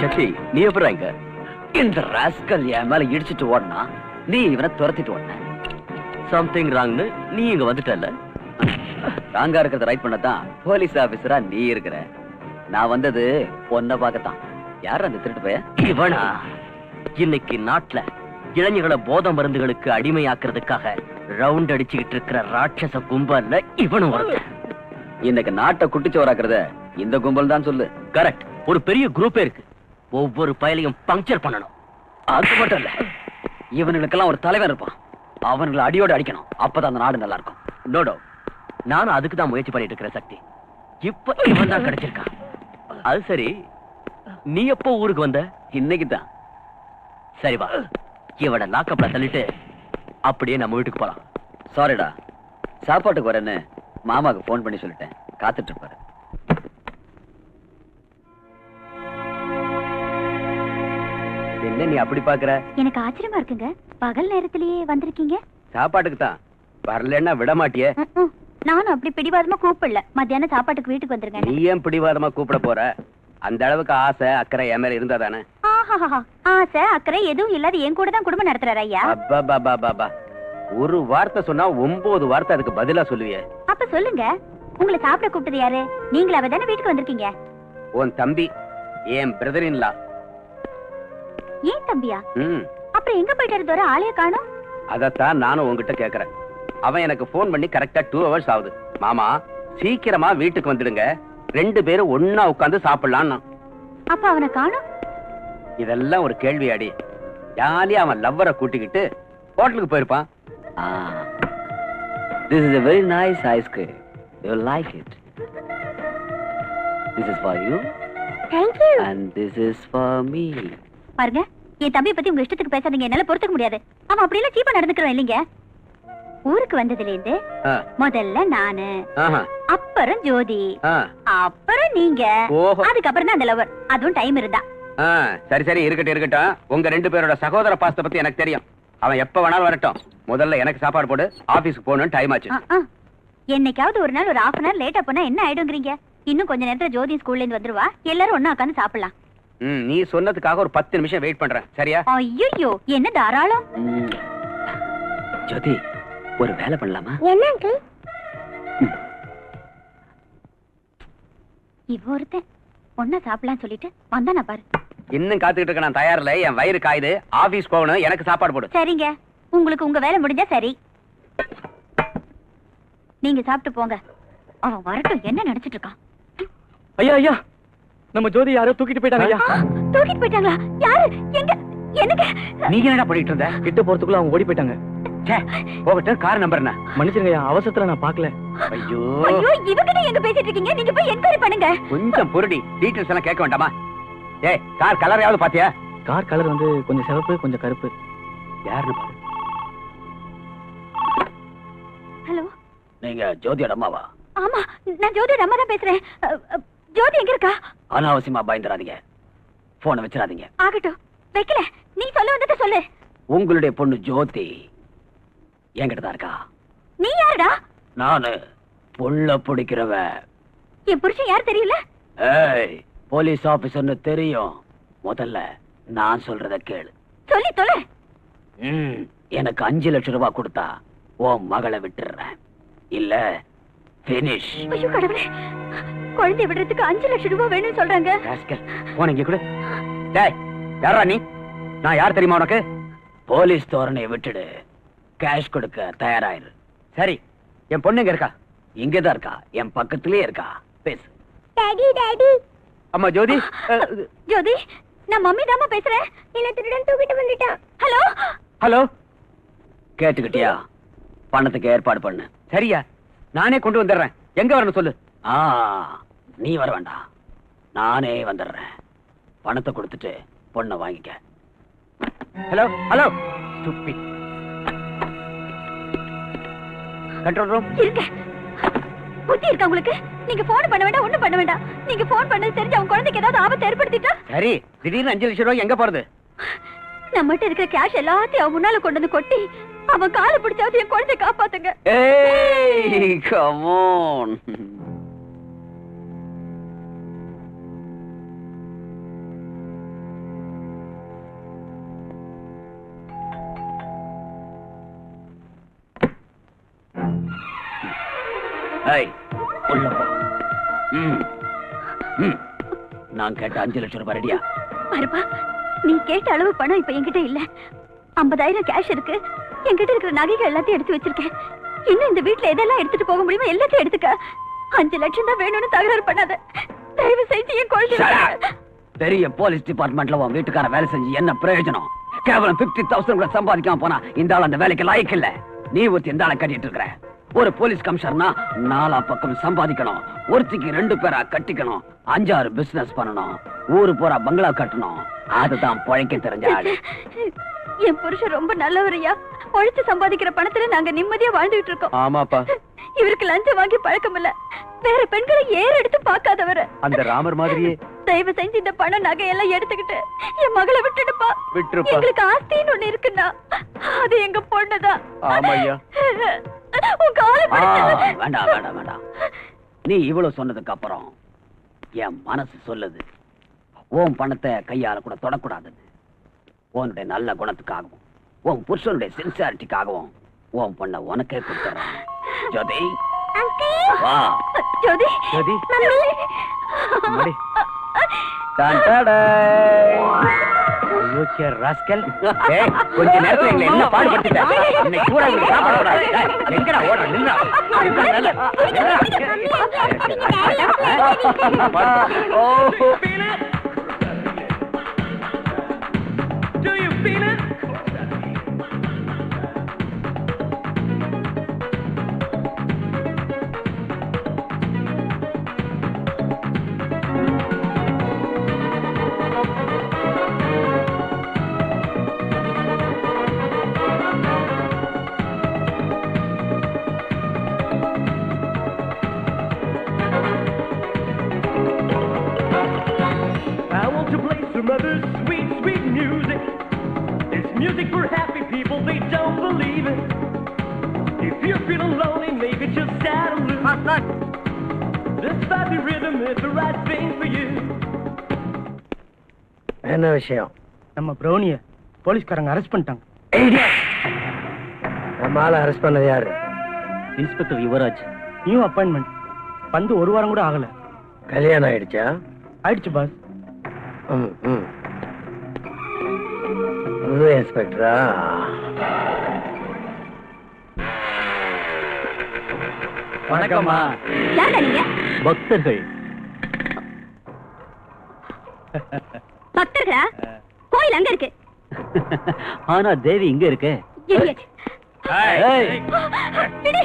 சக்தி, நீ எப்படி இங்க? இந்த ராஸ்கல் என் மேல இடிச்சிட்டு ஓடனா நீ இவனை துரத்திட்டு ஓடன. சம்திங் ராங்னு நீ இங்க வந்துட்டல. ராங்கா இருக்கிறத ரைட் பண்ணதான் போலீஸ் ஆபீசரா நீ இருக்கிற. நான் வந்தது பொண்ண பார்க்கத்தான். யார் அந்த திருட்டு பைய? இவனா? இன்னைக்கு நாட்டுல இளைஞர்களை போத மருந்துகளுக்கு அடிமையாக்குறதுக்காக ரவுண்ட் அடிச்சுக்கிட்டு இருக்கிற ராட்சச கும்பல்ல இவனும் வருது. இன்னைக்கு நாட்டை குட்டிச்சோராக்குறத இந்த கும்பல் தான் சொல்லு. கரெக்ட். ஒரு பெரிய குரூப்பே இருக்கு. ஒவ்வொரு பயலையும் பங்க்சர் பண்ணணும். அது மட்டும் இல்ல, இவனுக்கெல்லாம் ஒரு தலைவன் இருப்பான். அவனுங்களை அடியோடு அடிக்கணும். அப்பதான் அந்த நாடு நல்லா இருக்கும். நோடோ, நானும் அதுக்கு தான் முயற்சி பண்ணிட்டு இருக்கிற சக்தி. இப்ப இவன் தான் கிடைச்சிருக்கான். அது சரி, நீ எப்போ ஊருக்கு வந்த? இன்னைக்கு தான். சரி வா, இவட லாக்கப்ல தள்ளிட்டு அப்படியே நம்ம வீட்டுக்கு போலாம். சாரிடா, சாப்பாட்டுக்கு வரேன்னு மாமாக்கு போன் பண்ணி சொல்லிட்டேன். காத்துட்டு இருப்பாரு. என்ன நீ அப்படி பாக்குற? எனக்கு ஆச்சரியமா இருக்குங்க. பகல் நேரத்திலேயே வந்திருக்கீங்க. சாப்பாட்டுக்கு தான். வரலன்னா விட மாட்டியே. நானும் அப்படி பிடிவாதமா கூப்பிடல. மத்தியானம் சாப்பாட்டுக்கு வீட்டுக்கு வந்துருங்க. நீ ஏன் பிடிவாதமா கூப்பிட போற? அந்த அளவுக்கு ஆசை அக்கறை என் மேல இருந்தா தானே? ஆசை அக்கறை எதுவும் இல்லாத என் கூட தான் குடும்பம் நடத்துறாரு ஐயா. அப்பா, ஒரு வார்த்தை சொன்னா 9 வார்த்தை அதுக்கு பதிலா சொல்லுவியே. அப்ப சொல்லுங்க, உங்களை சாப்பிட கூப்பிட்டது யாரு? நீங்களாவே தானே வீட்டுக்கு வந்திருக்கீங்க. உன் தம்பி, என் பிரதர் இன் லா. ஏன் தம்பியா? அப்புறம் எங்க போயிட்டாரு தோற? ஆளைய காணோம். அதத்தான் நானும் உங்ககிட்ட கேக்குறேன். அவன் எனக்கு போன் பண்ணி கரெக்டா 2 hours ஆகுது. மாமா சீக்கிரமா வீட்டுக்கு வந்துடுங்க, 2 பேரும் ஒன்னா உட்கார்ந்து சாப்பிடலாம். அப்ப அவனை காணோம். இதெல்லாம் ஒரு கேள்வியாடி? ஜாலியா அவன் லவ்வரை கூட்டிக்கிட்டு ஹோட்டலுக்கு போயிருப்பான். This is a very nice ice cream. You will like it. This is for you. Thank you. And this is for me. பாருங்க, என் தம்பியை பத்தி உங்க இஷ்டத்துக்கு பேசாதீங்க. என்னால பொறுத்துக்க முடியாது. அவன் அப்படி எல்லாம் சீப்பா நடந்துக்கிறோம் இல்லைங்க. ஊருக்கு வந்ததுல இருந்து முதல்ல நானு, அப்புறம் ஜோதி, அப்புறம் நீங்க, அதுக்கப்புறம் தான் அந்த லவர். அதுவும் டைம் இருந்தா. சரி இருக்கட்டும். உங்க 2 பேரோட சகோதர பாசத்தை பத்தி எனக்கு தெரியும். அவன் எப்ப வேணாலும் வரட்டும். முதல்ல எனக்கு சாப்பாடு போடு. ஆபீஸ்க்கு போகணும், டைம் ஆச்சு. என்னைக்காவது ஒரு நாள் ஒரு 1/2 hour லேட்டா போனா என்ன ஆயிடுங்கிறீங்க? இன்னும் கொஞ்ச நேரத்துல ஜோதி ஸ்கூல்ல இருந்து வந்துருவா. எல்லாரும் ஒண்ணா உட்கார்ந்து சாப்பிடலாம். நீ சொன்னதுக்காக ஒரு 10 நிமிஷம் வெயிட் பண்றேன். சரியா? ஐயோ, என்ன தாராளம். ஜோதி, ஒரு வேலை பண்ணலாமா? என்ன அங்கிள்? இவ ஒருத்தன் ஒன்னா சாப்பிடலாம் சொல்லிட்டு வந்தானா பாரு. இன்னும் காத்துக்கிட்டு இருக்க. நான் தயாரில்ல. என் வயிறு காயுது. ஆபீஸ் போகணும். எனக்கு சாப்பாடு போடு. சரிங்க, உங்களுக்கு உங்க வேலை முடிஞ்சா சரி. நீங்க சாப்பிட்டு போங்க. அவன் வரட்டும். என்ன நினைச்சிட்டு இருக்கான்? ஐயா, நம்ம ஜோதி யாரோ தூக்கிட்டு போயிட்டாங்க ஐயா. தூக்கிட்டு போயிட்டாங்களா? யாரு? எங்க? எனக்கு நீ என்னடா பண்ணிட்டு இருந்த? கிட்ட போறதுக்குள்ள அவங்க ஓடி போயிட்டாங்க. போகட்ட கார் நம்பர் என்ன? மன்னிச்சிருங்க ஐயா, அவசரத்துல நான் பார்க்கல. ஐயோ, இவகிட்ட எங்க பேசிட்டு இருக்கீங்க? நீங்க போய் என்கொயரி பண்ணுங்க. கொஞ்சம் பொறுடி. டீடைல்ஸ் எல்லாம் கேட்க வேண்டாமா? கார் கலரையாவது பாத்தியா? கார் கலர் வந்து கொஞ்சம் சிவப்பு, கொஞ்சம் கருப்பு. யாருன்னு பாரு. ஹலோ, நீங்க ஜோதியோட அம்மாவா? ஆமா, நான் ஜோதியோட அம்மா தான் பேசுறேன். ஜோதி எங்க இருக்கா? அனாவசியமா பயந்துராதீங்க. போனை வச்சிடாதீங்க. ஆகட்டும், வைக்கல. நீ சொல்ல வந்தத சொல்லு. உங்களுடைய பொண்ணு ஜோதி என்கிட்ட தான் இருக்கா. நீ யாருடா? நானு புள்ள பிடிக்கிறவ. என் புருஷன் யார் தெரியல? போலீஸ் ஆபீசர்னு தெரியும். முதல்ல நான் சொல்றத கேளு. சொல்லி தொலை. எனக்கு 5 லட்சம் ரூபாய் கொடுத்தா உன் மகளை விட்டுறேன். இல்ல பினிஷ். ஐயோ கடவுளே, குழந்தை விடுறதுக்கு 5 லட்சம் ரூபாய் வேணும்னு சொல்றாங்க. போனீங்க கூட. யாரா நீ? நான் யார் தெரியுமா உனக்கு? போலீஸ் தோரணையை விட்டுடு. கேஷ் கொடுக்க தயாராயிரு. சரி, என் பொண்ணு எங்க இருக்கா? இங்கதான் இருக்கா, என் பக்கத்திலே இருக்கா. பேசு. டாடி. அம்மா ஜோதி. ஜோதி, நான் மம்மி தாமா பேசுறேன். என்ன திருடன் தூக்கிட்டு வந்துட்டான். ஹலோ, கேட்டுக்கிட்டியா? பணத்துக்கு ஏற்பாடு பண்ணு. சரியா? நானே கொண்டு வந்துடுறேன். எங்க வரணும் சொல்லு. நீ வர வேண்டாம், நானே வந்துடுறேன். பணத்தை கொடுத்துட்டு பொண்ணை வாங்கிக்க. ஹலோ. ஸ்டூபிட். கண்ட்ரோல் ரூம் இருங்க. புத்தி இருக்கா உங்களுக்கு? நீங்க போன் பண்ண வேண்டாம், ஒண்ணும் பண்ண வேண்டாம். நீங்க போன் பண்ணது தெரிஞ்சு அவன் குழந்தைக்கு ஏதாவது ஆபத்து ஏற்படுத்திட்டா? சரி, திடீர்னு 5 லட்சம் ரூபாய் எங்க போறது? நம்மகிட்ட இருக்கிற கேஷ் எல்லாத்தையும் அவன் முன்னால கொண்டு வந்து கொட்டி அவன் காலை பிடிச்சாவது என் குழந்தைய காப்பாத்துங்க. ஏய், கம் ஆன். உள்ள போ. நான் கேட்ட 5 லட்சம் ரூபாய் ரெடியா? பாருப்பா, நீ கேட்ட அளவு பணம் இப்ப என்கிட்ட இல்ல. 50,000 கேஷ் இருக்கு. என்கிட்ட இருக்கிற நகைகள் எல்லாத்தையும் எடுத்து வச்சிருக்கேன். இன்னும் இந்த வீட்டுல எதெல்லாம் எடுத்துட்டு போக முடியுமோ எல்லாத்தையும் எடுத்துக்க. 5 லட்சம் தான் வேணும்னு தகராறு பண்ணாத. தயவு செஞ்சு என் குழந்தை. பெரிய போலீஸ் டிபார்ட்மெண்ட்ல உன் வீட்டுக்கார வேலை செஞ்சு என்ன பிரயோஜனம்? கேவலம் 50,000 கூட சம்பாதிக்காம போனா இந்த ஆள் அந்த வேலைக்கு லாய்க்கு இல்ல. நீ ஒருத்தி இந்த ஆளை கட்டிட்டு இருக்கிற. ஒரு போலீஸ் கமிஷனர்னா 4 பக்கம் சம்பாதிக்கணும். ஒருத்திக்கு 2 பேரா கட்டிக்கணும். 5-6 பிசினஸ் பண்ணணும். ஊரு பூரா பங்களா கட்டணும். அதுதான் பொழைக்க தெரிஞ்ச ஆளு. என் புருஷன் ரொம்ப நல்லவரையா. உழைச்சு சம்பாதிக்கிற பணத்துல நாங்க நிம்மதியா வாழ்ந்துட்டு இருக்கோம். ஆமாப்பா. இவருக்கு லஞ்சம் வாங்கி பழக்கம் இல்ல. வேற பெண்களை ஏற எடுத்து பார்க்காதவரு. அந்த ராமர் மாதிரியே. தயவு செஞ்சு இந்த பணம் நகையெல்லாம் எடுத்துக்கிட்டு என் மகளை விட்டுடுப்பா. விட்டுருப்பா. எங்களுக்கு ஆஸ்தின்னு ஒண்ணு இருக்குன்னா அது எங்க பொண்ணுதான். ஆமாய்யா. உன் காலை வேண்டாம் வேண்டாம் வேண்டாம். நீ இவ்வளவு சொன்னதுக்கு அப்புறம் என் மனசு சொல்லுது உன் பணத்தை கையால கூட தொடக்கூடாதுன்னு. உன்னுடைய நல்ல குணத்துக்காகவும் உன் புருஷனுடைய சின்சியாரிட்டிக்காகவும் உன் பொண்ண உனக்கே கொடுத்துறேன். ஜோதி வா. ஜோதி ஜோதி. மம்மி. கொஞ்ச நேரத்துல எங்களை என்ன பாடுபடுத்திட்ட? இன்னைக்கு கூட உங்களுக்கு சாப்பாடு கூடாது. எங்கடா ஓடுற? நின்றா. Do you feel it? I want to play some other sweet, sweet music. It's music for happy people, they don't believe it. If you're feeling lonely, maybe just sad and blue. This happy rhythm is the right thing for you. என்ன விஷயம்? நம்ம ப்ரௌனிய போலீஸ்காரங்க arrest பண்ணிட்டாங்க. நம்ம ஆளை arrest பண்ணது யாரு? Inspector Yuvaraj. New appointment. வந்து 1 வாரம் கூட ஆகல. கல்யாணம் ஆயிடுச்சா? ஆயிடுச்சு பாஸ். புது இன்ஸ்பெக்டரா? வணக்கம்மா. யாரா நீங்க? பக்தர்கள். பக்தர்களா? கோயில் அங்க இருக்கு. ஆனா தேவி இங்க இருக்கு. Idiot. விடு.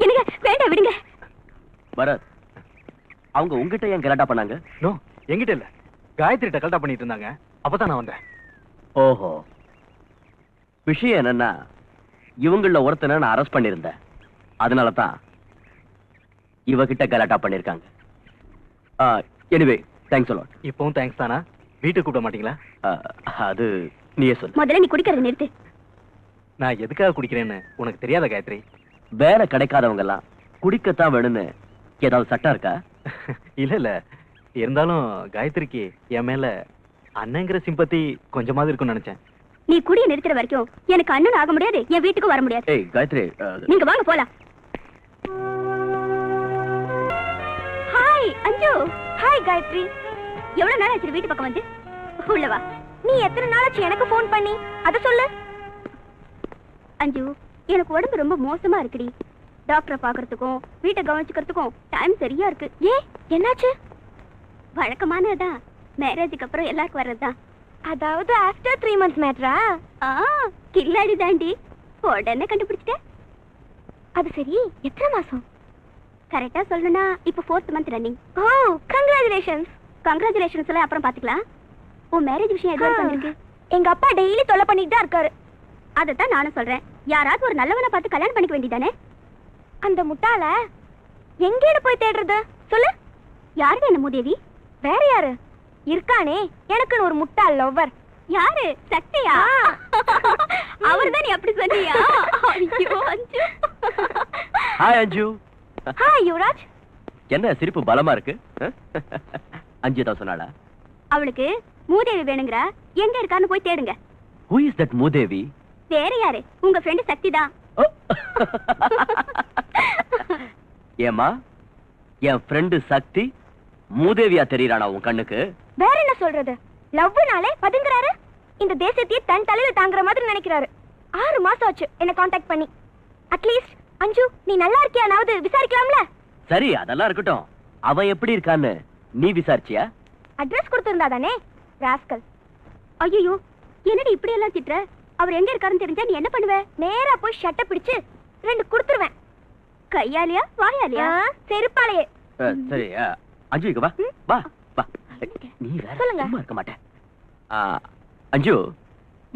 என்னங்க வேண்டாம் விடுங்க. பரத், அவங்க உங்ககிட்ட ஏன் கலாட்டா பண்ணாங்க? நோ, என்கிட்ட இல்ல. காயத்ரிட்ட கலாட்டா பண்ணிட்டு இருந்தாங்க. அப்பதான் நான் வந்தேன். ஓஹோ. விஷயம் என்னன்னா, இவங்கள ஒருத்தனை நான் அரெஸ்ட் பண்ணிருந்தேன். அதனால தான் இவகிட்ட கலாட்டா பண்ணிருக்காங்க. Anyway, thanks a lot. இப்பவும் தேங்க்ஸ் தானா? வீட்டுக்கு கூப்பிட மாட்டீங்களா? அது நீயே சொல்லு. முதல்ல நீ குடிக்கிறத நிறுத்து. நான் எதுக்காக குடிக்கிறேன்னு உனக்கு தெரியாத காயத்ரி? வேலை கிடைக்காதவங்க எல்லாம் குடிக்கத்தான் வேணும்னு ஏதாவது சட்டம் இருக்கா? இல்ல இல்ல, இருந்தாலும் காயத்ரிக்கு என் மேல அண்ணங்கிற சிம்பத்தி கொஞ்சமாவது இருக்கும்னு நினைச்சேன். நீ குடிய நிறுத்துற வரைக்கும் எனக்கு அண்ணன் ஆக முடியாது, என் வீட்டுக்கு வர முடியாது. ஏய் காயத்ரி, நீங்க வாங்க போலாம். ஹாய் அஞ்சு. ஹாய் காயத்ரி. எவ்வளவு நாள் ஆச்சு வீட்டு பக்கம் வந்து? உள்ள வா. நீ எத்தனை நாள் ஆச்சு எனக்கு ஃபோன் பண்ணி? அத சொல்லு. அஞ்சு, எனக்கு உடம்பு ரொம்ப மோசமா இருக்குடி. டாக்டரை பாக்குறதுக்கும் வீட்டை கவனிச்சுக்கிறதுக்கும் டைம் சரியா இருக்கு. ஏன் என்னாச்சு? வழக்கமானதுதான், மேரேஜுக்கு அப்புறம் எல்லாருக்கும் வர்றதுதான். அதாவது ஆஃப்டர் 3 months மேட்ரா? கில்லாடி தாண்டி. உடனே கண்டுபிடிச்சிட்ட. அது சரி, எத்தனை மாசம்? கரெக்டா சொல்லணும்னா இப்ப 4th month ரன்னிங். ஓ, கங்க்ராச்சுலேஷன்ஸ். கங்க்ராச்சுலேஷன்ஸ் எல்லாம் அப்புறம் பாத்துக்கலாம். உன் மேரேஜ் விஷயம் எதுவும் வந்திருக்கு? எங்க அப்பா டெய்லி தொலை பண்ணிட்டு தான் இருக்காரு. அதைத்தான் நானும் சொல்றேன், யாராவது ஒரு நல்லவனை பார்த்து கல்யாணம் பண்ணிக்க வேண்டியதானே. அந்த முட்டாள எங்கேன்னு போய் தேடுறது சொல்லு? யாரு என்ன மூதேவி? வேற யாரு இருக்கானே எனக்குன்னு ஒரு முட்டாள் லவ்வர். யாரு? சக்தியா? அவர்தான் நீ அப்படி சொன்னியா? ஐயோ அஞ்சு. ஹாய் அஞ்சு. ஹாய் யுவராஜ். என்ன சிரிப்பு பலமா இருக்கு? அஞ்சு தான் சொன்னாளா? அவளுக்கு மூதேவி வேணுங்கற, எங்க இருக்கான்னு போய் தேடுங்க. Who is that மூதேவி? வேற யாரு? உங்க ஃப்ரெண்ட் சக்தி தான். ஏமா, என் ஃப்ரெண்டு சக்தி மூதேவியா தெரியறானா உன் கண்ணுக்கு? வேற என்ன சொல்றது? லவ்னாலே பதுங்குறாரு. இந்த தேசத்தையே தன் தலையில தாங்குற மாதிரி நினைக்கிறாரு. 6 மாசம் ஆச்சு என்ன காண்டாக்ட் பண்ணி. அட்லீஸ்ட் அஞ்சு நீ நல்லா இருக்கியானாவது விசாரிக்கலாம்ல? சரி, அதெல்லாம் இருக்கட்டும். அவன் எப்படி இருக்கான்னு நீ விசாரிச்சியா? அட்ரஸ் கொடுத்திருந்தா தானே ராஸ்கல். ஐயோ, என்னடி இப்படி எல்லாம் திட்ற? அவர் எங்க இருக்காருன்னு தெரிஞ்சா நீ என்ன பண்ணுவ? நேரா போய் ஷட்டை பிடிச்சு 2 கொடுத்துருவேன். கையாலியா வாயாலியா? செருப்பாலையே. சரி அஞ்சு, இங்க வா வா வா. நீ வேற சொல்லுங்க. சும்மா இருக்க மாட்டேன். அஞ்சு,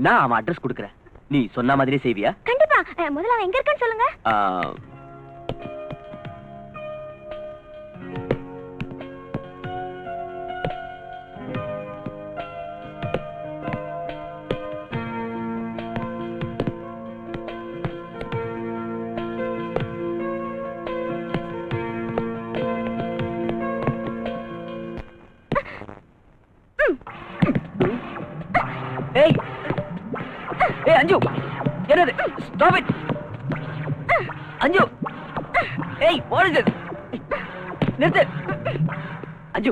நான் அவன் அட்ரஸ் கொடுக்குறேன், நீ சொன்ன மாதிரியே செய்வியா? கண்டிப்பா. முதல்ல அவன் எங்க இருக்கான்னு சொல்லுங்க. ஏய் ஏய் அஞ்சு, என்னது? ஸ்டாப் இட் அஞ்சு. ஏய், வாட் இஸ் திஸ்? நிறுத்து அஞ்சு.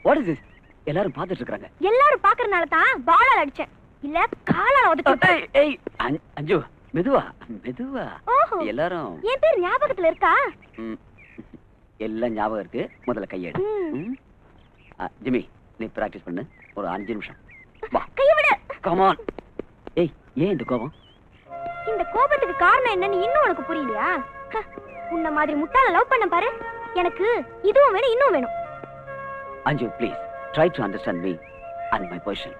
What is this? எல்லாரும் பார்த்துட்டு இருக்காங்க. எல்லாரும் பாக்குறனால தான் பாலால அடிச்சேன், இல்ல காலால உதைச்சு. ஏய் அஞ்சு, மெதுவா மெதுவா. ஓஹோ, எல்லாரும் என் பேர் ஞாபகத்துல இருக்கா? எல்லாம் ஞாபகம் இருக்கு. முதல்ல கையெடு. ஜிம்மி, நீ பிராக்டிஸ் பண்ணு ஒரு 5 நிமிஷம். வா, கைய விடு. Come on. ஏய், ஏன் இந்த கோபம்? இந்த கோபத்துக்கு காரணம் என்னன்னு இன்னும் உனக்கு புரியலையா? உன்ன மாதிரி முட்டாள லவ் பண்ண பாரு, எனக்கு இதுவும் வேணும் இன்னும் வேணும். அஞ்சு, please try to understand me and my position.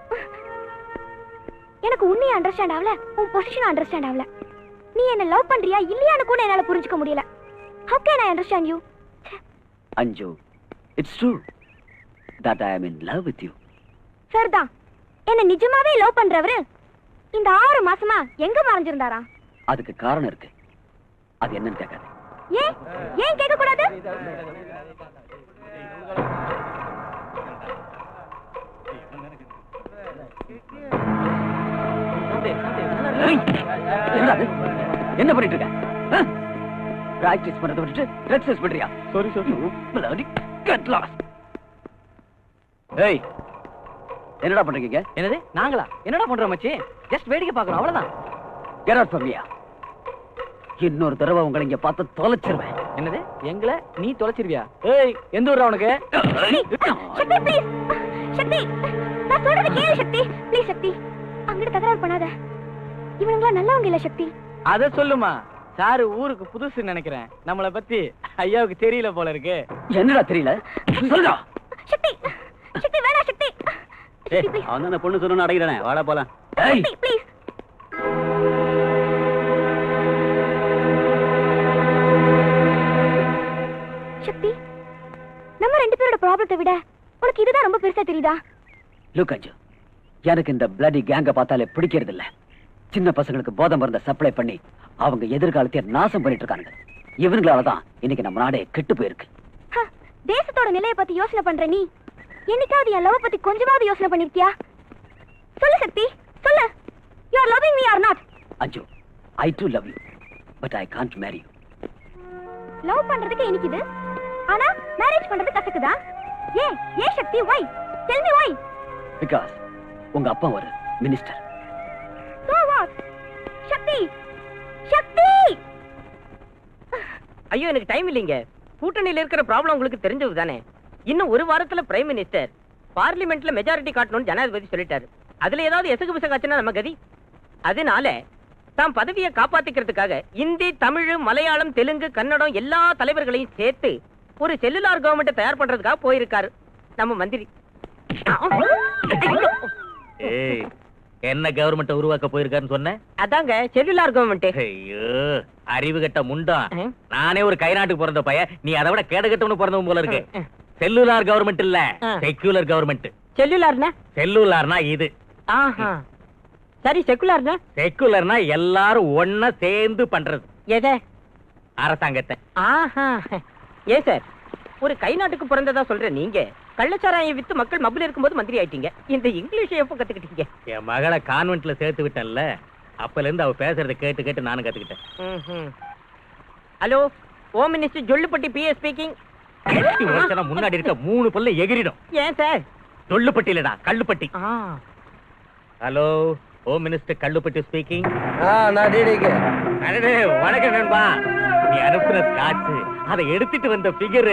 எனக்கு உன்னைய அண்டர்ஸ்டாண்ட் ஆகல, உன் பொசிஷன் அண்டர்ஸ்டாண்ட் ஆகல. நீ என்ன லவ் பண்றியா இல்லையான்னு கூட என்னால புரிஞ்சுக்க முடியல. How can I understand you? அஞ்சு, it's true that I am in love with you. சரிதான். என்ன நிஜமாவே லவ் பண்றவரு இந்த 6 மாசமா எங்க மறைஞ்சிருந்தாரா? அதுக்கு காரணம் இருக்கு. அது என்னன்னு கேட்காது. ஏன் ஏன் கேட்க கூடாது? என்ன பண்ணிட்டு இருக்க? பிராக்டிஸ் பண்றதை விட்டுட்டு ட்ரெஸ் பண்றியா? Sorry sorry. bloody get lost. ஏய், என்னடா பண்றீங்க? என்னது நாங்களா? என்னடா பண்றோம் மச்சி? ஜஸ்ட் வேடிக்கை பார்க்கறோம், அவ்வளவுதான். get out from here. இன்னொரு தடவை உங்களை இங்க பார்த்து தொலைச்சிருவேன். என்னது எங்களை நீ தொலைச்சிருவியா? ஏய், எந்த ஊர்ரா உனக்கு? சக்தி ப்ளீஸ், சக்தி நான் சொல்றது கேளு சக்தி, ப்ளீஸ் சக்தி அங்கிட்டு தகராறு பண்ணாத. இவனுங்களா நல்லவங்க இல்ல சக்தி. அத சொல்லுமா. சாரு ஊருக்கு புதுசுன்னு நினைக்கிறேன். நம்மள பத்தி ஐயாவுக்கு தெரியல போல இருக்கு. என்னடா தெரியல? சொல்லுடா. சக்தி சக்தி வேணா சக்தி. ஏய், அவன் பொண்ணு சொன்னு அடங்கிடானே. வாடா போலாம். ஏய் ப்ளீஸ். சக்தி, நம்ம 2 பேரோட ப்ராப்ளத்தை விட உனக்கு இதுதான் ரொம்ப பெருசா தெரியுதா? லுக் அஞ்சு, எனக்கு இந்த பிளடி கேங்க பார்த்தாலே பிடிக்கிறது இல்ல. சின்ன பசங்களுக்கு போதை மருந்த சப்ளை பண்ணி அவங்க எதிர்காலத்தை நாசம் பண்ணிட்டு இருக்காங்க. இவங்களாலதான் இன்னைக்கு நம்ம நாடே கெட்டு போயிருக்கு. தேசத்தோட நிலையை பத்தி யோசனை பண்ற நீ என்னைக்காவது என் லவ் பத்தி கொஞ்சமாவது யோசனை பண்ணிருக்கியா? சொல்லு சக்தி, சொல்லு. You are loving me or not? அஞ்சு, I too love you, but I can't marry you. Love பண்றதுக்கு இனிக்குது, ஆனா மேரேஜ் பண்றது கசக்குதா? ஏன் ஏன் சக்தி? why? Tell me why? Because உங்க அப்பா ஒரு மினிஸ்டர். So what? சக்தி சக்தி. ஐயோ, எனக்கு டைம் இல்லைங்க. கூட்டணியில இருக்கிற ப்ராப்ளம் உங்களுக்கு தெரிஞ்சது தானே. இன்னும் 1 வாரத்துல பிரைம் மினிஸ்டர் பார்லிமெண்ட்ல மெஜாரிட்டி காட்டணும்னு ஜனாதிபதி சொல்லிட்டாரு. அதுல ஏதாவது எசகு பிசகாச்சுன்னா நம்ம கதி. அதனால தாம் பதவியை காப்பாத்திக்கிறதுக்காக இந்தி, தமிழ், மலையாளம், தெலுங்கு, கன்னடம் எல்லா தலைவர்களையும் சேர்த்து ஒரு செல்லுலார் கவர்மெண்ட் தயார் பண்றதுக்காக போயிருக்காரு நம்ம மந்திரி. ஏய், என்ன கவர்மெண்ட் உருவாக்க போயிருக்காருன்னு சொன்ன? அதாங்க செல்லுலார் கவர்மெண்ட். ஐயோ அறிவு கட்ட முண்டம். நானே ஒரு கை நாட்டுக்கு பிறந்த பையன், நீ அதை விட கேடுகட்டவனு பிறந்தவன் போல இருக்கு. செல்லுலார் கவர்மெண்ட் இல்ல, செக்யூலர் கவர்மெண்ட். செல்லுலார்னா? செல்லுலார்னா இது. ஆஹா சரி, செக்குலார்னா? செக்குலர்னா எல்லாரும் ஒன்னா சேர்ந்து பண்றது. எதை? அரசாங்கத்தை. ஆஹா ஏன் சார், ஒரு கை நாட்டுக்கு பிறந்ததா சொல்ற நீங்க கள்ளச்சாராயம் வித்து மக்கள் மப்பிள் இருக்கும்போது மந்திரி ஆயிட்டீங்க. இந்த இங்கிலீஷ் எப்போ கத்துக்கிட்டீங்க? என் மகளை கான்வென்ட்ல சேர்த்து விட்டேன்ல, அப்பல இருந்து அவ பேசுறத கேட்டு கேட்டு நானும் கத்துக்கிட்டேன். Hello, home minister Jollupatti PA speaking. முன்னாடி இருக்க 3 பல்ல எகிரிடும். ஏன் சார்? ஜொல்லுப்பட்டி இல்லடா, Kallupatti. Hello, home minister Kallupatti speaking. நான் டிடிக்கு. அடடே வணக்கம் நண்பா. நீ அனுப்புன ஸ்காட்ச், அதை எடுத்துட்டு வந்த ஃபிகர்,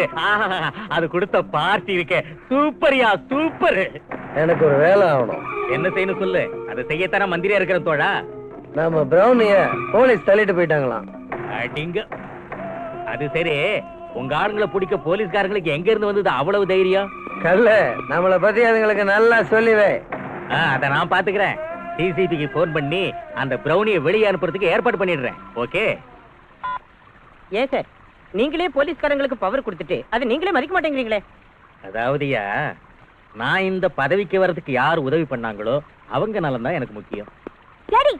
அது கொடுத்த பார்ட்டி இருக்கே, சூப்பர்யா சூப்பர். எனக்கு ஒரு வேலை ஆகணும். என்ன செய்யணும் சொல்லு, அதை செய்யத்தான மந்திரியா இருக்கிற தோழா. நம்ம பிரௌனிய போலீஸ் தள்ளிட்டு போயிட்டாங்களாம். அடிங்க. அது சரி, உங்க ஆளுங்களை பிடிக்க போலீஸ்காரங்களுக்கு எங்க இருந்து வந்தது அவ்வளவு தைரியம்? கல்ல, நம்மளை பத்தி அதுங்களுக்கு நல்லா சொல்லிவே. அத நான் பாத்துக்கிறேன். சிசிடிவிக்கு போன் பண்ணி அந்த பிரௌனியை வெளியே அனுப்புறதுக்கு ஏற்பாடு பண்ணிடுறேன். ஓகே? ஏன் சார், நீங்களே போலீஸ்காரங்களுக்கு பவர் கொடுத்துட்டு அது நீங்களே மதிக்க மாட்டேங்கிறீங்களே? அதாவதுயா, நான் இந்த பதவிக்கு வர்றதுக்கு யார் உதவி பண்ணாங்களோ அவங்க நலம் தான் எனக்கு முக்கியம். டாடி,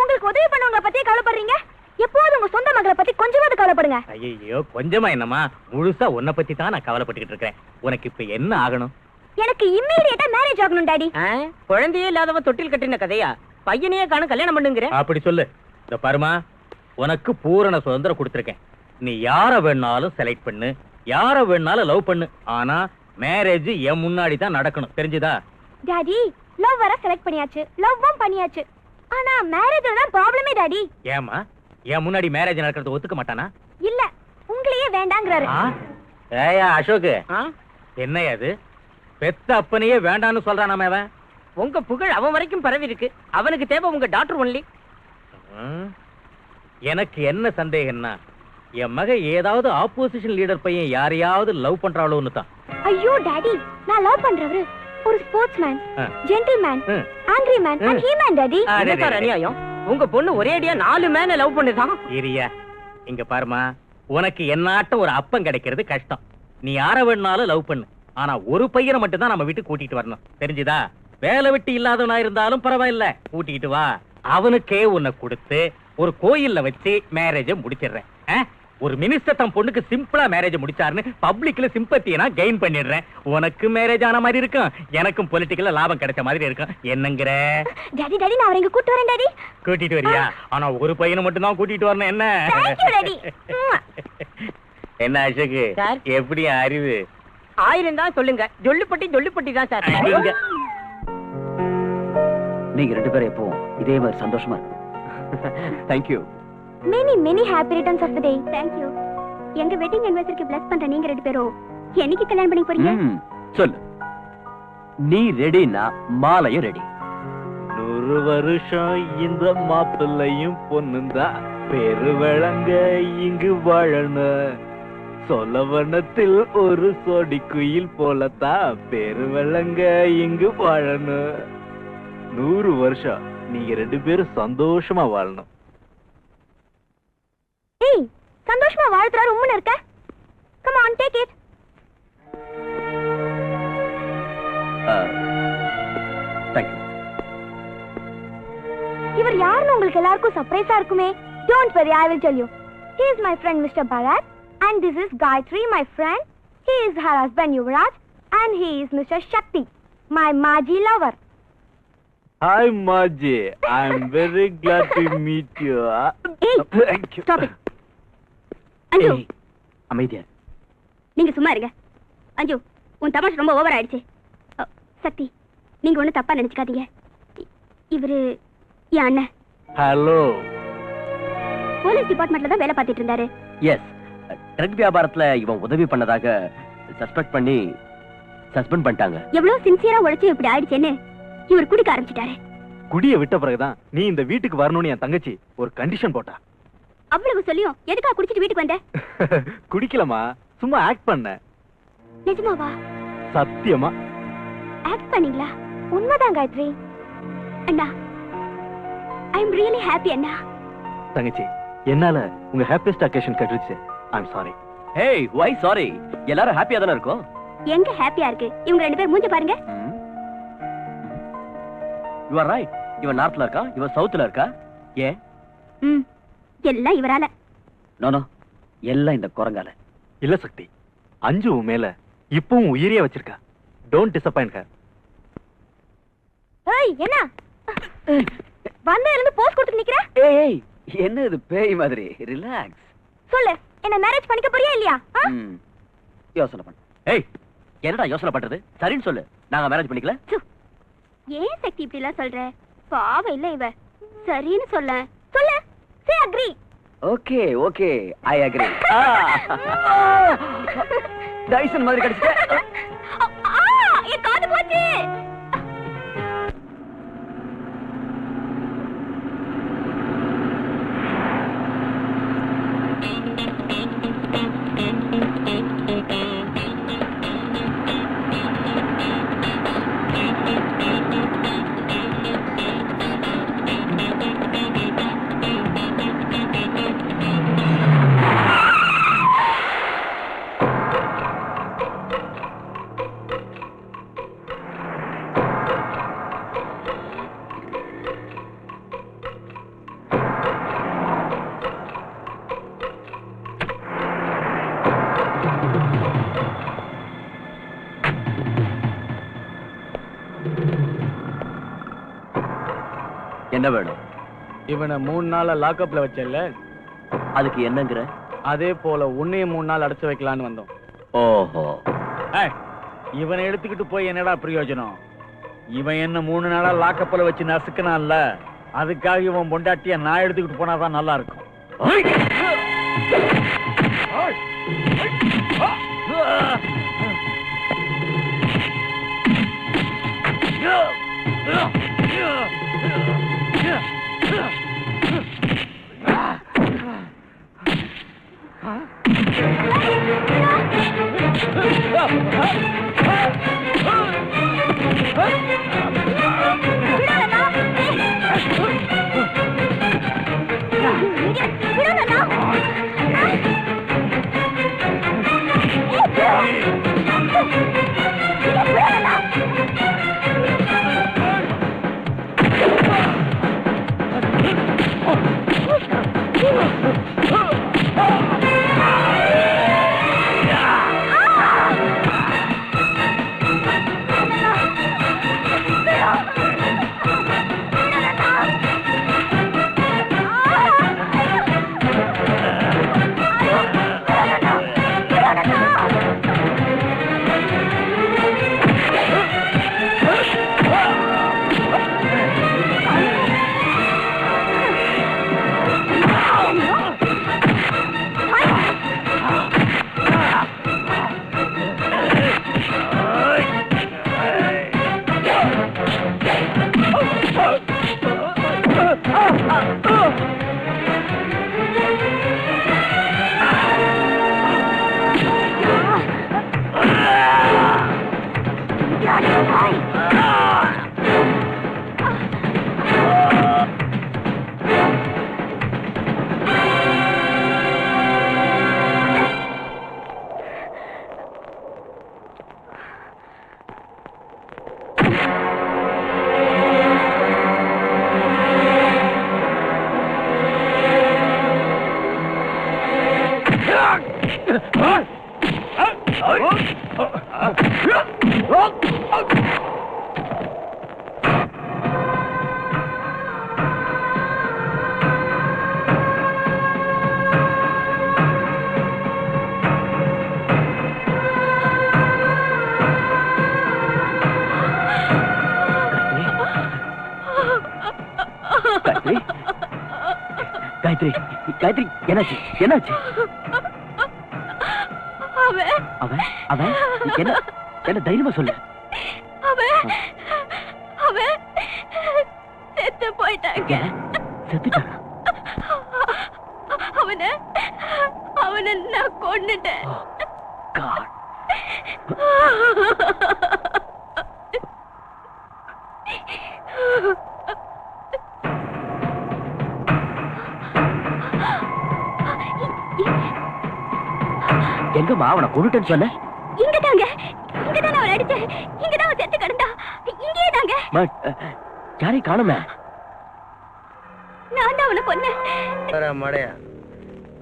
உங்களுக்கு உதவி பண்ணவங்க பத்தியே கவலைப்படுறீங்க? எப்போதும் உங்க சொந்த மகளை பத்தி கொஞ்சமாவது கவலைப்படுங்க. ஐயோ கொஞ்சமா என்னமா, முழுசா உன்னை பத்தி தான் நான் கவலைப்பட்டுக்கிட்டு இருக்கேன். உனக்கு இப்ப என்ன ஆகணும்? எனக்கு இம்மீடியட்டா மேரேஜ் ஆகணும் டாடி. குழந்தையே இல்லாதவன் தொட்டில் கட்டின கதையா? பையனையே காணும் கல்யாணம் பண்ணுங்கிற? அப்படி சொல்லு. இந்த பருமா, உனக்கு பூரண சுதந்திரம் கொடுத்துருக்கேன். நீ யார வேணாலும் செலக்ட் பண்ணு, யார வேணாலும் லவ் பண்ணு. ஆனா மேரேஜ் என் முன்னாடி தான் நடக்கணும், தெரிஞ்சுதா? டாடி, லவ் வர செலக்ட் பண்ணியாச்சு, லவ்வும் பண்ணியாச்சு. ஆனா மேரேஜ்ல தான் ப்ராப்ளமே டாடி. ஏமா, என் முன்னாடி மேரேஜ் நடக்கிறது ஒத்துக்க மாட்டானா? இல்ல, உங்களையே வேண்டாங்கறாரு. ஏயா அசோக், என்னையா அது? பெத்த அப்பனையே வேண்டான்னு சொல்றானாமே அவன். உங்க புகழ் அவன் வரைக்கும் பரவி இருக்கு. அவனுக்கு தேவை உங்க டாக்டர் ஒன்லி. எனக்கு என்ன சந்தேகம்னா, என் மக ஏதாவது ஆப்போசிஷன் லீடர் பையன் யாரையாவது லவ் பண்றாளோன்னு தான். ஐயோ டாடி, நான் லவ் பண்றவரு ஒரு sportsman, gentleman, angry man and he man daddy. என்ன சார் அநியாயம்? உங்க பொண்ணு ஒரே அடியா 4 மேன லவ் பண்ணுதான். இரியா, இங்க பாருமா, உனக்கு என்னாட்ட ஒரு அப்பம் கிடைக்கிறது கஷ்டம். நீ யார வேணாலும் லவ் பண்ணு. ஆனா ஒரு பையனை மட்டும் தான் நம்ம வீட்டுக்கு கூட்டிட்டு வரணும், தெரிஞ்சுதா? வேலை வெட்டி இல்லாதவனா இருந்தாலும் பரவாயில்ல, கூட்டிட்டு வா. அவனுக்கே உன்னை கொடுத்து ஒரு கோயில்ல வச்சு மேரேஜ முடிச்சிடுறேன். ஒரு மினிஸ்டர் தன் பொண்ணுக்கு சிம்பிளா மேரேஜ் முடிச்சாருன்னு பப்ளிக்ல சிம்பத்தியை நான் கெயின் பண்ணிடுறேன். உனக்கு மேரேஜ் ஆன மாதிரி இருக்கும், எனக்கும் பொலிட்டிக்கல்ல லாபம் கிடைச்ச மாதிரி இருக்கும். என்னங்கற? டாடி டாடி, நான் அவரை கூட்டி வரேன் டாடி. கூட்டிட்டு வரியா? ஆனா ஒரு பையனை மட்டும் தான் கூட்டிட்டு வரணும். என்ன? Thank you daddy. என்ன அசோக், எப்படி அறிவு? 1000 தான் சொல்லுங்க, ஜொல்லுப்பட்டி தான் சார். நீங்க 2 பேரும் எப்பவும் இதே மாதிரி சந்தோஷமா இருக்கும். Thank you. Many happy returns of the day. Thank you. எங்க வெட்டிங் anniversary-க்கு bless பண்ற நீங்க 2 பேரும் என்னைக்கு கல்யாணம் பண்ணி போறீங்க? சொல்லு. நீ ரெடினா மாலையும் ரெடி. 100 வருஷம் இந்த மாப்பிள்ளையும் பொண்ணுந்தா பெரு விளங்க இங்கு வாழணும். சொலவனத்தில் ஒரு சொடி குயில் போலத்தான் பெரு விளங்க இங்கு வாழணும். 100 வருஷம் நீங்க 2 பேரும் சந்தோஷமா வாழணும். ஏய், சந்தோஷமா வாழ்த்துறாரு உம்முன்னு இருக்க. Come on, take it. Thank you. இவர் யாருன்னு உங்களுக்கு எல்லாருக்கும் சர்ப்ரைஸா இருக்குமே. Don't worry, I will tell you. He is my friend Mr. Bharat and this is Gayatri, my friend. He is her husband Yuvraj and he is Mr. Shakti, my Maji lover. Hi Maji, I am very glad to meet you. Hey, Thank you. stop it. அஞ்சு, அமைதியா. நீங்க சும்மா இருங்க. அஞ்சு, உன் தமாஷ் ரொம்ப over ஆயிடுச்சு. சக்தி, நீங்க ஒண்ணு தப்பா நினைச்சுக்காதீங்க. இவரு என் அண்ணன். ஹலோ. போலீஸ் டிபார்ட்மெண்ட்ல தான் வேலை பார்த்துட்டு இருந்தாரு. எஸ், ட்ரக் வியாபாரத்துல இவன் உதவி பண்ணதாக சஸ்பெக்ட் பண்ணி சஸ்பெண்ட் பண்ணிட்டாங்க. எவ்வளவு சின்சியரா உழைச்சு இப்படி ஆயிடுச்சேன்னு இவர் குடிக்க ஆரம்பிச்சிட்டாரு. குடிய விட்ட பிறகுதான் நீ இந்த வீட்டுக்கு வரணும்னு என் தங்கச்சி ஒரு கண்டிஷன் போட்டா. அவ்வளவு சொல்லியும் எதுக்கா குடிச்சிட்டு வீட்டுக்கு வந்த? குடிக்கலமா, சும்மா ஆக்ட் பண்ண. நிஜமாவா? சத்தியமா ஆக்ட் பண்ணீங்களா? உண்மைதான் காயத்ரி. அண்ணா ஐ அம் ரியலி ஹாப்பி அண்ணா. தங்கச்சி, என்னால உங்க ஹாப்பியஸ்ட் அக்கேஷன் கெட்டுருச்சு. I'm sorry. Hey, why sorry? எல்லாரும் ஹாப்பியா தானே இருக்கோம். எங்க ஹாப்பியா இருக்கு? இவங்க ரெண்டு பேர் மூஞ்ச பாருங்க. You are right. இவன் நார்த்ல இருக்கா, இவன் சவுத்ல இருக்கா. ஏன்? எல்லாம் இவரால. நோ நோ, எல்லாம் இந்த குரங்கால. இல்ல சக்தி, அஞ்சு உன் மேல இப்பவும் உயிரியா வச்சிருக்கா. Don't disappoint her. ஏய் என்ன வந்ததுல இருந்து போஸ் கொடுத்து நிக்கிற? ஏய், என்ன இது பேய் மாதிரி? ரிலாக்ஸ். சொல்லு, என்ன மேரேஜ் பண்ணிக்க போறியா இல்லையா? யோசனை பண்ணு. ஏய், என்னடா யோசனை பண்றது? சரின்னு சொல்லு, நாங்க மேரேஜ் பண்ணிக்கல. ஏன் சக்தி இப்படி எல்லாம் சொல்ற? பாவம் இல்ல இவ. சரின்னு சொல்ல. சொல்லு. Say agree. Okay okay, I agree. Tyson மாதிரி கடிச்சிட்ட. என் காது போச்சு. என்ன வேணும்? இவனை 3 நாளா லாக்அப்ல வச்சல, அதுக்கு என்னங்கற? அதே போல உன்னையும் 3 நாள் அடைச்சு வைக்கலான்னு வந்தோம். ஓஹோ. இவனை எடுத்துக்கிட்டு போய் என்னடா பிரயோஜனம்? இவன் என்ன 3 நாளா லாக்கப்ல வச்சு நசுக்கனான்ல, அதுக்காக இவன் பொண்டாட்டிய நான் எடுத்துக்கிட்டு போனாதான் நல்லா இருக்கும். காயத்ரி, காயத்ரி, என்னாச்சு? என்னாச்சு? அவன் அவன் என்ன என்ன தைரியமா சொல்லு. அவன் செத்து போயிட்டாங்க. செத்துட்டானா? அவனை நான் கொன்னுட்டேன். எங்கம்மா அவனை கொண்டுட்டேன்னு சொன்ன? இங்கதாங்க அவன் அடிச்சேன். இங்கதான் அவன் செத்து கிடந்தா. இங்கே தாங்க. யாரையும் காணுமே. நான் தான் அவனை கொன்னேன். மடையா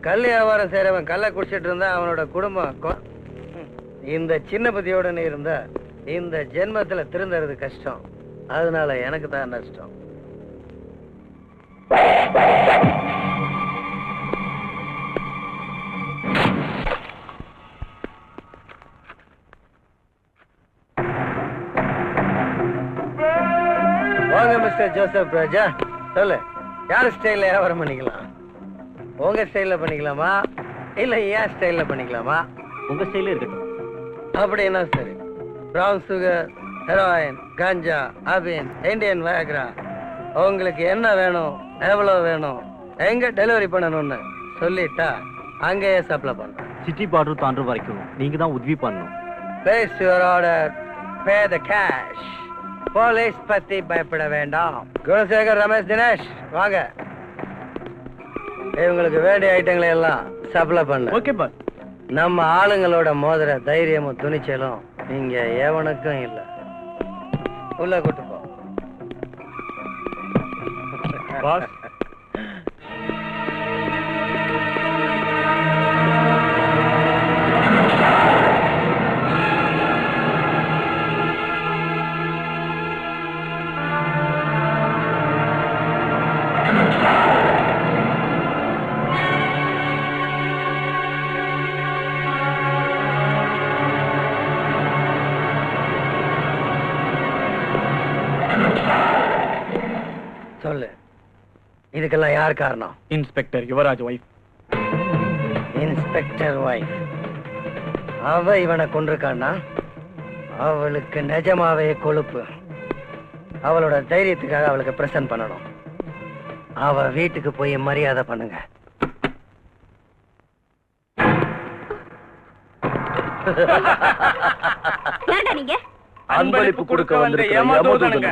கல் வியாபாரம் செய்யறவன் கல்லை குடிச்சிட்டு இருந்தா அவனோட குடும்பம் இந்த சின்ன பத்தியோட இருந்தா இந்த ஜென்மத்துல திருந்துறது கஷ்டம். அதனால எனக்கு தான் நஷ்டம். வாங்க மிஸ்டர் ஜோசப் ராஜா, சொல்லு, யார் ஸ்டைல்ல வியாபாரம் பண்ணிக்கலாம்? உங்க ஸ்டைல்ல பண்ணிக்கலாமா இல்ல ஏன் ஸ்டைல்ல பண்ணிக்கலாமா? உங்க ஸ்டைல இருக்கட்டும். அப்படின்னா சரி. பிரவுன் சுகர், ஹெரோயின், காஞ்சா, அபின், இந்தியன் வயக்ரா, உங்களுக்கு என்ன வேணும், எவ்வளவு வேணும், எங்க டெலிவரி பண்ணணும்னு சொல்லிட்டா அங்கேயே சப்ளை பண்றேன். சிட்டி பார்டர் தாண்டுற வரைக்கும் நீங்க தான் உதவி பண்ணணும். Place your order, pay the cash. Police பத்தி பயப்பட வேண்டாம். குணசேகர், ரமேஷ், தினேஷ் வாங்க. இவங்களுக்கு வேண்டிய ஐட்டங்களை எல்லாம் சப்ளை பண்ண. Okay boss. நம்ம ஆளுங்களோட மோதிர தைரியமும் துணிச்சலும் இங்க எவனுக்கும் இல்ல. உள்ள கூட்டு போ. பாஸ், சொல்லு, இதுக்கெல்லாம் யார் காரணம்? Inspector Yuvraj wife. Inspector wife. அவ இவனை கொண்டிருக்கான்னா அவளுக்கு நிஜமாவே கொழுப்பு. அவளோட தைரியத்துக்காக அவளுக்கு பிரசன்ட் பண்ணணும். அவ வீட்டுக்கு போய் மரியாதை பண்ணுங்க. யாரடா நீங்க? அன்பளிப்பு கொடுக்க வந்த ஏமாத்துவதனுங்க.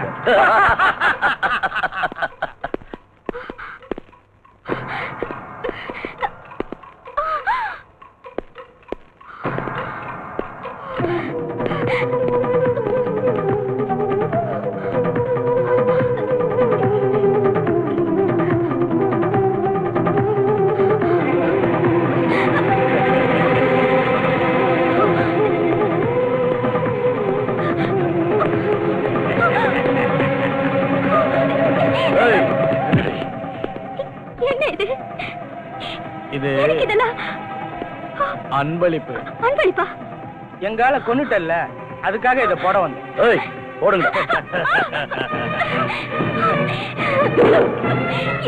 என்ன இது? இது எனக்கு இதெல்லாம் அன்பளிப்பு. அன்பளிப்பா? எங்கால கொன்னுட்டல்ல, அதுக்காக இத போட வந்தேன். ஏய், போடுங்க.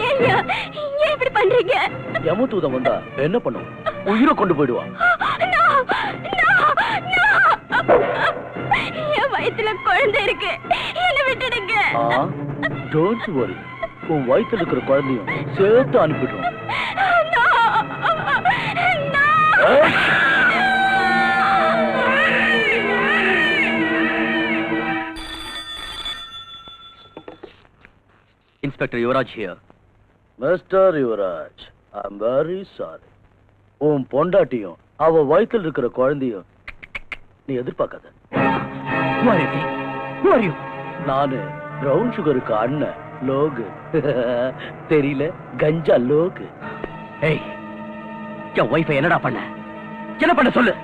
ஏய்யா, ஏன் இப்படி பண்றீங்க? யமதூதம் வந்தா என்ன பண்ணும்? உயிரை கொண்டு போயிடுவான். No, no, no. என் வயித்துல குழந்தை இருக்கு, என்ன விட்டுடுங்க. டோன்ட் வரி, உன் வயித்துல இருக்கிற குழந்தையும் சேர்த்து அனுப்பிடுவோம். No, no. Inspector Yuvraj here. Mister Yuvraj, I am very sorry. உன் பொண்டாட்டியும் அவ வயித்துல இருக்கிற குழந்தையும் நீ எதிர்பார்க்காத. நானு பிரவுன் சுகருக்கு அண்ணன் லோகு. தெரியல, கஞ்சா லோகு. ஏய், என் வைஃபை என்னடா பண்ண? என்ன பண்ண சொல்லு.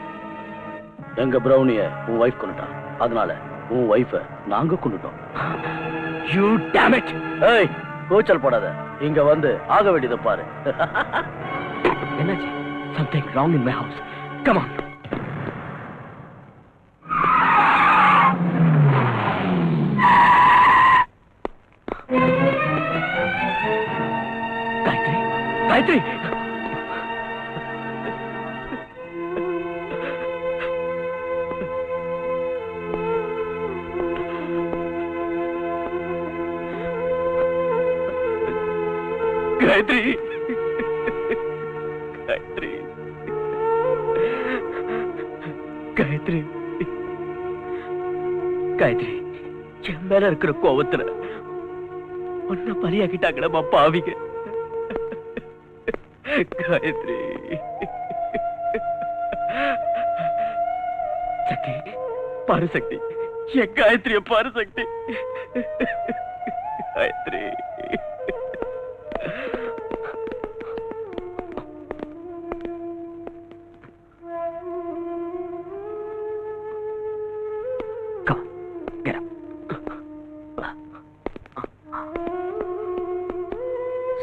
எங்க பிரவுனிய உன் வைஃப் கொண்டுட்டான். அதனால உன் வைஃபை நாங்க கொண்டுட்டோம். You dam it. ஏய், கூச்சல் போடாத. இங்க வந்து ஆக வேண்டியதை பாரு. என்னாச்சு? Something wrong in my house. Come on. Gayathri, Gayathri. Gayathri, Gayathri, Gayathri, Gayathri, என் மேல இருக்கிற கோவத்துல ஒன்ன பலியாக்கிட்டாங்களா பாவிங்க. காயத்ரி, சக்தி பாரு சக்தி, என் காயத்ரிய பாரு சக்தி. காயத்ரி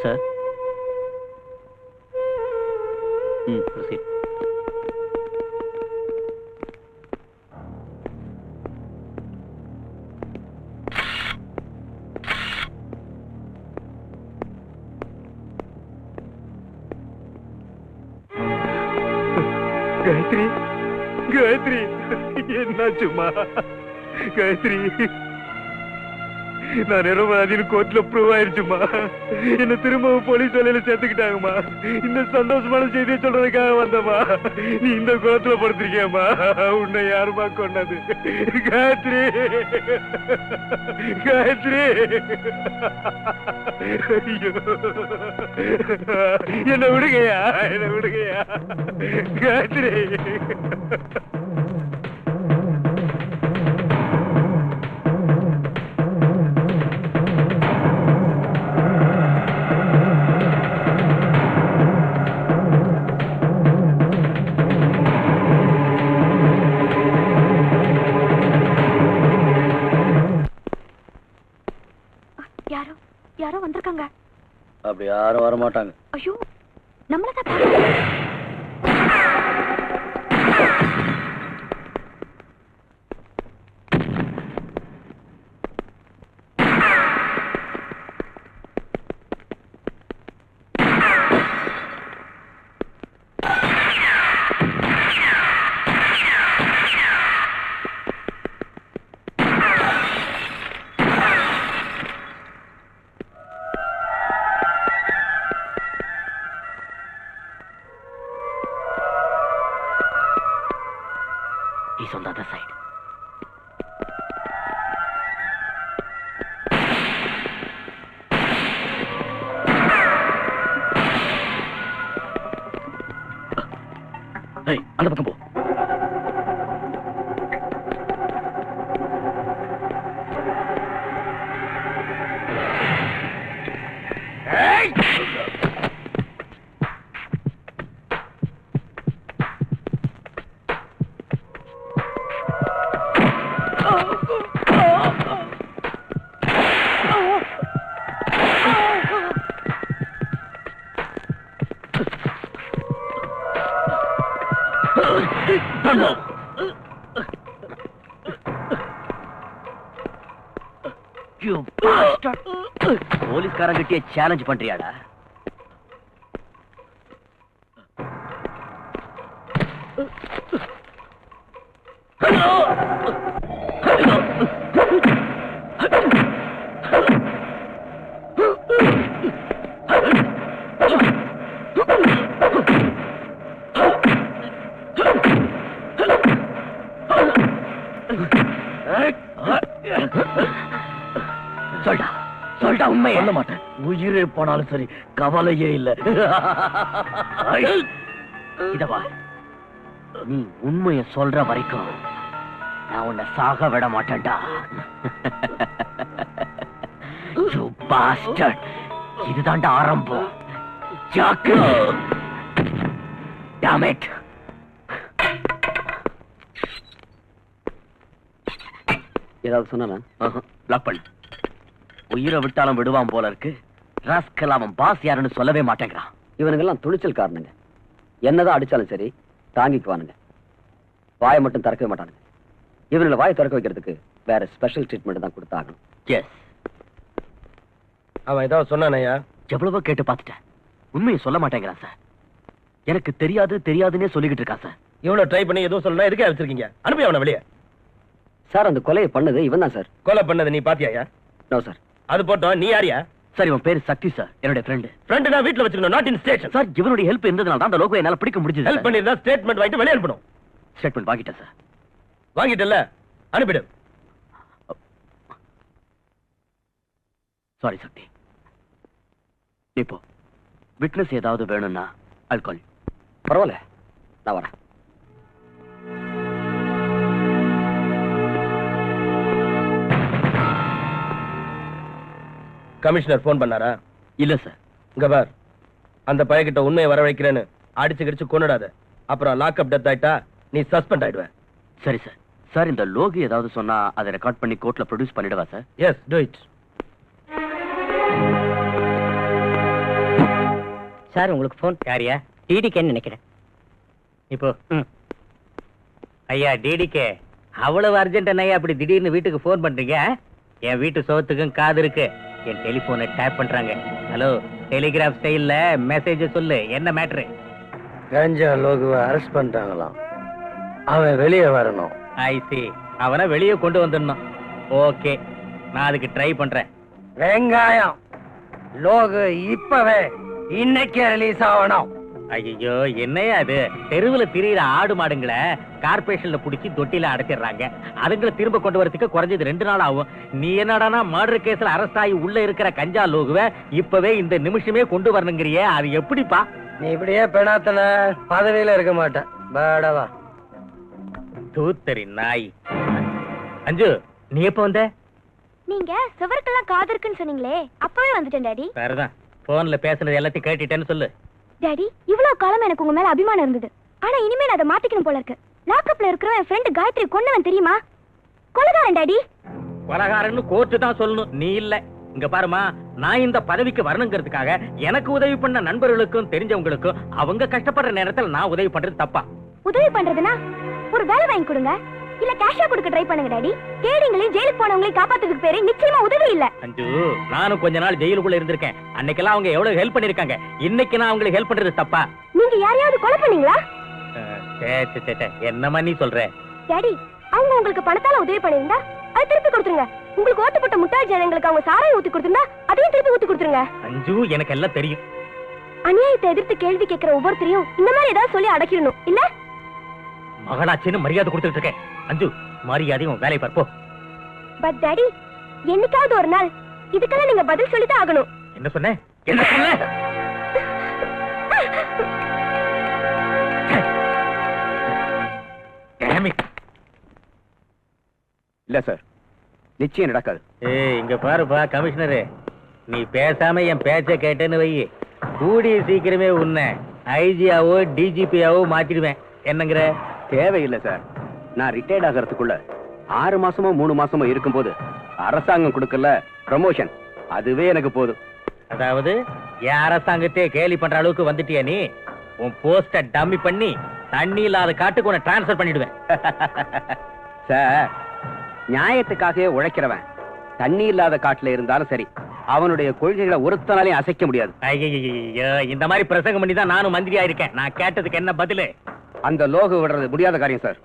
சார். proceed. காயத்ரி, காயத்ரி, என்னாச்சுமா? காயத்ரி, நான் நிரபராதின்னு கோர்ட்ல ப்ரூவ் ஆயிடுச்சுமா. என்ன திரும்பவும் போலீஸ் வேலையில சேர்த்துக்கிட்டாங்கம்மா. இந்த சந்தோஷமான செய்தியை சொல்றதுக்காக வந்தம்மா. நீ இந்த குளத்துல படுத்திருக்கியம்மா. உன்னை யாருமா கொண்டது? காயத்ரி, காயத்ரி, ஐயோ, என்ன விடுங்கயா, என்ன விடுங்கயா. காயத்ரி, யாரோ வந்திருக்காங்க. அப்படி யாரும் வர மாட்டாங்க. ஐயோ, நம்மளதான். He's on the other side. Hey, அந்த பக்கம் போ. Hey! போலீஸ்காரங்கிட்டே சேலஞ்ச் பண்றியாடா? சொல்டா, சொல்டா, உண்மை சொல்ல மாட்டேன். உயிரே போனாலும் சரி, கவலையே இல்ல. இதவா, நீ உண்மைய சொல்ற வரைக்கும் நான் உன்னை சாக விட மாட்டேன்டா. You bastard. இதுதான்டா ஆரம்பம். ஜாக்கு. Damn it. ஏதாவது சொன்னா லாக் பண்ணு. உயிரை விட்டாலும் விடுவான் போல இருக்கு. ராஸ்கல் அவன் பாஸ் யாருன்னு சொல்லவே மாட்டேங்கிறான். இவனுங்கெல்லாம் துணிச்சல் காரணங்க. என்னதான் அடிச்சாலும் சரி தாங்கிக்குவானுங்க. வாயை மட்டும் திறக்கவே மாட்டானுங்க. இவனுங்களை வாயை திறக்க வைக்கிறதுக்கு வேற ஸ்பெஷல் ட்ரீட்மெண்ட் தான் கொடுத்தாகணும். எஸ். அவன் ஏதாவது சொன்னானயா? எவ்வளவோ கேட்டு பார்த்துட்டேன். உண்மையை சொல்ல மாட்டேங்கிறான் சார். எனக்கு தெரியாது தெரியாதுன்னே சொல்லிக்கிட்டு இருக்கான் சார். இவனை ட்ரை பண்ணி எதுவும் சொல்லலாம். எதுக்கே வச்சிருக்கீங்க? அனுப்பி அவனை வெளியே. சார், அந்த கொலையை பண்ணது இவன் தான் சார். கொலை பண்ணது நீ பாத்தியாயா? No sir. அது போட்டோம். நீ யாரியா? சார், இவன் பேரு சக்தி சார், என்னுடைய ஃப்ரெண்ட். ஃப்ரெண்ட் நான் வீட்ல வச்சுக்கணும், நாட் இன் ஸ்டேஷன். சார், இவனுடைய ஹெல்ப் இருந்ததுனால தான் அந்த லோகோ என்னால பிடிக்க முடிஞ்சது. ஹெல்ப் பண்ணிருந்தா ஸ்டேட்மெண்ட் வாங்கிட்டு வெளியே அனுப்பணும். ஸ்டேட்மெண்ட் வாங்கிட்டேன் சார். வாங்கிட்டல, அனுப்பிடு. சாரி சக்தி. இப்போ விட்னஸ் ஏதாவது வேணும்னா I'll call you. பரவாயில்ல, நான் வரேன். கமிஷனர் ஃபோன் பண்ணாரா? இல்ல சார். இங்க பார், அந்த பையன்கிட்ட உண்மையை வரவழைக்கிறேன்னு அடிச்சு கிடிச்சு கொன்னுடாத. அப்புறம் லாக்அப் டெத் ஆயிட்டா நீ சஸ்பெண்ட் ஆயிடுவேன். சரி சார். சார், இந்த லோகு ஏதாவது சொன்னா அதை ரெக்கார்ட் பண்ணி கோர்ட்ல ப்ரொடியூஸ் பண்ணிடுவா sir? Yes, do it. Sir உங்களுக்கு ஃபோன். யாரியா? டிடிகேன்னு நினைக்கிறேன். இப்போ ஐயா டிடிகே, அவ்வளவு அர்ஜென்ட் ஐயா அப்படி திடீர்னு வீட்டுக்கு ஃபோன் பண்றீங்க? என் வீட்டு சோத்துக்கும் காது இருக்கு. என் டெலிபோனை டேப் பண்றாங்க. ஹலோ, டெலிகிராஃப் ஸ்டைல்ல மெசேஜ் சொல்லு. என்ன மேட்ரு? கஞ்சா லோகுவை அரெஸ்ட் பண்ணிட்டாங்களாம். அவன் வெளியே வரணும். ஐ சி. அவனை வெளியே கொண்டு வந்துடணும். ஓகே, நான் அதுக்கு ட்ரை பண்றேன். வெங்காயம் லோகு இப்பவே இன்னைக்கு ரிலீஸ் ஆகணும். ஐயோ, என்னையா அது? தெருவுல திரியிற ஆடு மாடுங்களை கார்பரேஷன்ல புடிச்சு தொட்டில அடைச்சிடுறாங்க. அதுங்களை திரும்ப கொண்டு வரதுக்கு குறைஞ்சது 2 நாள் ஆகும். நீ என்னடானா மர்டர் கேஸ்ல அரெஸ்ட் ஆகி உள்ள இருக்கிற கஞ்சா லோகுவை இப்பவே இந்த நிமிஷமே கொண்டு வரணுங்கிறியே, அது எப்படிப்பா? நீ இப்படியே பெணாத்தன பதவியில இருக்க மாட்டேன். பேடவா தூத்தரி நாய். அஞ்சு, நீ எப்ப வந்த? நீங்க சுவருக்கெல்லாம் காது இருக்குன்னு சொன்னீங்களே, அப்பவே வந்துட்டேன் டாடி. வேறதான், போன்ல பேசுனது எல்லாத்தையும் கேட்டுட்டேன்னு சொல்லு. டாடி, இவ்வளவு காலம் எனக்கு உங்க மேல அபிமானம் இருந்தது. ஆனா இனிமே நான் அதை மாத்திக்கணும் போல இருக்கு. லாக்அப்ல இருக்கிற என் ஃப்ரெண்ட் காயத்ரி கொன்னவன் தெரியுமா? கொலைகாரன் டாடி. கொலைகாரன்னு கோர்ட்டு தான் சொல்லணும், நீ இல்ல. இங்க பாருமா, நான் இந்த பதவிக்கு வரணுங்கிறதுக்காக எனக்கு உதவி பண்ண நண்பர்களுக்கும் தெரிஞ்சவங்களுக்கும் அவங்க கஷ்டப்படுற நேரத்துல நான் உதவி பண்றது தப்பா? உதவி பண்றதுனா ஒரு வேலை வாங்கி கொடுங்க, இல்ல கேஷா கொடுக்க ட்ரை பண்ணுங்க டாடி. கேடிங்களையும் ஜெயிலுக்கு போனவங்களையும் காப்பாத்துறதுக்கு பேரு நிச்சயமா உதவி இல்ல. அஞ்சு, நானும் கொஞ்ச நாள் ஜெயிலுக்குள்ள இருந்திருக்கேன். அன்னைக்கெல்லாம் அவங்க எவ்வளவு ஹெல்ப் பண்ணிருக்காங்க. இன்னைக்கு நான் அவங்களுக்கு ஹெல்ப் பண்றது தப்பா? நீங்க யாரையாவது கொலை பண்ணீங்களா? என்னமா நீ சொல்ற? டாடி, அவங்க உங்களுக்கு பணத்தால உதவி பண்ணிருந்தா அதை திருப்பி கொடுத்துருங்க. உங்களுக்கு ஓட்டுப்பட்ட முட்டாள் ஜனங்களுக்கு அவங்க சாராயம் ஊத்தி கொடுத்திருந்தா அதையும் திருப்பி ஊத்தி கொடுத்துருங்க. அஞ்சு, எனக்கு எல்லாம் தெரியும். அநியாயத்தை எதிர்த்து கேள்வி கேட்கிற ஒவ்வொருத்தரையும் இந்த மாதிரி ஏதாவது சொல்லி அடக்கிடணும் இல்ல? மகளாச்சின்னு மரியாதை கொடுத்துட்டு இருக்கேன். அஞ்சு, மரியாதையும் வேலை பார்ப்போ. பட் டாடி, என்னைக்காவது ஒரு நாள் இதுக்கெல்லாம் நீங்க பதில் சொல்லிதான் ஆகணும். என்ன சொன்ன? என்ன சொன்ன? இல்ல சார், நிச்சயம் நடக்காது. ஏய், இங்க பாருப்பா கமிஷனரு, நீ பேசாம என் பேச்ச கேட்டேன்னு வை, கூடிய சீக்கிரமே உன்னை ஐஜியாவோ டிஜிபியாவோ மாத்திடுவேன். என்னங்கிற? தேவையில்லை சார். நான் ரிட்டையர்ட் ஆகிறதுக்குள்ள 6 மாசமோ 3 மாசமோ இருக்கும்போது அரசாங்கம் கொடுக்கல ப்ரமோஷன், அதுவே எனக்கு போதும். அதாவது என் அரசாங்கத்தையே கேலி பண்ற அளவுக்கு வந்துட்டியா நீ? உன் போஸ்ட டம்மி பண்ணி தண்ணி இல்லாத காட்டுக்கு உன்னை டிரான்ஸ்பர் பண்ணிடுவேன். சார், நியாயத்துக்காகவே உழைக்கிறவன் தண்ணி இல்லாத காட்டுல இருந்தாலும் சரி, அவனுடைய கொள்கைகளை ஒருத்தனாலையும் அசைக்க முடியாது. ஐயோ, இந்த மாதிரி பிரசங்கம் பண்ணி தான் நானும் மந்திரியா இருக்கேன். நான் கேட்டதுக்கு என்ன பதிலு? அந்த லோகு விடுறது முடியாத காரியம் சார்.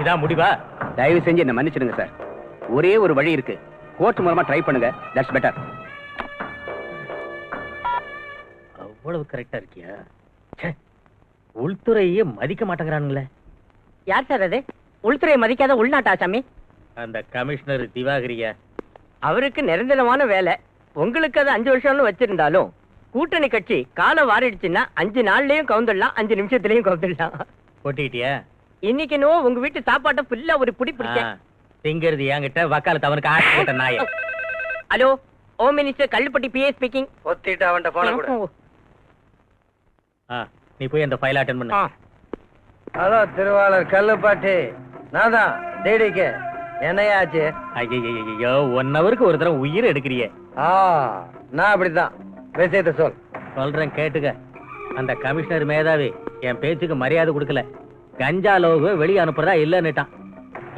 இதான் முடிவா? தயவு செஞ்சு என்ன மன்னிச்சிடுங்க சார். ஒரே ஒரு வழி இருக்கு, கோர்ட் மூலமா ட்ரை பண்ணுங்க. That's better. அவ்வளவு கரெக்டா இருக்கியா? உள்துறையே மதிக்க மாட்டேங்கிறானுங்களே. யார் சார் அது? உள்துறை மதிக்காத உள்நாட்டு ஆசாமி? அந்த கமிஷனர் திவாகரியா? அவருக்கு நிரந்தரமான வேலை. உங்களுக்கு அது 5 வருஷம்னு வச்சிருந்தாலும் கூட்டணி கட்சி காலம் வாரிடுச்சுன்னா 5 நாள்லயும் கவுந்துடலாம், 5 நிமிஷத்துலயும் கவுந்துடலாம். போட்டிட்டியா? இன்னைக்கு நோ உங்க வீட்டு சாப்பாட்டை ஃபுல்லா ஒரு புடி பிடிச்சேன். திங்கிறது என்கிட்ட, வக்காலத்து அவனுக்கு ஆட்சி போட்ட நாய. Hello, home minister Kallupatti PA speaking. ஒத்திட்டு அவன்கிட்ட போன கூட. நீ போய் அந்த ஃபைல் அட்டெண்ட் பண்ணு. ஹலோ திருவாளர் கல்லுப்பாட்டி, நான் தான் டிடிகே. என்னையாச்சு? ஐயோ, 1 ஹவருக்கு ஒரு தடவை உயிர் எடுக்கிறியே. நான் அப்படித்தான். விஷயத்தை சொல். சொல்றேன் கேட்டுக்க. அந்த கமிஷனர் மேதாவி என் பேச்சுக்கு மரியாதை கொடுக்கல. கஞ்சா லோகு வெளியே அனுப்புறதா இல்லன்னுட்டான்.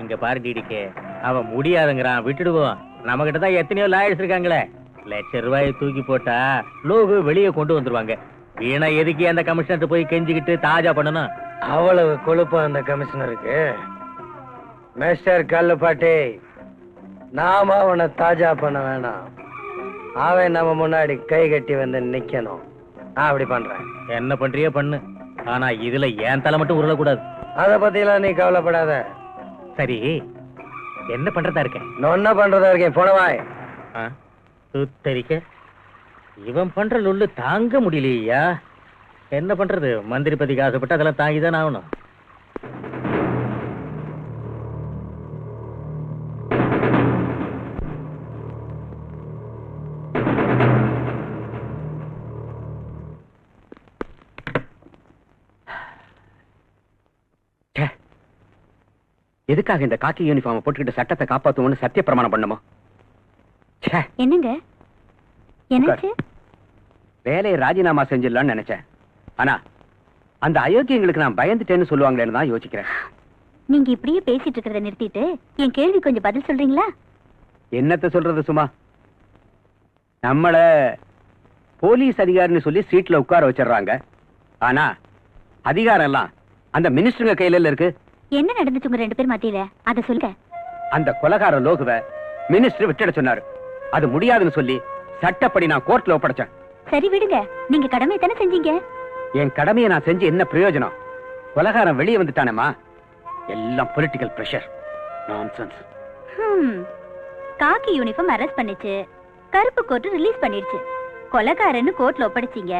இங்க பாரு டிடிகே, அவன் முடியாதுங்கிறான், விட்டுடுவோம். நம்ம கிட்ட தான் எத்தனையோ லாயர்ஸ் இருக்காங்களே. ₹1,00,000 தூக்கி போட்டா லோகு வெளியே கொண்டு வந்துருவாங்க. வீணா எதுக்கு அந்த கமிஷனர் போய் கெஞ்சிக்கிட்டு தாஜா பண்ணணும்? அவ்வளவு கொழுப்பா அந்த கமிஷனருக்கு? மிஸ்டர் கல்லுப்பாட்டி, நாம அவனை தாஜா பண்ண வேணாம். அவன் நம்ம முன்னாடி கை கட்டி வந்து நிக்கணும். நான் அப்படி பண்றேன். என்ன பண்றியோ பண்ணு, ஆனா இதுல ஏன் தலை மட்டும் உருளக்கூடாது. அத பத்தி எல்லாம் நீ கவலைப்படாத. சரி, என்ன பண்றதா இருக்கேன்? என்ன பண்றதா இருக்கேன்? போனவாய் சுத்தரிக்க இவன் பண்ற லொல்லு தாங்க முடியலையா? என்ன பண்றது? மந்திரி பதிக்கு ஆசைப்பட்டு அதெல்லாம் தாங்கிதான் ஆகணும். எதுக்காக இந்த காக்கி யூனிஃபார்ம் போட்டுக்கிட்டு சட்டத்தை காப்பாத்துவோம்னு சத்திய பிரமாணம் பண்ணுமோ? என்னங்க என்னாச்சு? வேலையை ராஜினாமா செஞ்சிடலாம்னு நினைச்சேன். ஆனா அந்த அயோக்கியங்களுக்கு நான் பயந்துட்டேன்னு சொல்லுவாங்களேன்னு தான் யோசிக்கிறேன். நீங்க இப்படியே பேசிட்டு இருக்கிறத நிறுத்திட்டு என் கேள்வி கொஞ்சம் பதில் சொல்றீங்களா? என்னத்த சொல்றது சும்மா? நம்மள போலீஸ் அதிகாரின்னு சொல்லி சீட்ல உட்கார வச்சிடறாங்க. ஆனா அதிகாரம் எல்லாம் அந்த மினிஸ்டருங்க கையில இருக்கு. என்ன நடந்துச்சு உங்க 2 பேர் மத்தியில? அத சொல்லுங்க. அந்த கொலைகார லோகுவை மினிஸ்டர் விட்டுட சொன்னாரு. அது முடியாதுன்னு சொல்லி சட்டப்படி நான் கோர்ட்ல ஒப்படைச்சேன். சரி விடுங்க, நீங்க கடமை தானே செஞ்சீங்க. என் கடமையை நான் செஞ்சு என்ன பிரயோஜனம்? கொலைகாரன் வெளியே வந்துட்டானேமா, எல்லாம் பொலிட்டிக்கல் பிரஷர். நான்சென்ஸ். காக்கி யூனிஃபார்ம் அரெஸ்ட் பண்ணிச்சு, கருப்பு கோட் ரிலீஸ் பண்ணிடுச்சு. கொலைகாரன்னு கோர்ட்ல ஒப்படைச்சீங்க,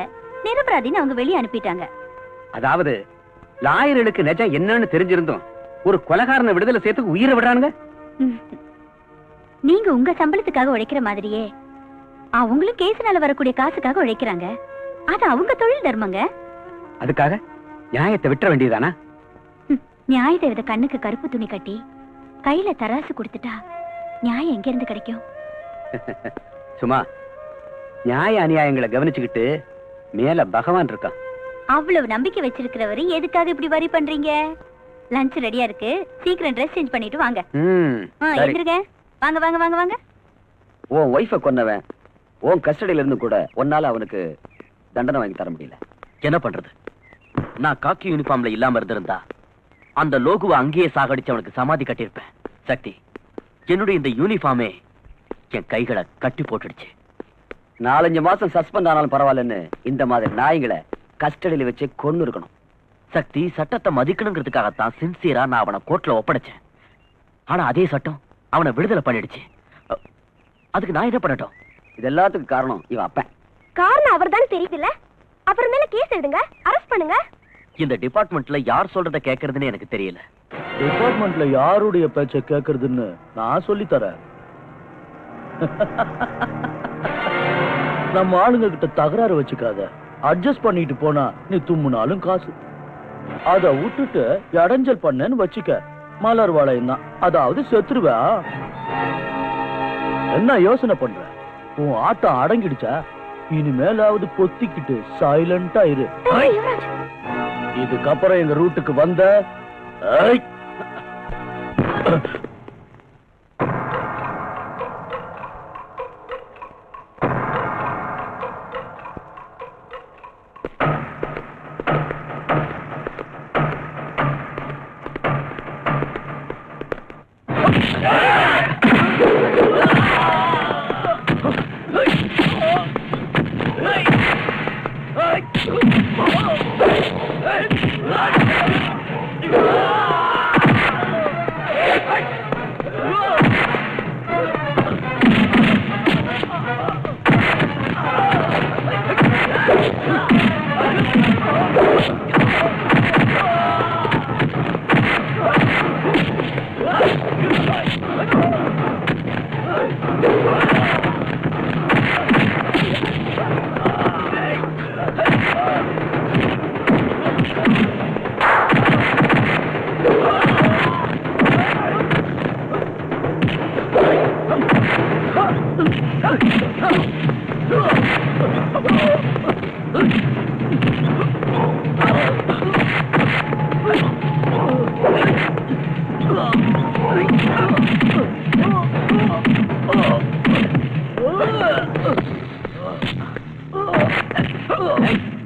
நிரபராதின்னு அவங்க வெளியே அனுப்பிட்டாங்க. அதாவது லாயர்களுக்கு நிஜம் என்னன்னு தெரிஞ்சிருந்தோம் ஒரு கொலைகாரனை விடுதலை சேர்த்து உயிரை விடுறானுங்க. நீங்க உங்க சம்பளத்துக்காக உழைக்கிற மாதிரியே அவங்களும் கேஸ்னால வரக்கூடிய காசுக்காக உழைக்கிறாங்க. அது அவங்க தொழில் தர்மங்க. அதுக்காக நியாயத்தை விட்டுற வேண்டியதானா? நியாயத்தை வித கண்ணுக்கு கருப்பு துணி கட்டி கையில தராசு கொடுத்துட்டா நியாயம் எங்க இருந்து கிடைக்கும்? சும்மா நியாய அநியாயங்களை கவனிச்சுக்கிட்டு மேல பகவான் இருக்கான். அவ்வளவு நம்பிக்கை வச்சிருக்கிறவரு எதுக்காக இப்படி வரி பண்றீங்க? லஞ்ச் ரெடியா இருக்கு, சீக்கிரம் ட்ரெஸ் சேஞ்ச் பண்ணிட்டு வாங்க. எந்திருங்க, வாங்க வாங்க வாங்க வாங்க. உன் ஒய்ஃபை கொன்னவன் உன் கஸ்டடியில இருந்து கூட உன்னால அவனுக்கு தண்டனை வாங்கி தர முடியல. என்ன பண்றது? நான் காக்கி யூனிஃபார்ம்ல இல்லாம இருந்திருந்தா அந்த லோகுவை அங்கேயே சாகடிச்சு அவனுக்கு சமாதி கட்டியிருப்பேன். சக்தி, என்னுடைய இந்த யூனிஃபார்மே என் கைகளை கட்டி போட்டுடுச்சு. 4-5 மாசம் சஸ்பெண்ட் ஆனாலும் பரவாயில்லன்னு இந்த மாதிரி நாய்களை கஸ்டடியில வச்சு கொன்னு இருக்கணும். சக்தி, சட்டத்தை மதிக்கணுங்கிறதுக்காகத்தான் சின்சியரா நான் அவனை கோர்ட்ல ஒப்படைச்சேன். ஆனா அதே சட்டம் அவனை விடுதலை பண்ணிடுச்சு. அதுக்கு நான் என்ன பண்ணட்டும்? இது எல்லாத்துக்கும் காரணம் இவன் அப்பன். காரணம் அவர் தானே தெரியுதுல்ல? அப்புறம் மேல கேஸ் எழுதுங்க, அரெஸ்ட் பண்ணுங்க. இந்த டிபார்ட்மெண்ட்ல யார் சொல்றத கேக்குறதுன்னு எனக்கு தெரியல. டிபார்ட்மெண்ட்ல யாருடைய பேச்ச கேக்குறதுன்னு நான் சொல்லி தரேன். நம்ம ஆளுங்க கிட்ட தகராறு வச்சுக்காத, அட்ஜஸ்ட் பண்ணிட்டு போனா நீ தும்முனாலும் காசு. அத விட்டுட்டு இடைஞ்சல் பண்ணேன்னு வச்சுக்க, மலர் வளையம் தான், அதாவது செத்துருவா. என்ன யோசனை பண்ற? உன் ஆட்டம் அடங்கிடுச்சா? இனிமேலாவது பொத்திக்கிட்டு சைலண்டா இரு. இதுக்கப்புறம் எங்க ரூட்டுக்கு வந்த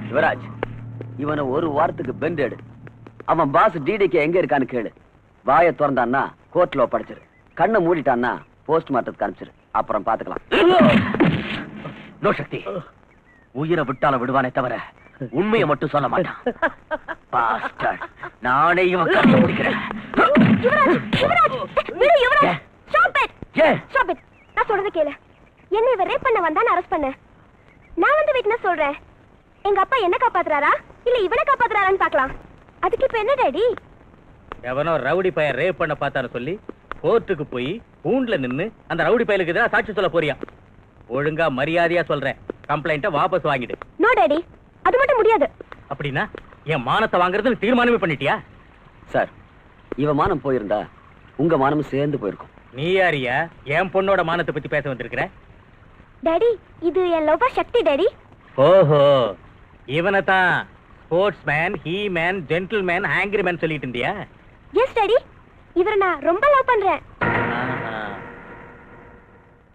யுவராஜ், இவனை ஒரு வாரத்துக்கு பெண்ட் எடு. அவன் பாஸ் டிடிக்கு எங்க இருக்கான்னு கேளு. வாயை திறந்தான்னா கோர்ட்ல ஒப்படைச்சிரு, கண்ணை மூடிட்டான்னா போஸ்ட் மார்ட்டத்துக்கு அனுப்பிச்சிரு. அப்புறம் பாத்துக்கலாம். நோ சக்தி, உயிரை விட்டால விடுவானே தவிர உண்மையை மட்டும் சொல்ல மாட்டான். பாஸ்டர்ட், நானே இவன் கண்ணை முடிக்கிறேன். நான் சொல்றது கேளு. என்ன இவன் ரேப் பண்ண வந்தான்னு அரெஸ்ட் பண்ண. நான் வந்து விட்னஸ் சொல்றேன். எங்க அப்பா என்ன காப்பாத்துறாரா இல்ல இவனை காப்பாத்துறாரான்னு பாக்கலாம். அதுக்கு இப்ப என்ன டாடி? எவனோ ரவுடி பையன் ரேப் பண்ண பார்த்தான்னு சொல்லி கோர்ட்டுக்கு போய் பூண்ட்ல நின்னு அந்த ரவுடி பையலுக்கு எதிராக சாட்சி சொல்ல போறியா? ஒழுங்கா மரியாதையா சொல்றேன், கம்ப்ளைண்ட்டை வாபஸ் வாங்கிடு. நோ டாடி, அது மட்டும் முடியாது. அப்படின்னா என் மானத்தை வாங்குறதுன்னு தீர்மானமே பண்ணிட்டியா? சார், இவன் மானம் போயிருந்தா உங்க மானமும் சேர்ந்து போயிருக்கும். நீ யாரியா என் பொண்ணோட மானத்தை பத்தி பேச வந்திருக்கிற? டாடி இது என் லவ்வர் சக்தி டாடி. ஓஹோ, இவனை தான் sports man, he man, gentleman, angry man சொல்லிட்டு இருந்தியா? எஸ் டாடி, இவரை நான் ரொம்ப லவ் பண்றேன். ஆஹா.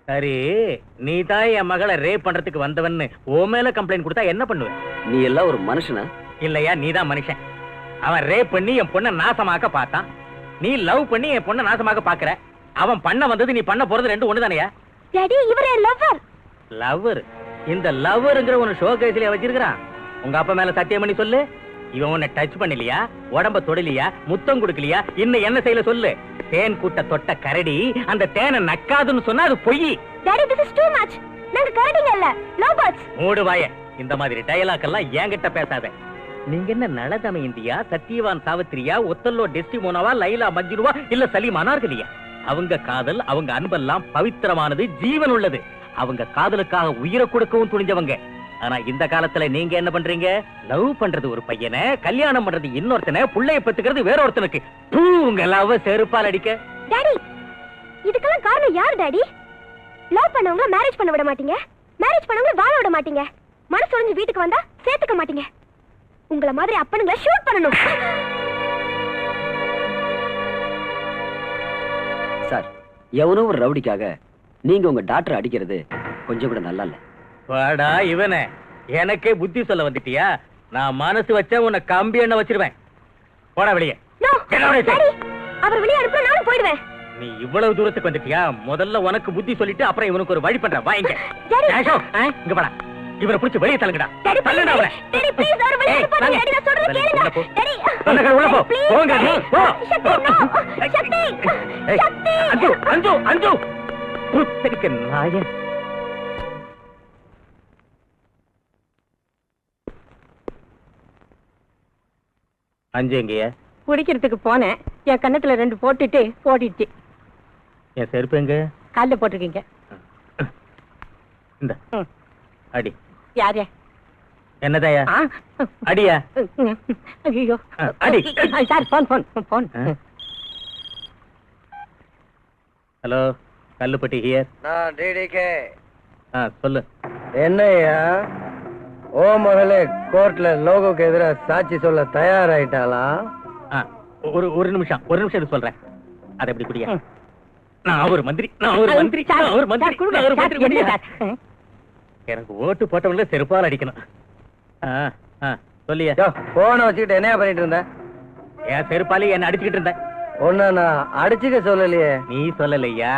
சரி, நீ தான் என் மகளை ரேப் பண்றதுக்கு வந்தவன்னு உன் மேல கம்ப்ளைண்ட் கொடுத்தா என்ன பண்ணுவ? நீ எல்லாம் ஒரு மனுஷனா? இல்லையா, நீ தான் மனுஷன். அவன் ரேப் பண்ணி என் பொண்ணை நாசமாக்க பார்த்தான். நீ லவ் பண்ணி என் பொண்ணை நாசமாக்க பாக்குற. அவன் பண்ண வந்தது நீ பண்ண போறது ரெண்டு ஒண்ணு தானேயா? டாடி இவரே லவ்வர். லவ்வர்? இந்த லவ்வர்ங்கிற உன ஷோ கேஸ்ல வச்சிருக்கான். உங்க அப்பா மேல சத்தியம் பண்ணி சொல்லு. இவன் உன்னை டச் பண்ணலையா, உடம்ப தொடலியா, முத்தம் கொடுக்கலையா, இன்னும் என்ன செய்யல சொல்லு. தேன் கூட்ட தொட்ட கரடி அந்த தேனை நக்காதுன்னு சொன்னா அது பொய். Daddy this is too much. நாங்க கரடிங்க இல்ல, லவ் பேர்ட்ஸ். மூடு வாய. இந்த மாதிரி டயலாக் எல்லாம் என்கிட்ட பேசாத. நீங்க என்ன நலதம இந்தியா, சத்தியவான் சாவித்திரியா, ஒத்தல்லோ டெஸ்டிமோனாவா, லைலா மஜ்னுவா, இல்ல சலீம் அனார்கலியா? அவங்க காதல், அவங்க அன்பெல்லாம் பவித்திரமானது, ஜீவன் உள்ளது. அவங்க காதலுக்காக உயிரை கொடுக்கவும் துணிஞ்சவங்க. ஆனா இந்த காலத்துல நீங்க என்ன பண்றீங்க? லவ் பண்றது ஒரு பையனை, கல்யாணம் பண்றது இன்னொருத்தனை, புள்ளைய பெத்துக்கிறது வேற ஒருத்தனுக்கு. உங்க லவ் செருப்பால் அடிக்க. டாடி இதுக்கெல்லாம் காரணம் யார் டாடி? லவ் பண்ணவங்க மேரேஜ் பண்ண விட மாட்டீங்க, மேரேஜ் பண்ணவங்க வாழ விட மாட்டீங்க, மனசு உடைஞ்சு வீட்டுக்கு வந்தா சேர்த்துக்க மாட்டீங்க. உங்கள மாதிரி அப்பனுங்களை ஷூட் பண்ணணும். சார், எவனோ ஒரு ரவுடிக்காக நீங்க உங்க டாக்டர் அடிக்கிறது கொஞ்சம் கூட நல்லா இல்ல. வாடா இவனே, எனக்கே புத்தி சொல்ல வந்துட்டியா? நான் மனசு வச்ச உன்னை கம்பி எண்ணெய் வச்சிருவேன். போடா வெளியே. அவர் வெளியே அனுப்ப நானும் போயிடுவேன். நீ இவ்வளவு தூரத்துக்கு வந்துட்டியா? முதல்ல உனக்கு புத்தி சொல்லிட்டு அப்புறம் இவனுக்கு ஒரு வழி பண்றேன். வாங்க இங்க போடா. இவரை பிடிச்சு வெளியே தள்ளுங்கடா. தள்ளுடா அவரை. டாடி ப்ளீஸ் அவர் வெளியே அனுப்பாதீங்க. டாடி நான் சொல்றது கேளுங்க. டாடி உள்ள போ. போங்க நீ. போ. சக்தி சக்தி அஞ்சு அஞ்சு அஞ்சு புத்தரிக்க நாயன். அஞ்சு எங்கயா? குடிக்கிறதுக்கு போனேன். என் கண்ணத்துல ரெண்டு போட்டுட்டு ஓடிடுச்சு. என் செருப்பு எங்க? கால்ல போட்டிருக்கீங்க. இந்த அடி. யாரு? என்னதாயா? அடியா? ஐயோ அடி. Sir phone phone phone. Hello, Kallupatti here. நான் டிடிகே. சொல்லு. என்னையா ஓ மகளே கோர்ட்ல லோகோக்கு எதிராக சாட்சி சொல்ல தயாராயிட்டாளா? ஒரு நிமிஷம் இது சொல்றேன். அதை எப்படி குடியா? நான் ஒரு மந்திரி, நான் ஒரு மந்திரி, நான் ஒரு மந்திரி, நான் ஒரு மந்திரி குடியா? எனக்கு ஓட்டு போட்டவங்கள செருப்பால் அடிக்கணும். சொல்லியா? போனை வச்சுக்கிட்டு என்ன பண்ணிட்டு இருந்த? என் செருப்பாலே என்ன அடிச்சுக்கிட்டு இருந்தேன். ஒன்ன நான் அடிச்சுக்க சொல்லலையே. நீ சொல்லலையா?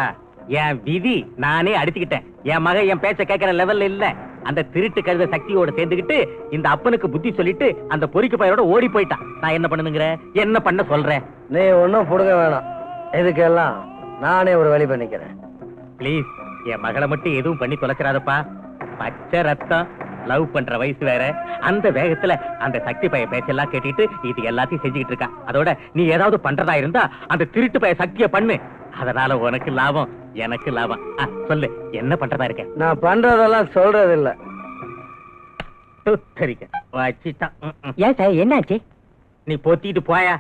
என் விதி நானே அடிச்சுக்கிட்டேன். என் மக என் பேச்ச கேட்கிற லெவல்ல இல்ல. அந்த திருட்டு கருத சக்தியோட சேர்ந்துக்கிட்டு இந்த அப்பனுக்கு புத்தி சொல்லிட்டு அந்த பொறிக்கு பையனோட ஓடி போயிட்டான். நான் என்ன பண்ணுங்கிற? என்ன பண்ண சொல்றேன்? நீ ஒன்னும் புடுங்க வேணாம். இதுக்கெல்லாம் நானே ஒரு வழி பண்ணிக்கிறேன். பிளீஸ் என் மகளை மட்டும் எதுவும் பண்ணி தொலைச்சிடாதப்பா. பச்சை ரத்தம், லவ் பண்ற வயசு வேற. அந்த வேகத்துல அந்த சக்தி பைய பேச்செல்லாம் கேட்டுட்டு இது எல்லாத்தையும் செஞ்சுக்கிட்டு இருக்கா. அதோட நீ ஏதாவது பண்றதா இருந்தா அந்த திருட்டு பைய சக்திய பண்ணு. அதனால உனக்கு லாபம், எனக்கு லாபம். சொல்லு, என்ன பண்றதா இருக்க? நான் பண்றதெல்லாம் சொல்றது இல்ல. வச்சிட்டான். ஏன் சார் என்னாச்சு? நீ பொத்திட்டு போயா.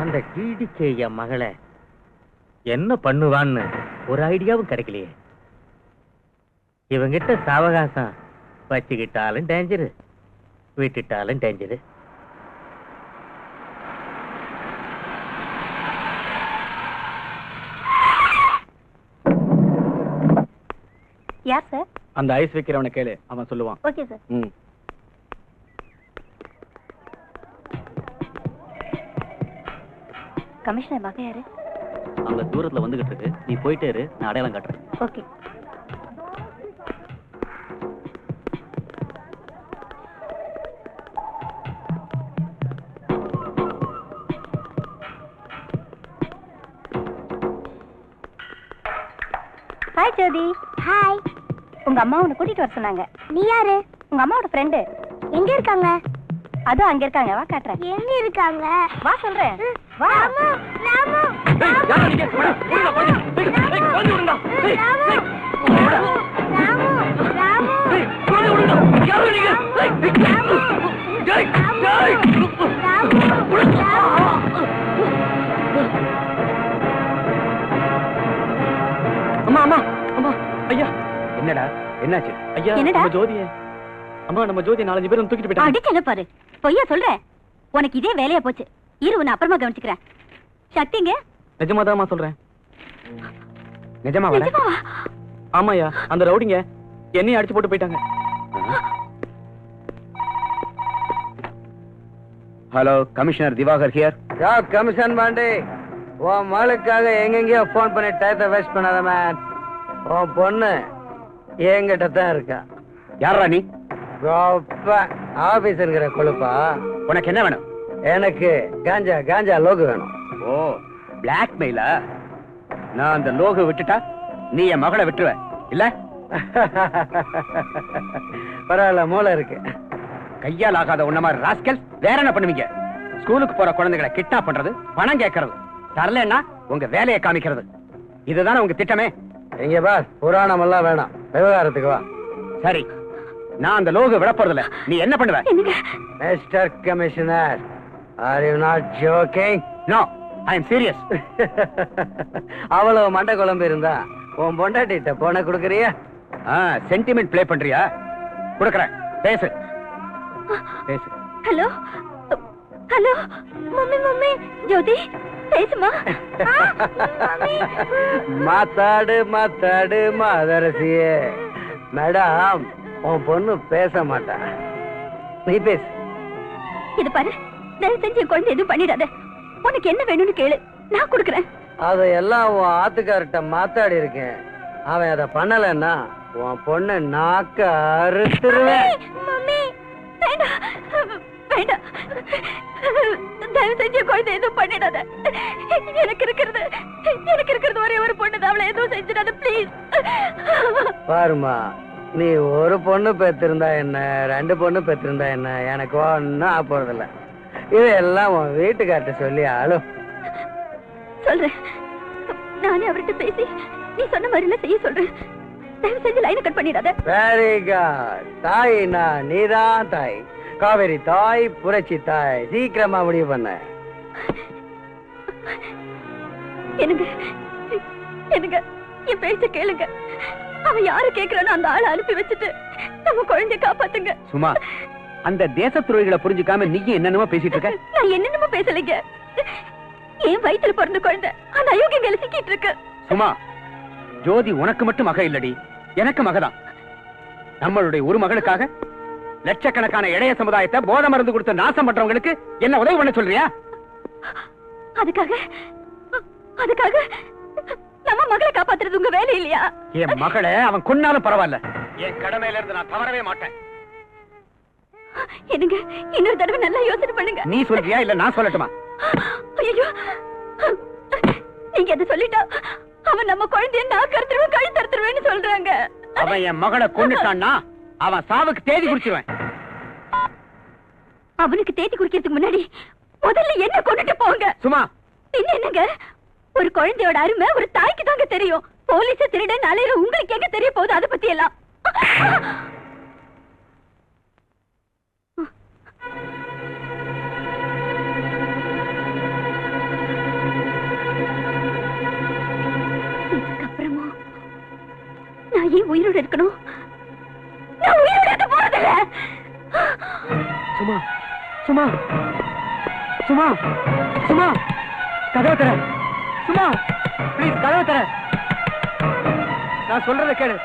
அந்த டிடிகே என் மகளை என்ன பண்ணுவான்னு ஒரு ஐடியாவும் கிடைக்கலையே. இவங்கிட்ட சாவகாசம் வச்சுக்கிட்டாலும் டேஞ்சரு, விட்டுட்டாலும் டேஞ்சரு. யார் சார்? அந்த ஐஸ் வைக்கிறவனை கேளு, அவன் சொல்லுவான். Okay sir. கமிஷனர் மக யாரு? அங்க தூரத்துல வந்துகிட்டு இருக்கு. நீ போயிட்டே இரு, நான் அடையாளம் காட்டுறேன். ஓகே. ஹாய் ஜோதி. ஹாய். உங்க அம்மா உன்னை கூட்டிட்டு வர சொன்னாங்க. நீ யாரு? உங்க அம்மாவோட ஃப்ரெண்டு. எங்க இருக்காங்க? அதோ அங்க இருக்காங்க, வா காட்டுறேன். எங்க இருக்காங்க? வா சொல்றேன். வா. ராமு, ராமு. யாரா நீங்க? ஓடுடா போடு. ஏய், ஓடி ஓடுடா. ஏய், ராமு, ராமு, ராமு. ஏய், ஓடி ஓடுடா. யாரா நீங்க? ஏய், ராமு. ஏய், ஏய். ராமு. ராமு. ஐயா என்னடா? நம்ம ஜோதிய அம்மா நம்ம ஜோதி 4-5 பேரும் தூக்கிட்டு போயிட்டாங்க. அடிச்சல பாரு, பொய்யா சொல்ற. உனக்கு இதே வேலையா போச்சு. இரு, உன்னை அப்புறமா கவனிச்சுக்கிறேன். சக்திங்க? நிஜமாதாம்மா சொல்றேன். நிஜமாவா? நிஜமாவா? ஆமாயா, அந்த ரவுடிங்க என்னையும் அடிச்சு போட்டு போயிட்டாங்க. Hello, commissioner Diwakar here. Yeah commission Pandi, உன் மகளுக்காக எங்கெங்கயோ போன் பண்ணி டயத்தை வேஸ்ட் பண்ணாத மேன். உன் பொண்ணு என்கிட்ட தான் இருக்கா. யாரா நீ? ஆபீஸ்ங்கிற கொழுப்பா. உனக்கு என்ன வேணும்? எனக்கு காஞ்சா காஞ்சா லோகு வேணும். ஓ, பிளாக்மெயிலா? நான் அந்த லோகு விட்டுட்டா நீ என் மகளை விட்டுருவ இல்ல? பரவாயில்ல, மூளை இருக்கு. கையால் ஆகாத உன்ன மாதிரி ராஸ்கல் வேற என்ன பண்ணுவீங்க? ஸ்கூலுக்கு போற குழந்தைகளை கிட்னாப் பண்றது, பணம் கேட்கறது, தரலன்னா உங்க வேலையை காமிக்கிறது, இதுதானே உங்க திட்டமே? இங்க பாஸ், புராணம் எல்லாம் வேணாம், விவகாரத்துக்கு வா. சரி, நான் அந்த லோகு விட போறதில்ல. நீ என்ன பண்ணுவ? Mister commissioner, are you not joking? No, I am serious. அவ்வளவு மண்டை குழம்பு இருந்தா உன் பொண்டாட்டிட்ட போன குடுக்கறியா? சென்டிமெண்ட் ப்ளே பண்றியா? கொடுக்கறேன், பேசு பேசு. ஹலோ ஹலோ, மம்மி மம்மி, ஜோதி பேசுமா? மாத்தாடு மாத்தாடு மாதரசியே. மேடம், உன் பொண்ணு பேச மாட்டா, நீ பேசு. இது பாரு, தயவு செஞ்சு என் குழந்தை எதுவும் பண்ணிடாத. உனக்கு என்ன வேணும்னு கேளு, நான் கொடுக்குறேன். அதையெல்லாம் உன் ஆத்துக்கார்ட்ட மாத்தாடி இருக்கேன். அவன் அதை பண்ணலன்னா உன் பொண்ணு நாக்க அறுத்துருவேன். மம்மி, வேண்டாம் வேண்டாம், தயவு செஞ்சு என் குழந்தை எதுவும் பண்ணிடாத. எனக்கு இருக்கிறது ஒரே ஒரு பொண்ணு தான், அவளை எதுவும் செஞ்சிடாத ப்ளீஸ். பாருமா, நீ ஒரு பொண்ணு பெற்றிருந்தா என்ன, 2 பொண்ணு பெற்றிருந்தா என்ன, எனக்கு ஒன்னும் ஆக போறதில்ல. இதெல்லாம் உன் வீட்டுக்கார்ட்ட சொல்லி ஆளும். சொல்றேன், நானே அவர்கிட்ட பேசி நீ சொன்ன மாதிரில செய்ய சொல்றேன். தயவு செஞ்சு லைனை கட் பண்ணிடாத. Very good. தாய்னா நீதான் தாய், காவேரி தாய், புரட்சி தாய். சீக்கிரமா முடிவு பண்ண. எனக்கு என் பேச்ச கேளுங்க. அவன் யாரு கேக்குறானோ அந்த ஆளை அனுப்பி வச்சுட்டு நம்ம குழந்தைய காப்பாத்துங்க. சும்மா, அந்த தேச துறைகளை புரிஞ்சுக்காம நீ என்னென்னமோ பேசிட்டு இருக்க. நான் என்னென்னமோ பேசலைங்க. என் வயித்துல பிறந்த குழந்தை அந்த அயோக்கியங்களை சிக்கிட்டு இருக்கு. சும்மா, ஜோதி உனக்கு மட்டும் மக இல்லடி, எனக்கு மகதான். நம்மளுடைய ஒரு மகளுக்காக லட்சக்கணக்கான இளைய சமுதாயத்தை போதை மருந்து கொடுத்து நாசம் பண்றவங்களுக்கு என்ன உதவி பண்ண சொல்றியா? அதுக்காக நம்ம மகளை காப்பாத்துறது உங்க வேலை இல்லையா? என் மகளை அவன் கொன்னாலும் பரவாயில்ல, என் கடமையில இருந்து நான் தவறவே மாட்டேன். என்னங்க, இன்னொரு தடவை நல்லா யோசனை பண்ணுங்க. நீ சொல்றியா இல்ல நான் சொல்லட்டுமா? ஐயோ, நீங்க எதை சொல்லிட்டா அவன் நம்ம குழந்தைய நாக்கு அறுத்துருவேன், கழுத்து அறுத்துருவேன்னு சொல்றாங்க. அவன் என் மகளை கொன்னுட்டான்னா அவன் சாவுக்கு தேதி குறிச்சிருவேன். அவனுக்கு தேதி குறிக்கிறதுக்கு முன்னாடி முதல்ல என்ன கொண்டுட்டு போங்க. சும்மா, என்னங்க, ஒரு குழந்தையோட அருமை ஒரு தாய்க்கு தாங்க தெரியும். போலீஸ் திருட நாளையில உங்களுக்கு எங்க தெரிய போகுது அதை பத்தி எல்லாம்? இதுக்கப்புறமா நான் ஏன் உயிரோடு இருக்கணும்? நான் உயிரோடு இருக்க போறதில்ல. சும்மா சும்மா சும்மா சும்மா, கதவை தர. சும்மா ப்ளீஸ், கதவை தர. நான் சொல்றதை கேளு,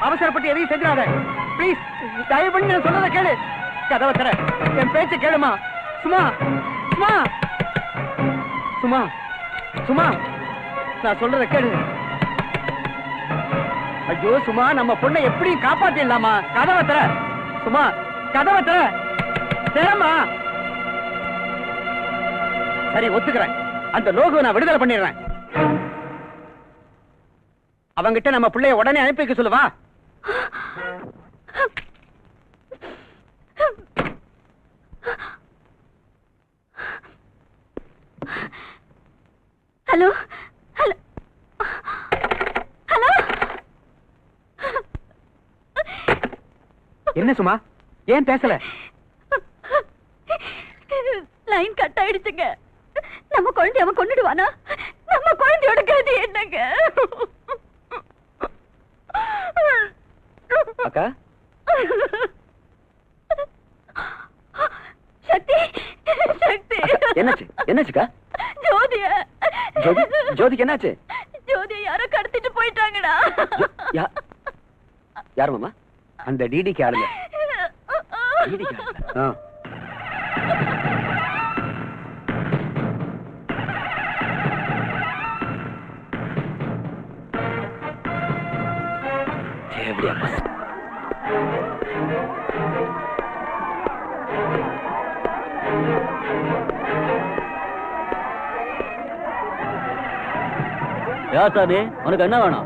அவசரப்பட்டு எதையும் செஞ்சிடாத ப்ளீஸ். தயவு பண்ணி நான் சொல்றதை கேளு, கதவை தர. என் பேச்ச கேளுமா. சும்மா சும்மா சும்மா சும்மா, நான் சொல்றதை கேளு. ஐயோ சும்மா, நம்ம பொண்ணை எப்படியும் காப்பாத்திடலாமா? கதவை தர. சும்மா, கதவை தர. தரமா. சரி, ஒத்துக்கிறேன். அந்த லோகுவை நான் விடுதலை பண்ணிடுறேன். அவங்கிட்ட நம்ம பிள்ளைய உடனே அனுப்பி வைக்க சொல்லுவா. Hello hello hello. என்ன சும்மா, ஏன் பேசல? லைன் கட் ஆயிடுச்சுங்க. நம்ம குழந்தை அவன் கொன்னுடுவானா? நம்ம குழந்தையோட கதி என்னங்க? அக்கா சக்தி சக்தி என்னாச்சுக்கா? ஜோதிக்கு என்னாச்சு? ஜோதியை யாரோ கடத்திட்டு போயிட்டாங்கடா. யார் மாமா? அந்த டிடிக்கு ஆளுங்க. சாமி உனக்கு என்ன வேணும்?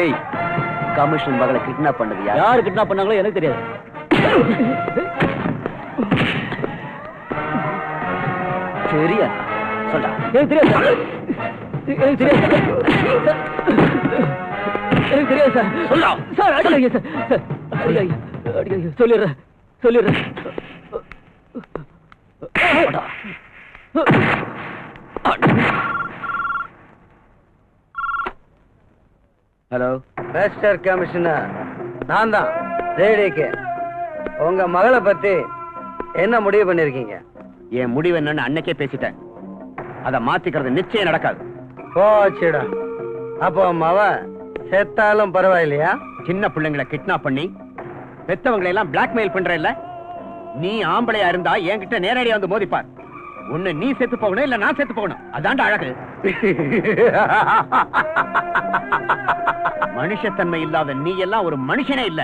ஏய், கமிஷன் மகளை கிட்னாப் பண்ணது யாரு கிட்னாப் பண்ணாங்களோ எனக்கு தெரியாது. சரியா சொல்றா. எனக்கு தெரியாது. எனக்கு தெரியாது. எனக்கு தெரியாது சார். சொல்லா சார். அடிக்காதீங்க சார். அடிக்காதீங்க. சொல்லிடுறேன். ஹலோ மிஸ்டர் கமிஷனர், நான் தான் ஜேடிக்கு. உங்க மகளை பத்தி என்ன முடிவு பண்ணிருக்கீங்க? என் முடிவு என்னன்னு அன்னைக்கே பேசிட்டேன். அதை மாத்திக்கிறது நிச்சயம் நடக்காது. போச்சுடா. அப்போ மவ செத்தாலும் பரவாயில்லையா? சின்ன பிள்ளைங்களை கிட்னாப் பண்ணி பெத்தவங்களை எல்லாம் பிளாக்மெயில் பண்ற இல்ல? நீ ஆம்பளையா இருந்தா என்கிட்ட நேரடியா வந்து மோதிப்பார். ஒண்ணு நீ செத்து போகணும், இல்ல நான் செத்து போகணும். அதான்டா அழகு. மனுஷத்தன்மை இல்லாத நீ எல்லாம் ஒரு மனுஷனே இல்ல,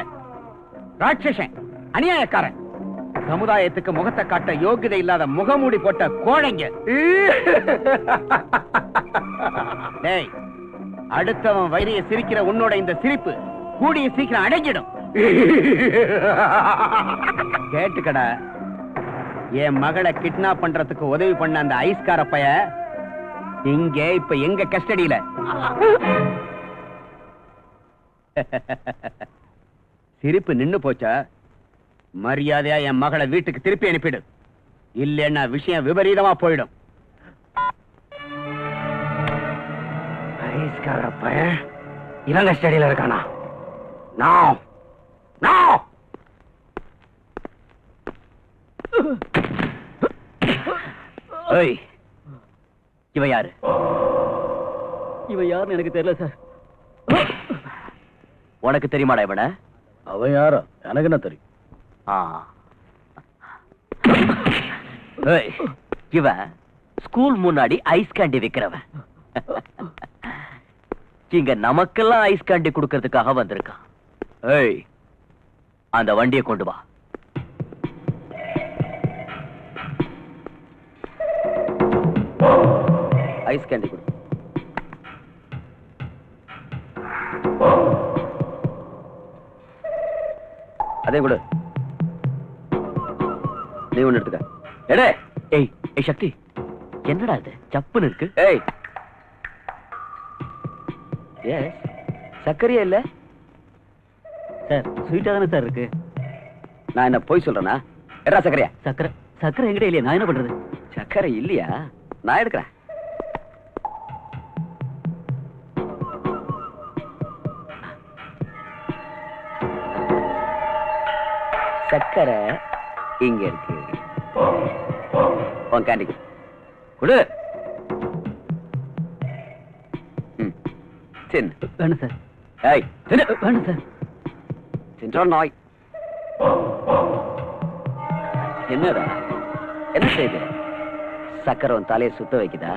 ராட்சசன், அநியாயக்காரன், சமுதாயத்துக்கு முகத்தை காட்ட யோகிதை இல்லாத முகமூடி போட்ட கோழைங்க. டேய், அடுத்தவன் வயிறைய சிரிக்கிற உன்னோட இந்த சிரிப்பு கூடிய சீக்கிரம் அடங்கிடும். கேட்டுக்கடா, என் மகளை கிட்னாப் பண்றதுக்கு உதவி பண்ண அந்த ஐஸ்கார பைய இங்க இப்ப எங்க கஸ்டடியில. சிரிப்பு நின்னு போச்சா? மரியாதையா என் மகளை வீட்டுக்கு திருப்பி அனுப்பிடு, இல்லைன்னா விஷயம் விபரீதமா போயிடும். ஐஸ்கார பைய இவன் கஸ்டடியில இருக்கானா? நான் இவ யாரு? இவன் யாருன்னு எனக்கு தெரியல சார். உனக்கு தெரியுமாடா இவன? அவன் யாரோ எனக்கு என்ன தெரியும்? இவன் ஸ்கூல் முன்னாடி ஐஸ் கேண்டி விக்கிறவன். இங்க நமக்கெல்லாம் ஐஸ் கேண்டி கொடுக்கறதுக்காக வந்திருக்கான். ஏய், அந்த வண்டியை கொண்டு வா. ஐஸ் கேண்டி கொடு. அதே கொடு. நீ ஒண்ணு எடுத்துக்க. எடே. ஏய் ஏய் சக்தி, என்னடா இது சப்புன்னு இருக்கு? ஏய், எஸ், சர்க்கரையா இல்ல சார்? ஸ்வீட்டா தானே சார் இருக்கு. நான் என்ன போய் சொல்றேனா? எடா சர்க்கரையா? சக்கரை எங்கிட்ட இல்லையா? நான் என்ன பண்றது? சர்க்கரை இல்லையா? நான் எடுக்கிறேன். சர்க்கரை இங்க இருக்கு. உன் கேண்டி கொடு. வேணும் சார். ஏய், வேணும் சார். சின்ன நாய். என்னடா என்ன செய்யுது? சக்கரை உன் தலையை சுத்த வைக்குதா?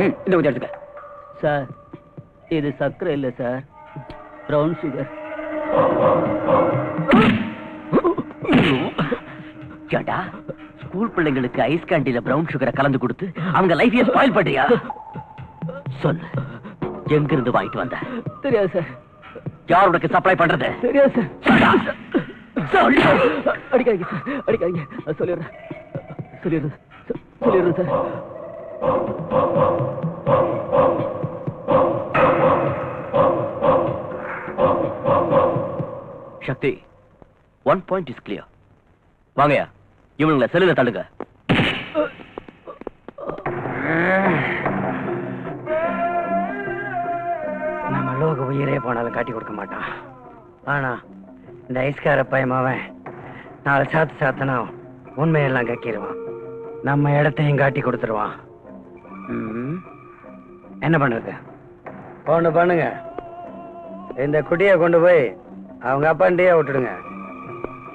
இன்னும் கொஞ்சம் எடுத்துக்க. சார், இது சக்கரை இல்ல சார், பிரவுன் சுகர். கேட்டா, ஸ்கூல் பிள்ளைங்களுக்கு ஐஸ் கேண்டில பிரவுன் சுகரை கலந்து கொடுத்து அவங்க லைஃபையே ஸ்பாயில் பண்றியா? சொல்லு, எங்க இருந்து வாங்கிட்டு வந்த? தெரியாது சார். யார் உனக்கு சப்ளை பண்றது? தெரியாது சார். அடிக்காதீங்க சார், அடிக்காதீங்க. சொல்லிடுறேன் sir. Shakti, one point is clear. வாங்கயா, இவனுங்களை செல்லுல தள்ளுங்க. உயிரே போனாலும் காட்டி கொடுக்க மாட்டான். ஆனா இந்த ஐஸ்கார பயமாவன் 4 சாத்தனா உண்மையெல்லாம் கக்கிடுவான். நம்ம இடத்தையும் காட்டி கொடுத்துருவான். என்ன பண்றது? ஒண்ணு பண்ணுங்க, இந்த குட்டியை கொண்டு போய் அவங்க அப்பாண்டியே விட்டுடுங்க.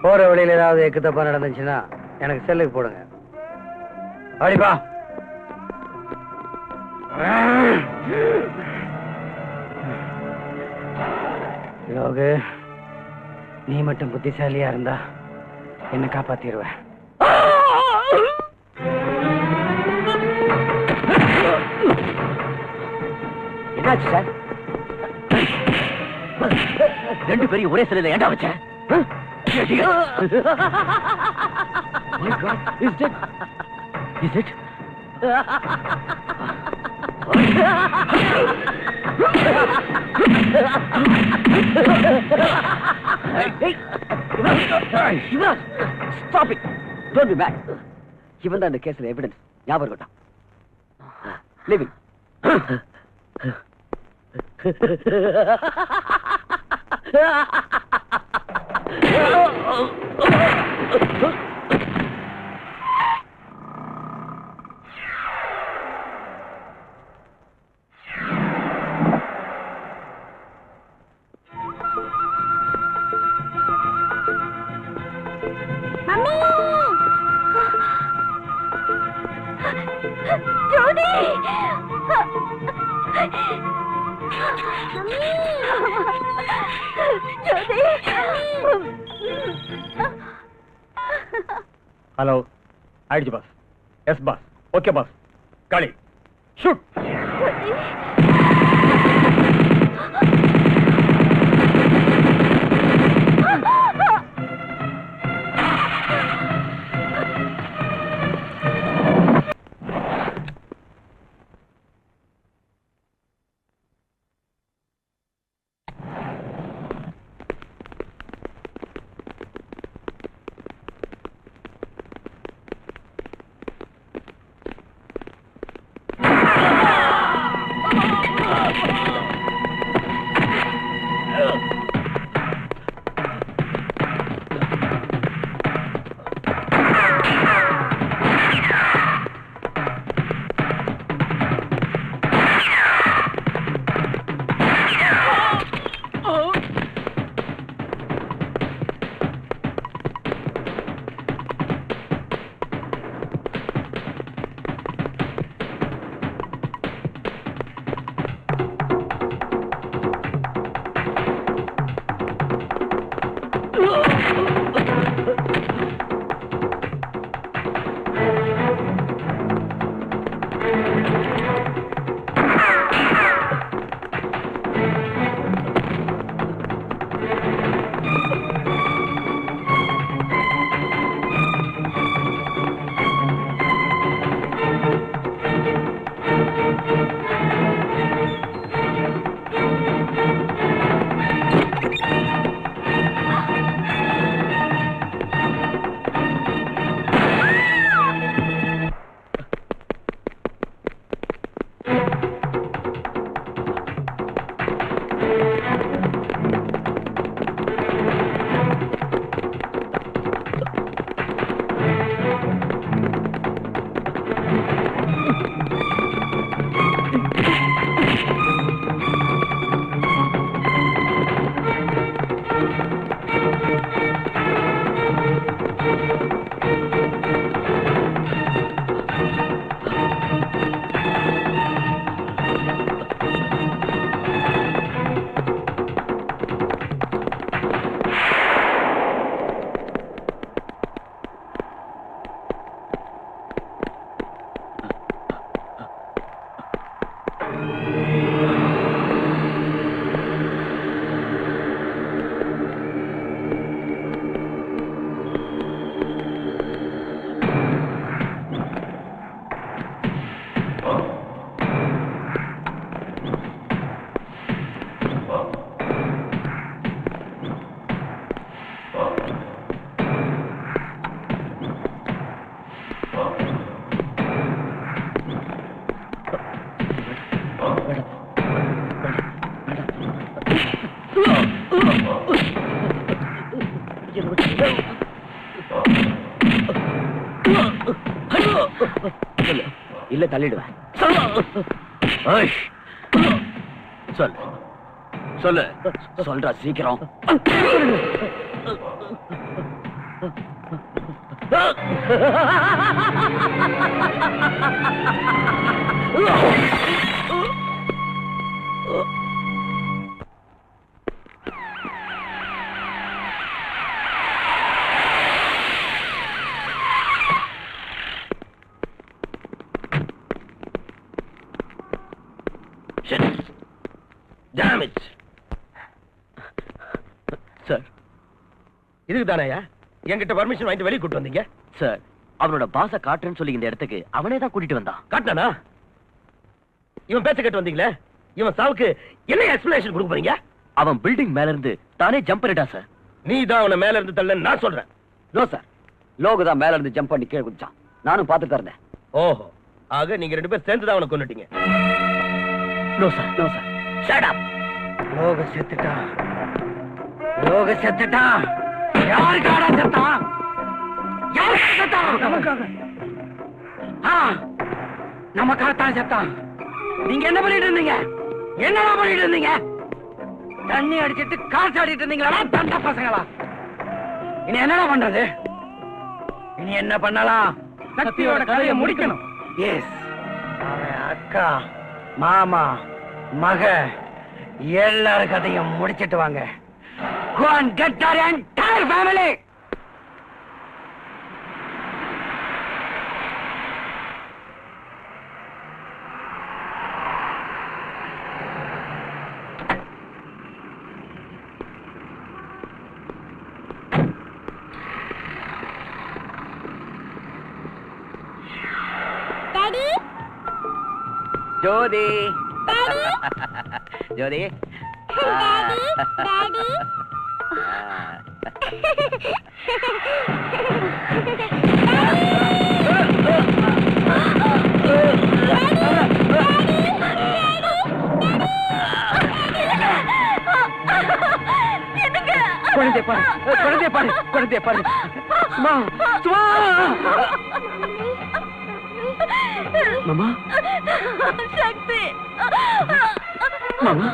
போற வழியில ஏதாவது எக்கு தப்பா நடந்துச்சுன்னா எனக்கு செல்லுக்கு போடுங்க. அடிப்பா. யோகு, நீ மட்டும் புத்திசாலியா இருந்தா என்ன காப்பாத்திடுவேன். என்னாச்சு சார்? 2 பேரையும் ஒரே சிலையில ஏண்டா வச்ச? Is it? Stop it! Don't be mad. இவன் தான் இந்த கேஸ்ல எவிடன்ஸ். ஞாபகம் இருக்கட்டும். Leave him. Jothi! Jothi! Hello, ஆயிடுச்சு boss. Yes boss. Okay boss. Kali shoot. இல்ல தள்ளிடுவேன். சொல்லு சொல்லு சொல்றா சீக்கிரம். சார் இதுக்கு தானேயா என்கிட்ட பர்மிஷன் வாங்கிட்டு வெளியே கூட்டு வந்தீங்க? சார் அவனோட பாச காட்டுறேன்னு சொல்லி இந்த இடத்துக்கு அவனே தான் கூட்டிட்டு வந்தான். காட்டானா? இவன் பேச்ச கேட்டு வந்தீங்களே, இவன் சாவுக்கு என்ன எக்ஸ்பிளனேஷன் கொடுக்க போறீங்க? அவன் பில்டிங் மேல இருந்து தானே ஜம்ப் பண்ணிட்டான் சார். நீ தான் அவனை மேல இருந்து தள்ளன்னு நான் சொல்றேன். நோ சார், லோகு தான் மேல இருந்து ஜம்ப் பண்ணி கீழே குதிச்சான். நானும் பார்த்துட்டு இருந்தேன். ஓஹோ, ஆக நீங்க ரெண்டு பேரும் சேர்ந்து தான் அவனை கொன்னுட்டீங்க. No sir, no sir. Shut up. Loka செத்துட்டான், லோக செத்துட்டான். யாருக்காடா செத்தான்? யாருக்காக செத்தான்? நமக்காக. நமக்காகத்தான் செத்தான். நீங்க என்ன பண்ணிட்டு இருந்தீங்க? என்னடா பண்ணிட்டு இருந்தீங்க? தண்ணி அடிச்சிட்டு காசு ஆடிட்டு இருந்தீங்களா தண்ட பசங்களா? இனி என்னடா பண்றது? இனி என்ன பண்ணலாம்? சக்தியோட கதையை முடிக்கணும். எஸ், அவன் அக்கா, மாமா, மக எல்லாரும் கதையும் முடிச்சிட்டு வாங்க. Go and get our entire family. Daddy, Jothi daddy, Jothi daddy, daddy. குழந்தை பாரு, குழந்தை பாரு, குழந்தை பாரு. சும்மா சும்மா. மாமா, சக்தி, மாமா,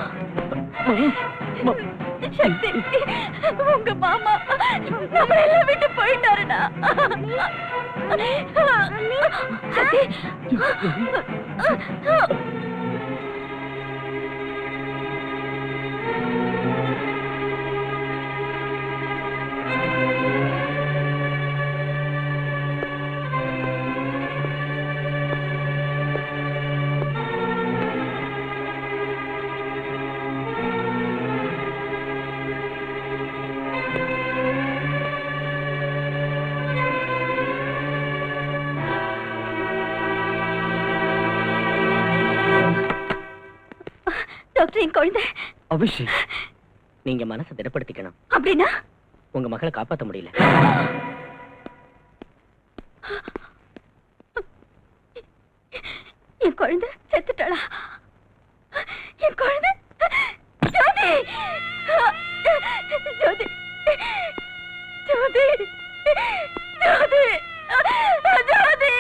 சக்தி, உங்க மாமா நம்ம எல்லாம் விட்டு போயிட்டாருடா. சக்தி, டாக்டர், என் குழந்தை அபிஷேக். நீங்க மனசை திடப்படுத்திக்கணும். அப்படின்னா உங்க மகளை காப்பாத்த முடியல. என் குழந்தை செத்துட்டாளா? என் குழந்தை ஜோதி, ஜோதி, ஜோதி, ஜோதி, ஜோதி, ஜோதி,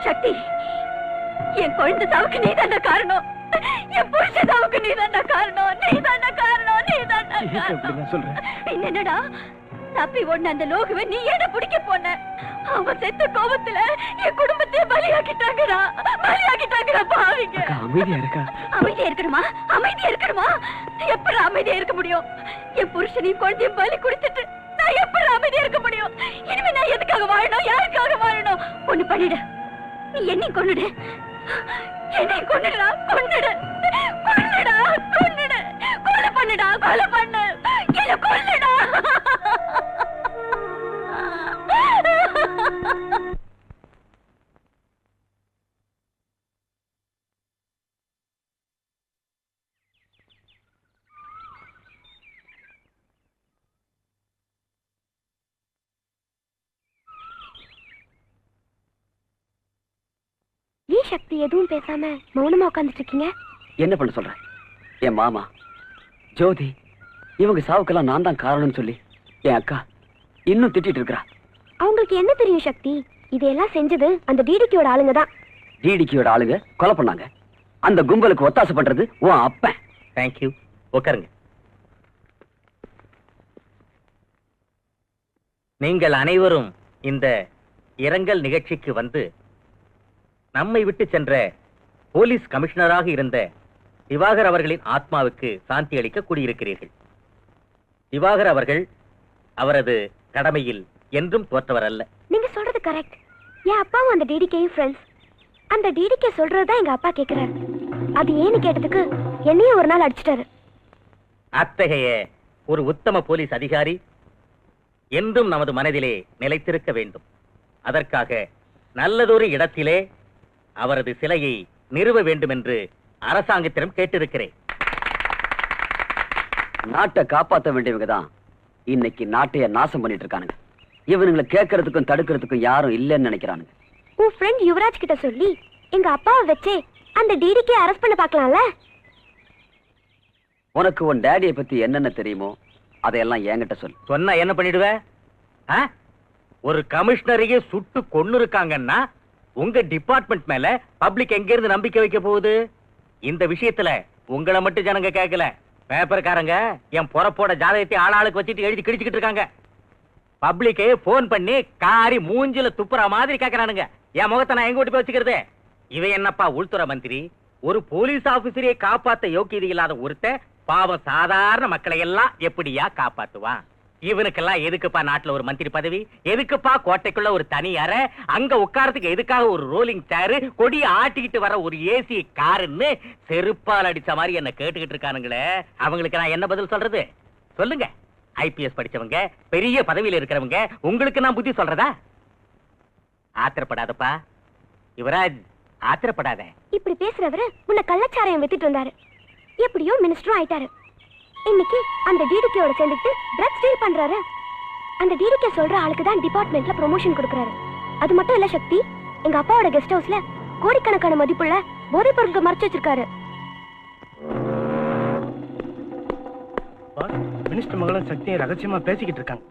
சக்தி, என் குழந்தை சாவுக்கு நீதான காரணம். என் புருஷ சாவுக்கு நீதான காரணம். நீதான காரணம், நீதான காரணம். சொல்றேன். என்னடா தப்பி ஒண்ணு அந்த லோகுவை நீ என்ன பிடிக்க போன? அவன் செத்த கோபத்துல என் குடும்பத்தையே பலியாக்கிட்டாங்கடா பாவிங்க. அமைதியா இருக்கா? அமைதியா இருக்கணுமா? அமைதியா இருக்கணுமா? எப்படி அமைதியா இருக்க முடியும்? என் புருஷனையும் குழந்தையும் பலி கொடுத்துட்டு நான் எப்படி அமைதியா இருக்க முடியும்? இனிமே நான் எதுக்காக வாழணும்? யாருக்காக வாழணும்? ஒண்ணு பண்ணிடு, நீ என்னையும் கொன்னுடு. என்னையும் கொன்னுடா, கொன்னுடு, கொன்னுடா, கொன்னுடு, கொலை பண்ணுடா, கொலை பண்ணு, என்ன கொல்லுடா. ஏன் சக்தி எதுவும் பேசாம மௌனமா உட்கார்ந்துட்டு இருக்கீங்க? என்ன பண்ண சொல்ற? என் மாமா ஜோதி இவங்க சாவுக்கெல்லாம் நான் தான் காரணம்னு சொல்லி என் அக்கா இன்னும் திட்டிட்டு இருக்கா. அவங்களுக்கு என்ன தெரியும் சக்தி? இதெல்லாம் செஞ்சது அந்த டிடிக்கியோட ஆளுங்க தான். டிடிக்கியோட ஆளுங்க கொலை பண்ணாங்க. அந்த கும்பலுக்கு ஒத்தாசை பண்றது உன் அப்பன். தேங்க்யூ. உட்காருங்க. நீங்கள் அனைவரும் இந்த இரங்கல் நிகழ்ச்சிக்கு வந்து நம்மை விட்டு சென்ற போலீஸ் கமிஷனராக இருந்த திவாகர் அவர்களின் ஆத்மாவுக்கு சாந்தி அளிக்க கூடியிருக்கிறீர்கள். திவாகர் அவர்கள் அவரது கடமையில் என்றும் தோற்றவர் அல்ல. நீங்க சொல்றது கரெக்ட். என் அப்பாவும் அந்த டிடிகேயும் ஃப்ரெண்ட்ஸ். அந்த டிடிகே சொல்றதுதான் எங்க அப்பா கேக்குறாரு. அது ஏன்னு கேட்டதுக்கு என்னையும் ஒரு நாள் அடிச்சிட்டாரு. அத்தகைய ஒரு உத்தம போலீஸ் அதிகாரி என்றும் நமது மனதிலே நிலைத்திருக்க வேண்டும். அதற்காக நல்லதொரு இடத்திலே அவரது சிலையை நிறுவ வேண்டும் என்று அரசாங்கத்திடம் கேட்டிருக்கிறேன். நாட்டை காப்பாற்ற வேண்டியவங்க தான் இன்னைக்கு நாட்டைய நாசம் பண்ணிட்டு இருக்கானுங்க. இவனுங்களை கேட்கறதுக்கும் தடுக்கிறதுக்கும் யாரும் இல்லைன்னு நினைக்கிறானுங்க. உன் ஃப்ரெண்ட் யுவராஜ் கிட்ட சொல்லி எங்க அப்பாவை வச்சே அந்த டிடிகே அரெஸ்ட் பண்ண பார்க்கலாம்ல? உனக்கு உன் டேடியை பத்தி என்னென்ன தெரியுமோ அதையெல்லாம் என்கிட்ட சொல்லு. சொன்னா என்ன பண்ணிடுவ? ஒரு கமிஷனரையே சுட்டு கொன்னு இருக்காங்கன்னா உங்க டிபார்ட்மெண்ட் மேல பப்ளிக் எங்க இருந்து நம்பிக்கை வைக்க போகுது? இந்த விஷயத்துல உங்களை மட்டும் ஜனங்க கேட்கல, பேப்பர்காரங்க என் பொறப்போட ஜாதகத்தை ஆளாளுக்கு வச்சுட்டு எழுதி கிழிச்சுக்கிட்டு இருக்காங்க. பப்ளிக்கே போன் பண்ணி காரி மூஞ்சில துப்புற மாதிரி கேட்கறானுங்க. என் முகத்தை நான் எங்க ஓட்டு போய் வச்சுக்கிறது? இவன் என்னப்பா உள்துறை மந்திரி? ஒரு போலீஸ் ஆபீசரையே காப்பாத்த யோக்கியதை இல்லாத ஒருத்த பாவம் சாதாரண மக்களை எல்லாம் எப்படியா காப்பாத்துவான்? இவனுக்கெல்லாம் எதுக்குப்பா நாட்டுல ஒரு மந்திரி பதவி? எதுக்குப்பா கோட்டைக்குள்ள ஒரு தனி அறை? அங்க உட்காரத்துக்கு எதுக்காக ஒரு ரோலிங் சேரு, கொடி ஆட்டிக்கிட்டு வர ஒரு ஏசி காருன்னு செருப்பால் அடிச்ச மாதிரி என்ன கேட்டுக்கிட்டு இருக்கானுங்களே, அவங்களுக்கு நான் என்ன பதில் சொல்றது? சொல்லுங்க. ஐபிஎஸ் படிச்சவங்க, பெரிய பதவியில இருக்கிறவங்க, உங்களுக்கு நான் புத்தி சொல்றதா? ஆத்திரப்படாதப்பா யுவராஜ், ஆத்திரப்படாத. இப்படி பேசுறவரு முன்ன கள்ளச்சாராயம் வித்துட்டு வந்தாரு. எப்படியோ மினிஸ்டரும் ஆயிட்டாரு. இன்னைக்கு அந்த டிடிகேயோட சேர்ந்துட்டு ட்ரக்ஸ் டீல் பண்றாரு. அந்த டிடிகே சொல்ற ஆளுக்கு தான் டிபார்ட்மெண்ட்ல ப்ரமோஷன் கொடுக்கறாரு. அது மட்டும் இல்ல சக்தி, எங்க அப்பாவோட கெஸ்ட் ஹவுஸ்ல கோடிக்கணக்கான மதிப்புள்ள போதைப் பொருட்கள் மறைச்சு வச்சிருக்காரு. மினிஸ்டர் மகளும் சக்தியும் ரகசியமா பேசிக்கிட்டு இருக்காங்க.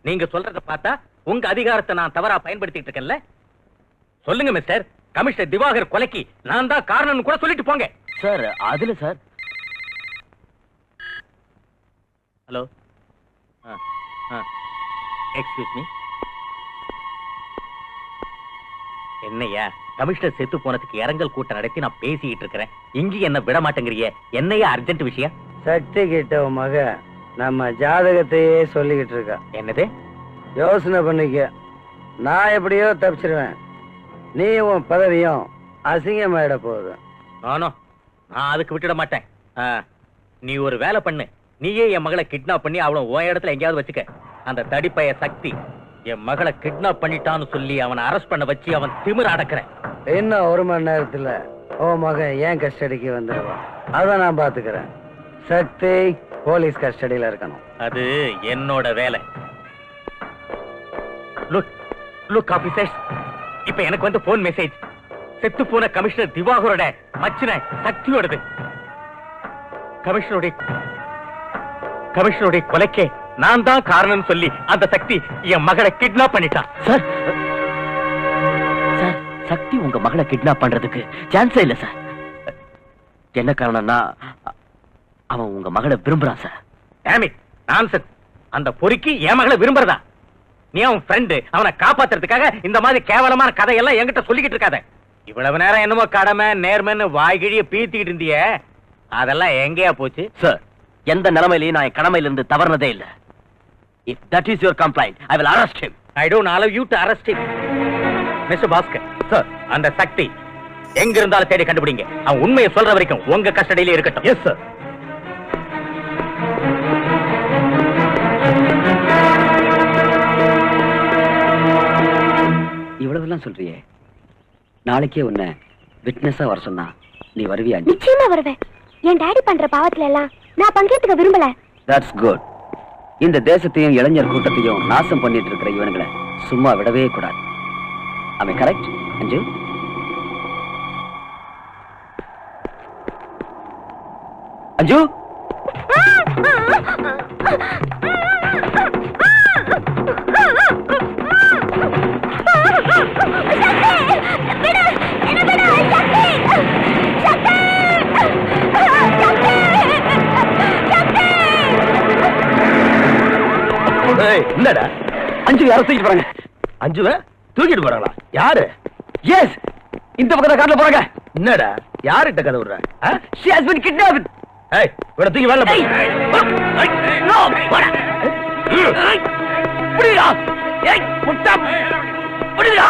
நீங்க சொல்றத பார்த்தா உங்க அதிகாரத்தை நான் தவறா பயன்படுத்திட்டு இருக்கேன்ல? சொல்லுங்க மிஸ்டர், கமிஷனர் திவாகர் கொலைக்கு நான் தான் காரணம்னு கூட சொல்லிட்டு போங்க. சார் அதுல சார். Hello, excuse me. என்னையா கமிஷனர் செத்து போனதுக்கு இரங்கல் கூட்டம் நடத்தி நான் பேசிக்கிட்டு இருக்கிறேன். இங்க என்ன விட மாட்டேங்கிறிய? என்னையா அர்ஜென்ட் விஷயம்? சக்தி கிட்ட உன் மக நம்ம ஜாதகத்தையே சொல்லிக்கிட்டு இருக்கா. என்னது? யோசனை பண்ணிக்க. நான் எப்படியோ தப்பிச்சிருவேன், நீ உன் பதவியும் அசிங்கமாயிட போகுது. நானும் நான் அதுக்கு விட்டுட மாட்டேன். நீ ஒரு வேலை பண்ணு, நீயே என் மகளை கிட்னாப் பண்ணி அவளை உன் இடத்துல எங்கேயாவது வச்சுக்க. அந்த தடிப்பைய சக்தி என் மகளை கிட்னாப் பண்ணிட்டான்னு சொல்லி அவனை அரெஸ்ட் பண்ண வச்சு அவன் திமிர அடக்குறேன். இன்னும் 1 மணி நேரத்துல உன் மகன் ஏன் கஸ்டடிக்கு வந்துடுவான். அதை நான் பாத்துக்கிறேன். சக்தி போலீஸ் கஸ்டடியில இருக்கணும். அது என்னோட வேலை. லுக் ஆபீசர்ஸ், இப்ப எனக்கு வந்து போன் மெசேஜ். செத்து போன கமிஷனர் திவாகரோட மச்சின சக்தியோடது. கமிஷனருடைய கொலைக்கே நான் தான் காரணம் சொல்லி அந்த சக்தி என் மகளை கிட்னாப் பண்ணிட்டான். சார் சார், சக்தி உங்க மகளை கிட்னாப் பண்றதுக்கு சான்ஸே இல்ல சார். என்ன காரணம்னா அவன் உங்க மகளை விரும்புறான் சார். Dam it, nonsense. அந்த பொறுக்கி என் மகளை விரும்புறதா? நீ அவன் ஃப்ரெண்டு, அவனை காப்பாத்துறதுக்காக இந்த மாதிரி கேவலமான கதையெல்லாம் என்கிட்ட சொல்லிக்கிட்டு இருக்காத. இவ்வளவு நேரம் என்னமோ கடமை நேர்மைன்னு வாய்கிழிய பீத்திக்கிட்டு இருந்தியே, அதெல்லாம் எங்கேயா போச்சு? சார், எந்த நிலைமையிலையும் நான் என் கடமையிலிருந்து தவறுனதே இல்ல. If that is your complaint, I will arrest him. I don't allow you to arrest him. Mister Bhaskar sir, அந்த சக்தி எங்க இருந்தாலும் தேடி கண்டுபிடிங்க. அவன் உண்மையை சொல்ற வரைக்கும் உங்க கஸ்டடியிலே இருக்கட்டும். Yes sir. இவ்வளவுலாம் சொல்றியே, நாளைக்கே உன்னை விட்னஸா வர சொன்னா நீ வருவியா? நிச்சயமா வருவேன். என் டாடி பண்ற பாவத்துல எல்லாம் நான் பங்கேற்றுக்க விரும்பல. That's good. இந்த தேசத்தையும் இளைஞர் கூட்டத்தையும் நாசம் பண்ணிட்டு இருக்கிற இவனுங்களை சும்மா விடவே கூடாது. Am I correct, அஞ்சு? அஞ்சு, என்னடா அஞ்சு யார தூக்கிட்டு போறாங்க? அஞ்சுவ தூக்கிட்டு போறாங்களா? யாரு? எஸ், இந்த பக்கத்துல கார்ல போறாங்க. என்னடா யார்கிட்ட கதை விடுற? She has been kidnapped. ஏய், இவனை தூக்கி வேலை ஏய், no, போடா. புடிடா. ஏய், முட்டா. புடிடா.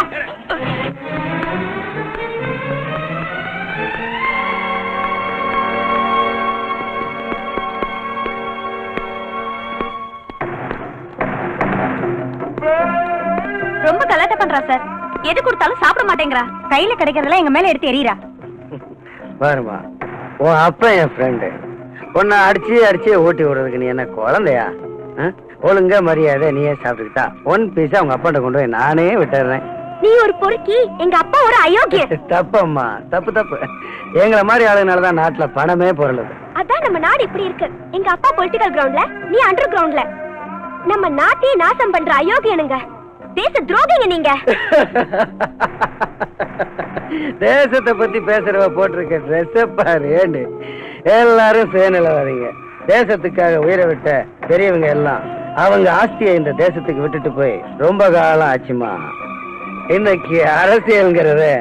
ரொம்ப கலாட்டா பண்றா சார். எது கொடுத்தாலும் சாப்பிட மாட்டேங்கிறா. கையில கிடைக்கிறதெல்லாம் எங்க மேல எடுத்து எறியறா. பாருமா, உன் அப்பா என் ஃப்ரெண்டு. உன்னை அடிச்சு ஓட்டி விடுறதுக்கு நீ என்ன குழந்தையா? ஒழுங்கா மரியாதை நீயே சாப்பிட்டுக்கிட்டா ஒன் பீஸா உங்க அப்பாட்ட கொண்டு போய் நானே விட்டுறேன். நீ ஒரு பொறுக்கி, எங்க அப்பா ஒரு அயோக்கிய. தப்பம்மா, தப்பு. எங்களை மாதிரி ஆளுங்கனாலதான் நாட்டுல பணமே பொருளுது. அதான் நம்ம நாடு இப்படி இருக்கு. எங்க அப்பா பொலிட்டிக்கல் கிரவுண்ட்ல, நீ அண்டர் கிரவுண்ட்ல. நம்ம நாட்டையே நாசம் பண்ற அயோக்கியனுங்க. தேச துரோகிங்க நீங்க. தேசத்தை பத்தி பேசுறவ போட்டிருக்க ட்ரெஸ் பாரு. எல்லாரும் சுயநிலவாதிங்க. தேசத்துக்காக உயிரை விட்ட பெரியவங்க எல்லாம் அவங்க ஆஸ்தியை இந்த தேசத்துக்கு விட்டுட்டு போய் ரொம்ப காலம் ஆச்சுமா. இன்னைக்கு அரசியல்ங்கிறது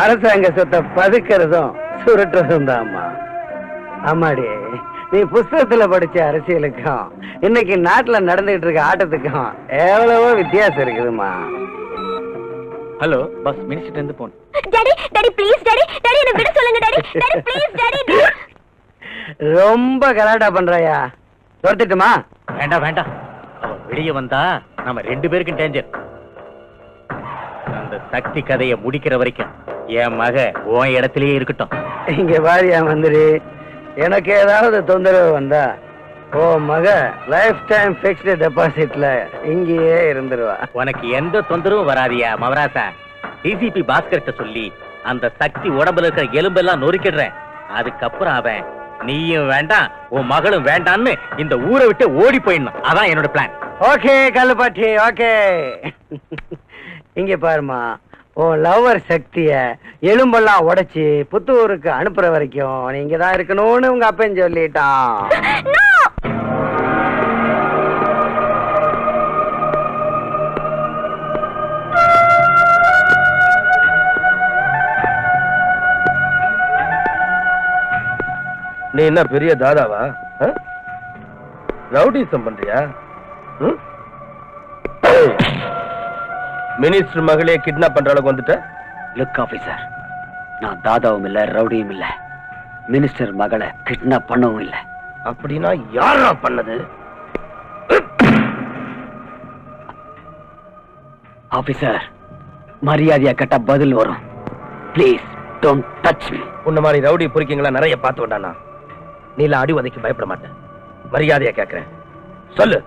அரசாங்க சொத்தை பதுக்கிறதும் சுருட்டுறதும் தான்மா. ஆமாடி, நீ புஸ்தகத்துல படிச்ச அரசியலுக்கும் இன்னைக்கு நாட்டுல நடந்துகிட்டு இருக்க ஆட்டத்துக்கும் எவ்வளவோ வித்தியாசம் இருக்குதுமா. ஹலோ பஸ், மினிஸ்டர் இருந்து போன். டாடி ப்ளீஸ் டாடி என்ன விட சொல்லுங்க டாடி ப்ளீஸ் டாடி. ரொம்ப கலாட்டா பண்றாயா? துரத்திட்டுமா? வேண்டாம். அவன் வெளியே வந்தா நம்ம 2 பேருக்கும் டேஞ்சர். அந்த சக்தி கதையை முடிக்கிற வரைக்கும் என் மக உன் இடத்திலேயே இருக்கட்டும். இங்க பாரியா மந்திரி, எனக்கு ஏதாவது தொந்தரவு வந்தா ஓ மக லைஃப் டைம் பிக்ஸ்டு டெபாசிட்ல இங்கேயே இருந்துருவா. உனக்கு எந்த தொந்தரவும் வராதியா மவராசா. டிசிபி பாஸ்கர்ட்ட சொல்லி அந்த சக்தி உடம்புல இருக்கிற எலும்பெல்லாம் நொறுக்கிடுறேன். அதுக்கப்புறம் அவன் நீயும் வேண்டாம் உன் மகளும் வேண்டான்னு இந்த ஊரை விட்டு ஓடி போயிடணும். அதான் என்னோட பிளான். Okay கல்லுப்பாட்டி, okay. இங்க பாருமா, உன் லவர் சக்திய எலும்பெல்லாம் உடைச்சு புத்தூருக்கு அனுப்புற வரைக்கும் நீங்க தான் இருக்கணும்னு உங்க அப்பன் சொல்லிட்டான். நீ என்ன பெரிய தாதாவா? ரவுடிசம் பண்றியா? மினிஸ்டர் மகளே கிட்னாப் பண்ற அளவுக்கு வந்துட்ட? லுக் ஆபீசர், நான் தாதாவும் இல்ல ரவுடியும் இல்ல. மினிஸ்டர் மகளை கிட்னாப் பண்ணவும் இல்ல. அப்படின்னா யாரா பண்ணது? ஆபீசர், மரியாதையா கேட்டா பதில் வரும். Please don't touch me. உன்ன மாதிரி ரவுடி பொறுக்கிங்களா நிறைய பார்த்து வேண்டானா? நீல அடி உதைக்கு பயப்பட மாட்டேன். மரியாதையா கேட்கிறேன், சொல்லு,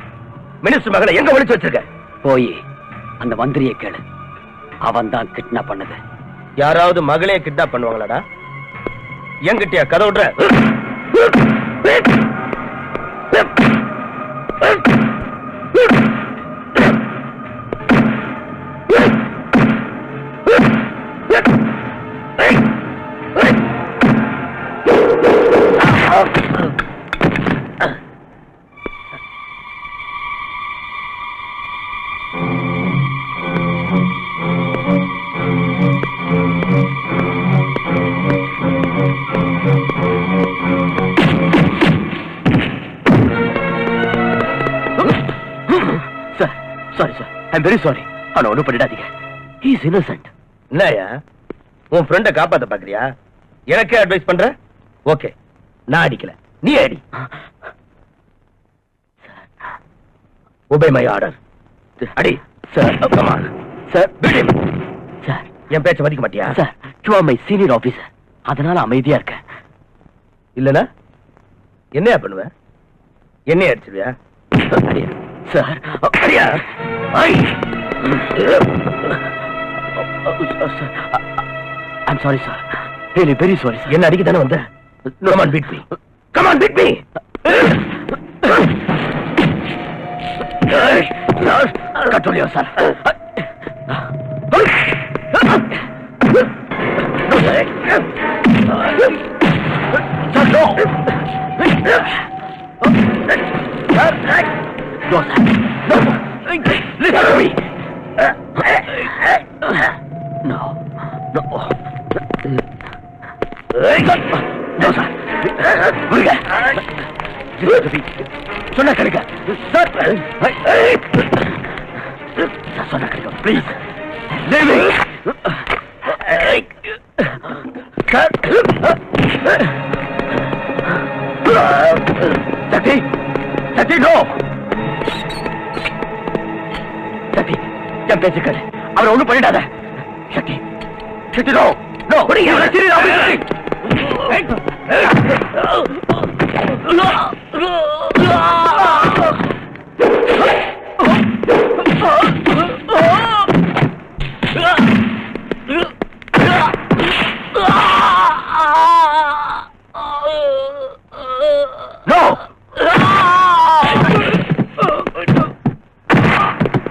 மினிஸ்டர் மகளை எங்க ஒளிச்சு வச்சிருக்க? போய் அந்த மந்திரியை கேளு. அவன் தான் கிட்னாப் பண்ணது. யாராவது மகளே கிட்னாப் பண்ணுவாங்களாடா? என்கிட்டயா கதை விடுற? Sorry sir, I am very sorry. அவனை ஒண்ணும் பண்ணிடாதீங்க. He is Innocent. என்னயா உன் ஃப்ரெண்ட காப்பாத்த பாக்குறியா? எனக்கே அட்வைஸ் பண்ற? ஓகே, நான் அடிக்கல, நீ அடி. obey my order. அடி sir. come on sir, beat him. Sir, என் பேச்ச மதிக்க மாட்டியா? Sir, you are my senior officer. அதனால அமைதியா இருக்கேன். இல்லனா என்னையா பண்ணுவ? என்னைய அடிச்சிருவியா? அடியா சார், அடியா. ஐ I'm sorry sir. Really very sorry sir. என்ன அடிக்க தானே வந்த? come on beat me. come on beat me. Control yourself. Sir, no. No, sir. No. Listen to me. No. No. No, sir. Listen to me. சொன்னா கிடைக்க. Sir, சொன்னா கிடைக்க. Please leave me. Sir, Sakthi, Sakthi, no. Sakthi, என் பேச்சு கேளு. அவரை ஒண்ணும் பண்ணிடாத. Sakthi, Sakthi, no, no. No!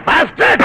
Bastard!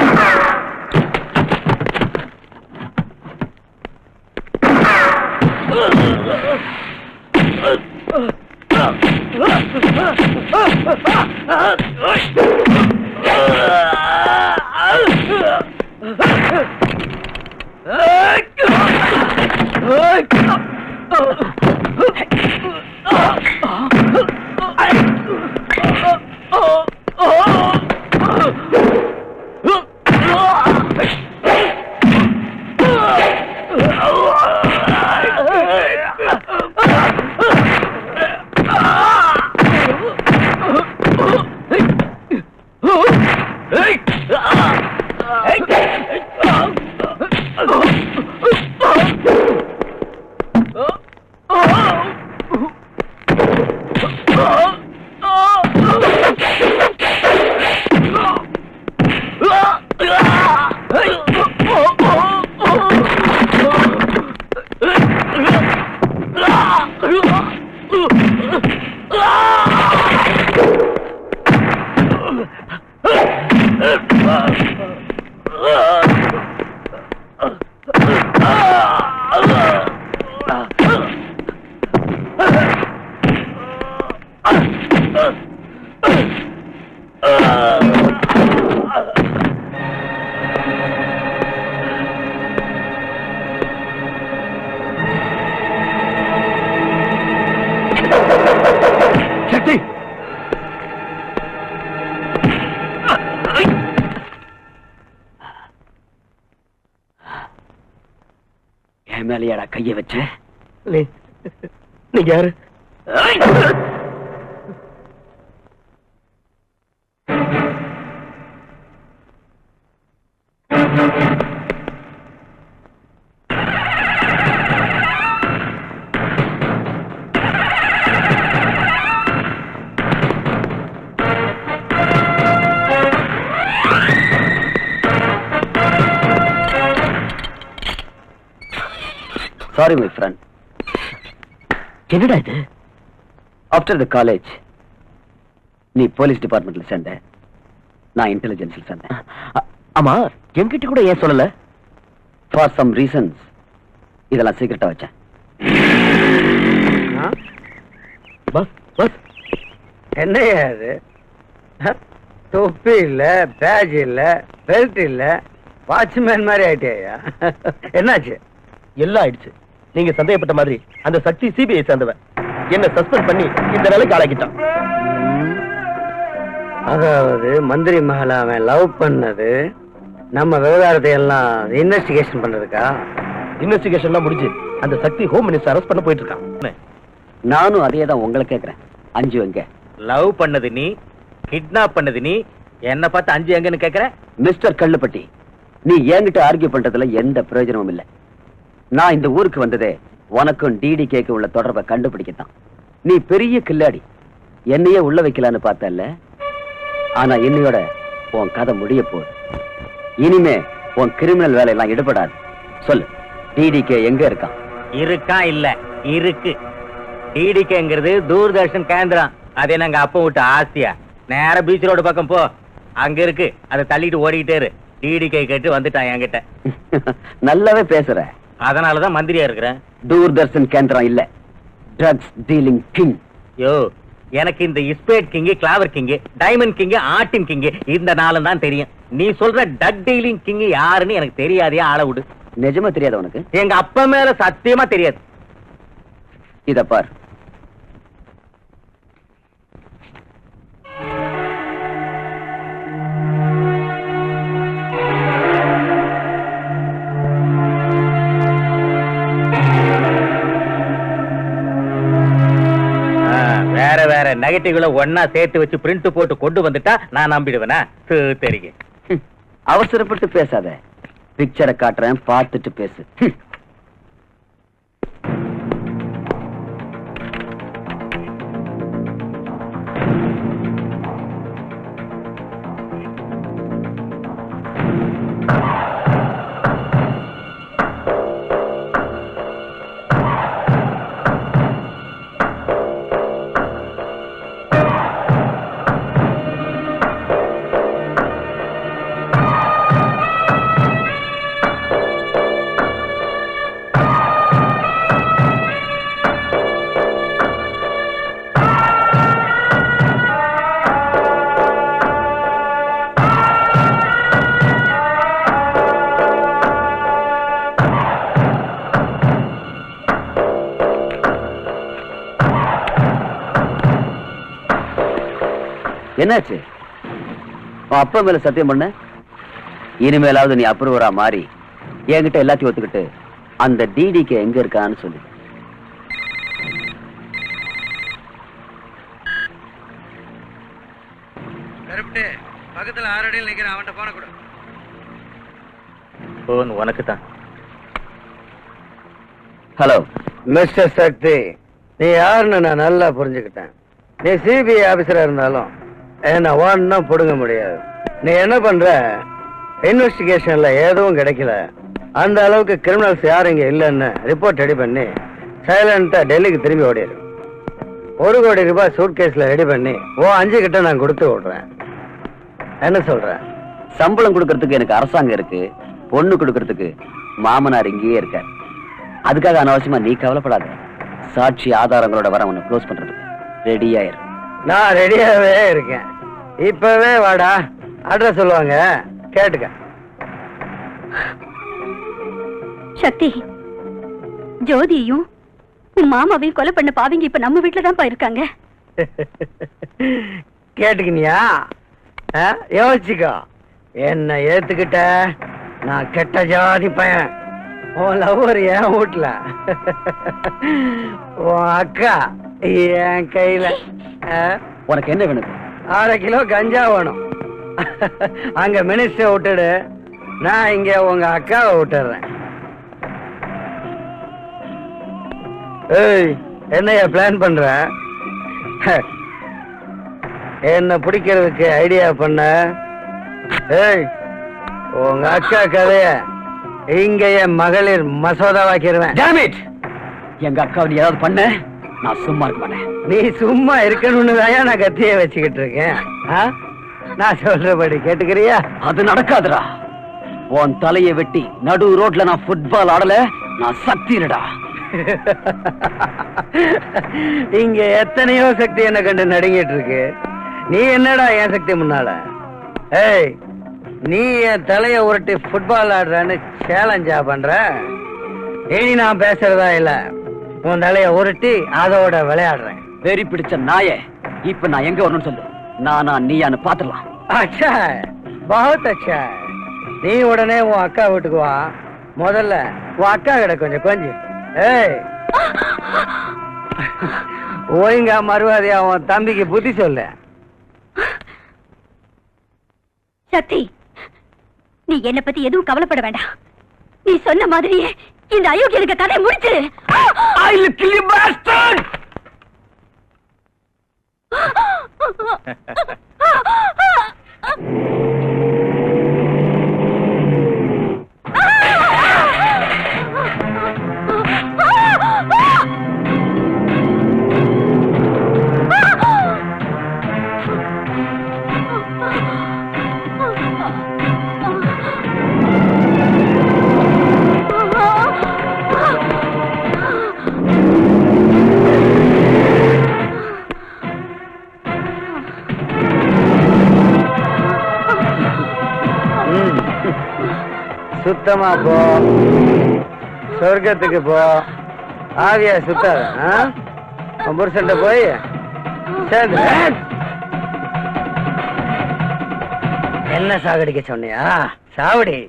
மேலையாடா கைய வச்ச? நீங்க யாரு? Sorry my friend. என்னடா இது? ஆஃப்டர் த காலேஜ் நீ போலீஸ் டிபார்ட்மெண்ட்ல சேர்ந்த, நான் இன்டெலிஜென்ஸ்ல சேர்ந்தேன். ஆமா, என்கிட்ட கூட ஏன் சொல்லல? ஃபார் சம் ரீசன்ஸ் இதெல்லாம் சீக்கிரட்டா வச்சேன். பஸ் பஸ் என்னையா அது? தொப்பி இல்ல, பேஜ் இல்ல, பெல்ட் இல்ல, வாட்ச்மேன் மாதிரி ஆயிட்டேயா? என்னாச்சு? எல்லாம் ஆயிடுச்சு. நீங்க சந்தேகப்பட்ட மாதிரி அந்த சக்தி சிபிஐ சேர்ந்தவன். என்ன சஸ்பெண்ட் பண்ணி இந்த வேலைக்கு ஆளாக்கிட்டான். அதாவது மந்திரி மகளை அவன் லவ் பண்ணது நம்ம விவகாரத்தை எல்லாம் இன்வெஸ்டிகேஷன் பண்றதுக்கா? இன்வெஸ்டிகேஷன் முடிஞ்சு அந்த சக்தி ஹோம் மினிஸ்டர் அரெஸ்ட் பண்ண போயிட்டு இருக்கான். நானும் அதே தான் உங்களை கேட்கிறேன். அஞ்சு எங்க? லவ் பண்ணது நீ, கிட்னாப் பண்ணது நீ, என்ன பார்த்து அஞ்சு எங்கன்னு கேக்குற? மிஸ்டர் கள்ளுப்பட்டி, நீ என்கிட்ட ஆர்கியூ பண்றதுல எந்த பிரயோஜனமும் இல்ல. நான் இந்த ஊருக்கு வந்ததே உனக்கும் டிடிகேக்கு உள்ள தொடர்பை கண்டுபிடிக்கத்தான். நீ பெரிய கில்லாடி, என்னையே உள்ள வைக்கலான்னு பார்த்தல்ல. ஆனா இன்னையோட உன் கதை முடிய போகுது. இனிமே உன் கிரிமினல் வேலையெல்லாம் ஈடுபடாது. சொல்லு, டிடிகே எங்க இருக்கான்? இருக்கான் இல்ல, இருக்கு. டிடிகேங்கிறது தூர்தர்ஷன் கேந்திரம். அது நாங்க அப்ப விட்டு ஆசியா நேர பீச் ரோடு பக்கம் போ, அங்க இருக்கு. அதை தள்ளிட்டு ஓடிக்கிட்டே இரு. டிடிகே கேட்டு வந்துட்டான் என்கிட்ட. நல்லாவே பேசுற. அதனாலதான் மந்திரியா இருக்கிறேன். தூர்தர்ஷன் கேந்திரம் இல்ல, ட்ரக்ஸ் டீலிங் கிங். யோ, எனக்கு இந்த spade king, clover king, diamond king, ஆட்டின் கிங் இந்த நாளும் தான் தெரியும். நீ சொல்ற டக் டீலிங் கிங் யாருன்னு எனக்கு தெரியாதே. ஆள விடு. நிஜமா தெரியாத உனக்கு? எங்க அப்பா மேல சத்தியமா தெரியாது. இத பார், வேற வேற நெகட்டிவ்ல ஒன்னா சேர்த்து வச்சு பிரிண்ட் போட்டு கொண்டு வந்துட்டா நான் நம்பிடுவேனா? தெரியும். அவசரப்பட்டு பேசாத. பிக்சரை காட்டுறேன், பார்த்துட்டு பேசு. என்னாச்சு? அப்பா மேல சத்தியம் பண்ண. இனிமேலாவது நீ அப்ரூவரா மாறி என்கிட்ட எல்லாத்தையும் ஒத்துக்கிட்டு அந்த டிடிகே எங்க இருக்கான்னு சொல்லு. பக்கத்துல 6 அடியில் நிக்கிறேன், அவன்கிட்ட போன கூட. போன் உனக்கு தான். ஹலோ மிஸ்டர் சக்தி, நீ யாருன்னு நான் நல்லா புரிஞ்சுக்கிட்டேன். நீ சிபிஐ ஆபீசரா இருந்தாலும் என்ன ஒன்னும் புடுங்க முடியாது. நீ என்ன பண்ற, இன்வெஸ்டிகேஷன்ல எதுவும் கிடைக்கல, அந்த அளவுக்கு கிரிமினல்ஸ் யாரும் இங்க இல்லைன்னு ரிப்போர்ட் ரெடி பண்ணி சைலண்டா டெல்லிக்கு திரும்பி ஓடிடு. 1 கோடி ரூபாய் சூட்கேஸ்ல ரெடி பண்ணி 5 கிட்ட நான் கொடுத்து விடுறேன். என்ன சொல்ற? சம்பளம் கொடுக்கறதுக்கு எனக்கு அரசாங்கம் இருக்கு, பொண்ணு கொடுக்கறதுக்கு மாமனார் இங்கேயே இருக்க. அதுக்காக அனாவசியமா நீ கவலைப்படாத. சாட்சி ஆதாரங்களோட வர உன்னை க்ளோஸ் பண்றதுக்கு ரெடியாயிரு. நான் ரெடியாவே இருக்கேன். இப்பவே வாடா, அட்ரஸ் சொல்லுவாங்க, கேட்டுக்க. சக்தி, ஜோதியையும் உன் மாமாவையும் கொலை பண்ண பாவிங்க இப்ப நம்ம வீட்டுல தான் இருக்காங்க. கேட்டுக்கினியா? யோசிச்சுக்கோ. என்ன ஏத்துக்கிட்ட, நான் கெட்ட ஜாதி பையன். உன் லவ்வர் என் வீட்டுல, உன் அக்கா என் கையில. உனக்கு என்ன வேணும்? 1/2 கிலோ கஞ்சா வேணும். அங்க மினிஸ்டர் விட்டுடு, நான் இங்க உங்க அக்காவை விட்டுறேன். ஏய், என்னையா பிளான் பண்ற? என்ன பிடிக்கிறதுக்கு ஐடியா பண்ண? ஏய், உங்க அக்கா கதைய இங்க என் மகளிர் மசோதாவாக்கிடுவேன். Damn it! எங்க அக்காவை நீ ஏதாவது பண்ண நான் சும்மா இருக்க மாட்டேன். நீ சும்மா இருக்கணும்னு தான் நான் கத்திய வச்சுக்கிட்டு இருக்கேன். நான் சொல்றபடி கேட்டுக்கிறியா? அது நடக்காதுடா. உன் தலையை வெட்டி நடு ரோட்ல நான் ஃபுட்பால் ஆடல, நான் சக்திடா. இங்க எத்தனையோ சக்தி என்ன கண்டு நடுங்கிட்டு இருக்கு. நீ என்னடா என் சக்தி முன்னால? ஏய், நீ என் தலைய உருட்டி ஃபுட்பால் ஆடுறன்னு சேலஞ்சா பண்ற? இனி நான் பேசுறதா இல்ல, உன் தலைய உருட்டி அதோட விளையாடுறேன். வெறி பிடிச்ச நாயே, இப்ப நான் எங்க வரணும்னு சொல்லு. நானா நீயான்னு பாத்துடலாம். अच्छा बहुत अच्छा நீ உடனே உன் அக்கா வீட்டுக்கு வா. முதல்ல உன் அக்கா கிட்ட கொஞ்சம் ஏய் ஒழுங்கா மறுவாதியா உன் தம்பிக்கு புத்தி சொல்லு. சக்தி, நீ என்ன பத்தி எதுவும் கவலைப்பட வேண்டாம். நீ சொன்ன மாதிரியே இந்த அயோக்கியனுக்கு கதை முடிச்சிரு. I will kill you bastard! சுத்தமா போ, சொர்க்கத்துக்கு போ. ஆவியா சுத்தாத. புருஷன்ட்ட போய் சேர்ந்து என்ன சாகடிக்க சொன்னியா? சாவடி.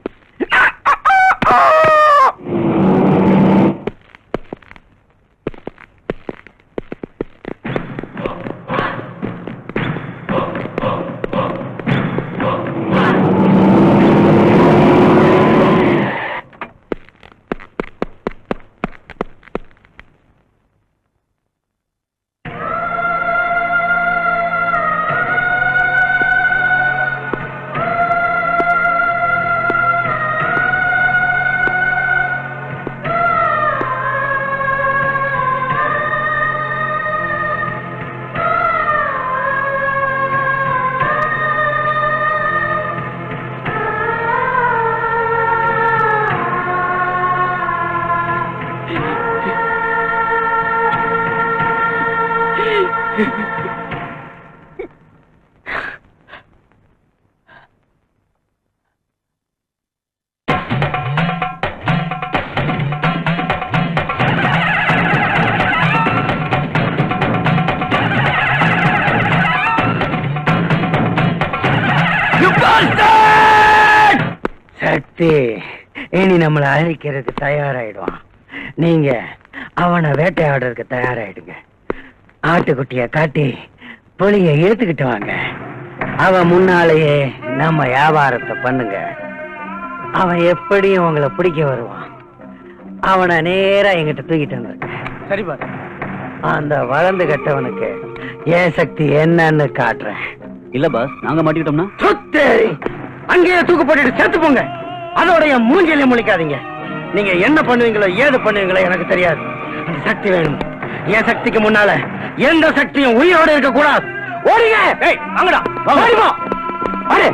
சக்தி இனி நம்மளை அழிக்கிறதுக்கு தயாராயிடுவான். நீங்க அவனை வேட்டையாடுறதுக்கு தயாராயிடுங்க. ஆட்டுக்குட்டிய காட்டி புலிய இழுத்துக்கிட்டு வாங்க. அவன் முன்னாலேயே நம்ம வியாபாரத்தை பண்ணுங்க. அவன் எப்படியும் உங்களை பிடிக்க வருவான். அவனை நேரா எங்கிட்ட தூக்கிட்டு வந்துருங்க. சரி பாரு. அந்த வளர்ந்து கட்டவனுக்கு ஏன் சக்தி என்னன்னு காட்டுறேன். இல்ல பாஸ், நாங்க மாட்டிக்கிட்டோம்னா சுத்தேரி அங்கேயே தூக்கு போட்டுட்டு செத்து போங்க. அதோட என் மூஞ்சிலே முழிக்காதீங்க. நீங்க என்ன பண்ணுவீங்களோ ஏது பண்ணுவீங்களோ எனக்கு தெரியாது. அந்த சக்தி வேணும். என் சக்திக்கு முன்னால எந்த சக்தியும் உயிரோட இருக்க கூடாது. ஓடுங்க. ஏய் வாங்கடா, ஓடிப்போ. வாடு.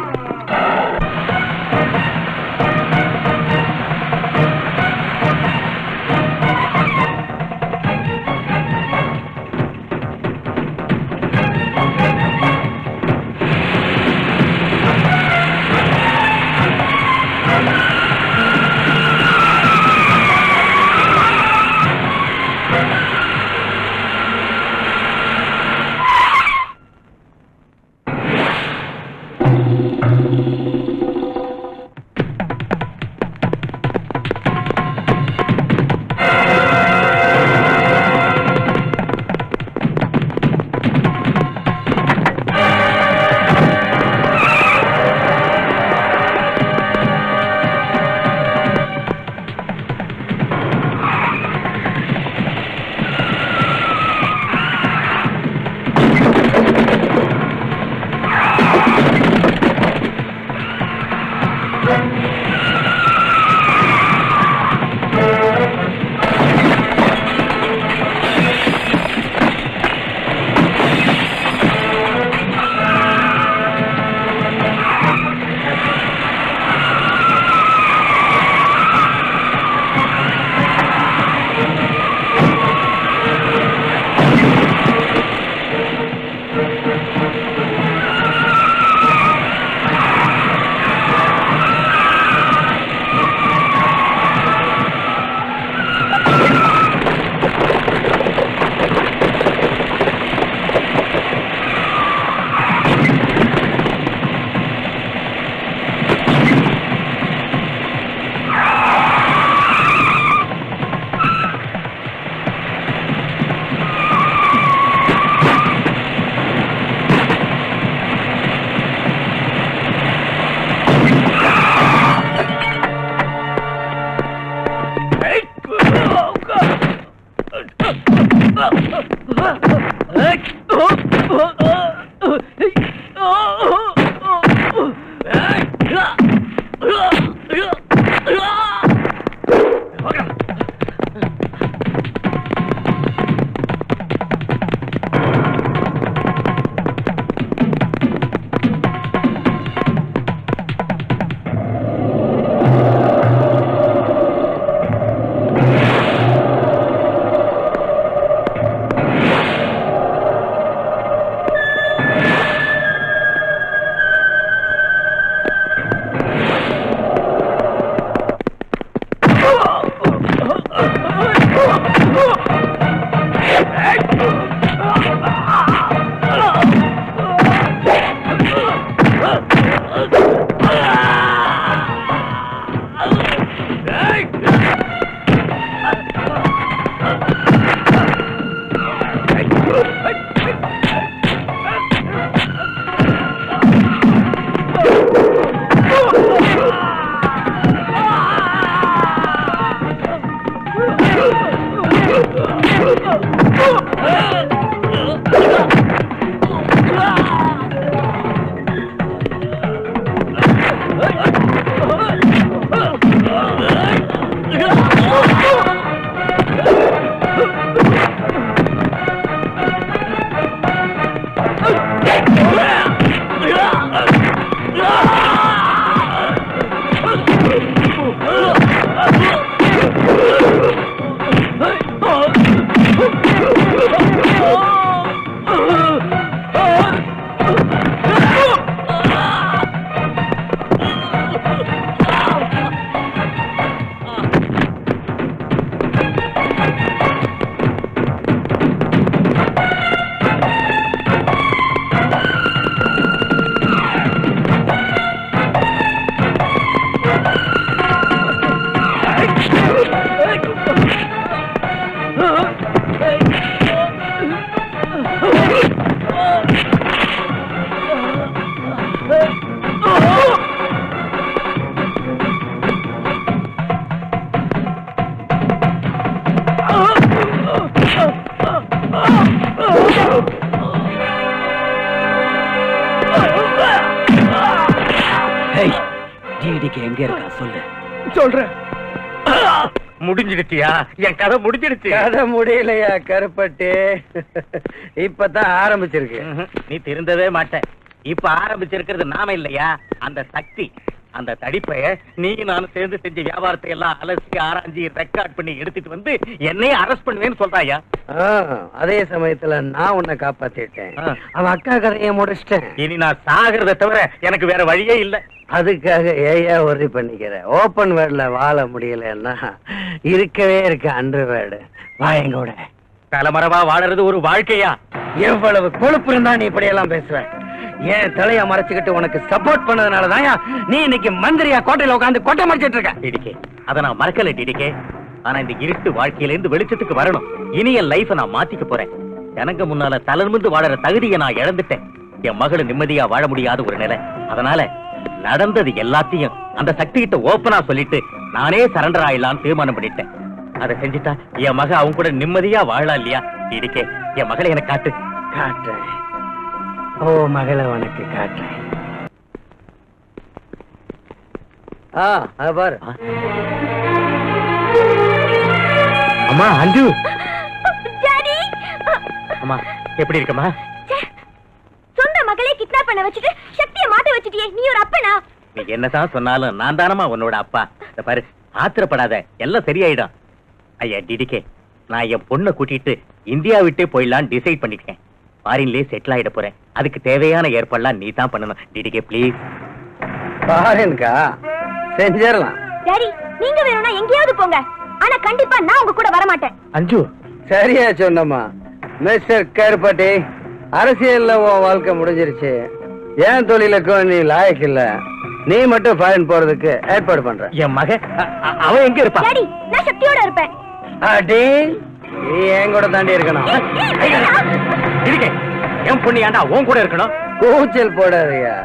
டிடிக்கு எங்க இருக்கா சொல்லு. சொல்றேன். முடிஞ்சிடுச்சியா? என் கதை முடிஞ்சிடுச்சு. கதை முடியலையா கருப்பட்டி? இப்பதான் ஆரம்பிச்சிருக்கு. நீ திருந்தவே மாட்ட. இப்ப ஆரம்பிச்சிருக்கிறது நாம இல்லையா, அந்த சக்தி. அந்த தடிப்பைய நீ நானும் சேர்ந்து செஞ்ச வியாபாரத்தை எல்லாம் அலசி ஆராய்ச்சி ரெக்கார்ட் பண்ணி எடுத்துட்டு வந்து என்னையே அரெஸ்ட் பண்ணுவேன்னு சொல்றாயா? அதே சமயத்துல நான் உன்னை காப்பாத்திட்டேன். அவன் அக்கா கதையை முடிச்சிட்டேன். இனி நான் சாகிறத தவிர எனக்கு வேற வழியே இல்ல. அதுக்காக ஏயா ஒரி பண்ணிக்கிற? ஓபன் வேர்ட்ல வாழ முடியலன்னா இருக்கவே இருக்க அண்டர் வேர்டு வாயங்கூட. தலைமறைவா வாழறது ஒரு வாழ்க்கையா? எவ்வளவு கொழுப்பு இருந்தா நீ இப்படி எல்லாம் பேசுவ? ஏன் தலைய மறைச்சுக்கிட்டு உனக்கு சப்போர்ட் பண்ணதுனாலதான் நீ இன்னைக்கு மந்திரியா கோட்டையில உட்காந்து கொட்டை மறைச்சிட்டு இருக்க. டிடிகே, அத நான் மறக்கல டிடிகே. ஆனா இந்த இருட்டு வாழ்க்கையில இருந்து வெளிச்சத்துக்கு வரணும். இனி என் லைஃப நான் மாத்திக்க போறேன். எனக்கு முன்னால தளர்ந்து வாழற தகுதியை நான் இழந்துட்டேன். என் மகளை நிம்மதியா வாழ முடியாத ஒரு நிலை. அதனால நடந்தது எல்லாத்தையும் அந்த சக்தி கிட்ட ஓப்பனா சொல்லிட்டு நானே சரண்டர் ஆயிடலான்னு தீர்மானம் பண்ணிட்டேன். அதை செஞ்சுட்டா என் மக அவங்க கூட நிம்மதியா வாழலாம் இல்லையா? டிடிகே, என் மகளை எனக்கு காட்டு. காட்டுறேன். ஓ மகளை உனக்கு காட்டுறேன். பாரு. அம்மா அஞ்சு. டாடி. அம்மா எப்படி இருக்கம்மா? சொந்த மகளே கிட்னாப் பண்ண வச்சுட்டு சக்தியை மாட்ட வச்சிட்டியே, நீ ஒரு அப்பனா? நீ என்னதான் சொன்னாலும் நான் தானமா உன்னோட அப்பா. இத பாரு, ஆத்திரப்படாத, எல்லாம் சரியாயிடும். ஐயா டிடிகே, நான் என் பொண்ணை கூட்டிட்டு இந்தியா விட்டே போயிடலான்னு டிசைட் பண்ணிட்டேன். ஃபாரின்லயே செட்டில் ஆயிட போறேன். அதுக்கு தேவையான ஏற்பாடுலாம் நீ தான் பண்ணணும். TTK please. ஃபாரின்கா? செஞ்சிடலாம். டாடி, நீங்க வேணும்னா எங்கேயாவது போங்க, ஆனா கண்டிப்பா நான் உங்க கூட வர மாட்டேன். அஞ்சு. சரியா சொன்னம்மா. மிஸ்டர் கருப்பட்டி, அரசியல்ல உன் வாழ்க்கை முடிஞ்சிருச்சு. ஏன் தொழிலுக்கும் நீ லாயக்கு இல்ல. நீ மட்டும் ஃபாரின் போறதுக்கு ஏற்பாடு பண்ற. என் மக அவன் எங்க இருப்பா? டாடி, நான் சக்தியோட இருப்பேன். அடி, நீ என் கூட தாண்டி இருக்கணும். என் பொண்ணு ஏன்டா உன் கூட இருக்கணும்? கூச்சல் போடாதயா.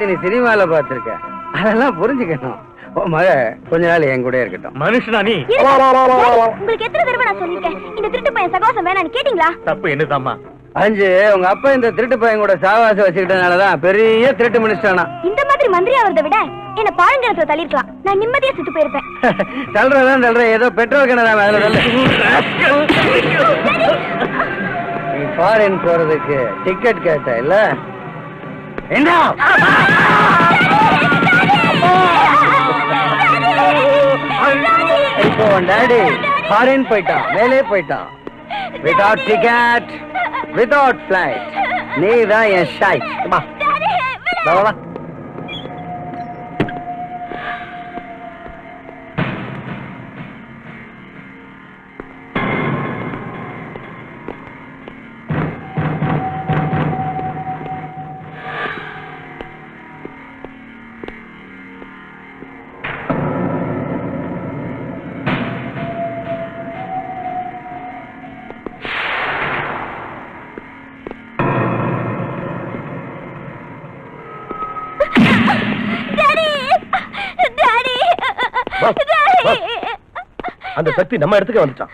நீ சினிமால பாத்திருக்க, அதெல்லாம் புரிஞ்சுக்கணும். உன் மக கொஞ்ச நாள் என் கூட இருக்கட்டும். மனுஷனா நீ? உங்களுக்கு எத்தனை தடவை நான் சொல்லிருக்கேன், இந்த திருட்டு பையன் சகவாசம் வேணான்னு கேட்டீங்களா? தப்பு என்னதாம்மா? அஞ்சு, உங்க அப்பா இந்த திருட்டு பையன் கூட சாவாசம் வச்சுக்கிட்டனாலதான் பெரிய திருட்டு மினிஸ்டரானா. இந்த மாதிரி மந்திரி ஆவறதை விட என்ன பாழங்கிணத்துல தள்ளிருக்கலாம், நான் நிம்மதியா செத்து போயிருப்பேன். தள்ளுறதான் தள்ளுற, ஏதோ பெட்ரோல் கிணறாம அதுல தள்ளு. நீ ஃபாரின் போறதுக்கு டிக்கெட் கேட்ட இல்ல? என்ன இப்போ டாடி ஃபாரின் போயிட்டான், மேலே போயிட்டான். Without ticket, without flight. நீ தான் என் ஷாய். வா. அந்த சக்தி நம்ம இடத்துக்கு வந்துட்டான்.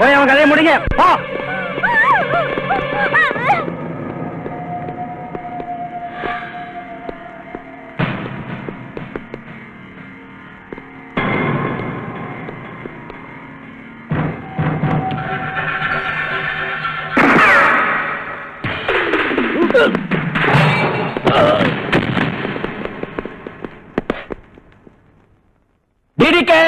போய் அவன் கதையை முடிங்க. டிடிகே,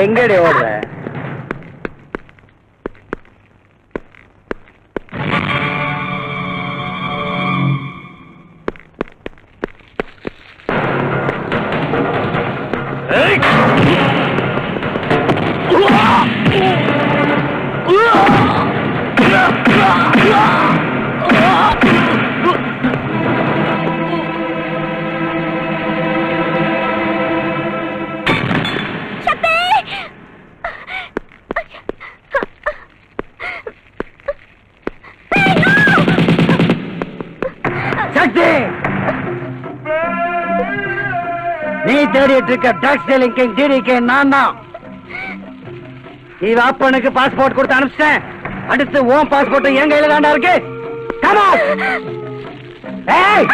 எங்கடி ஓடுற? நீ தேடிட்டு இருக்க ட்ரக்ஸ் டீலிங் கிங் டிடிகே நான் தான். இவ அப்பனுக்கு பாஸ்போர்ட் கொடுத்து அனுப்பிச்சிட்டேன். அடுத்து உன் பாஸ்போர்ட் என் கையில தாண்டா இருக்கு. Come on. ஏய்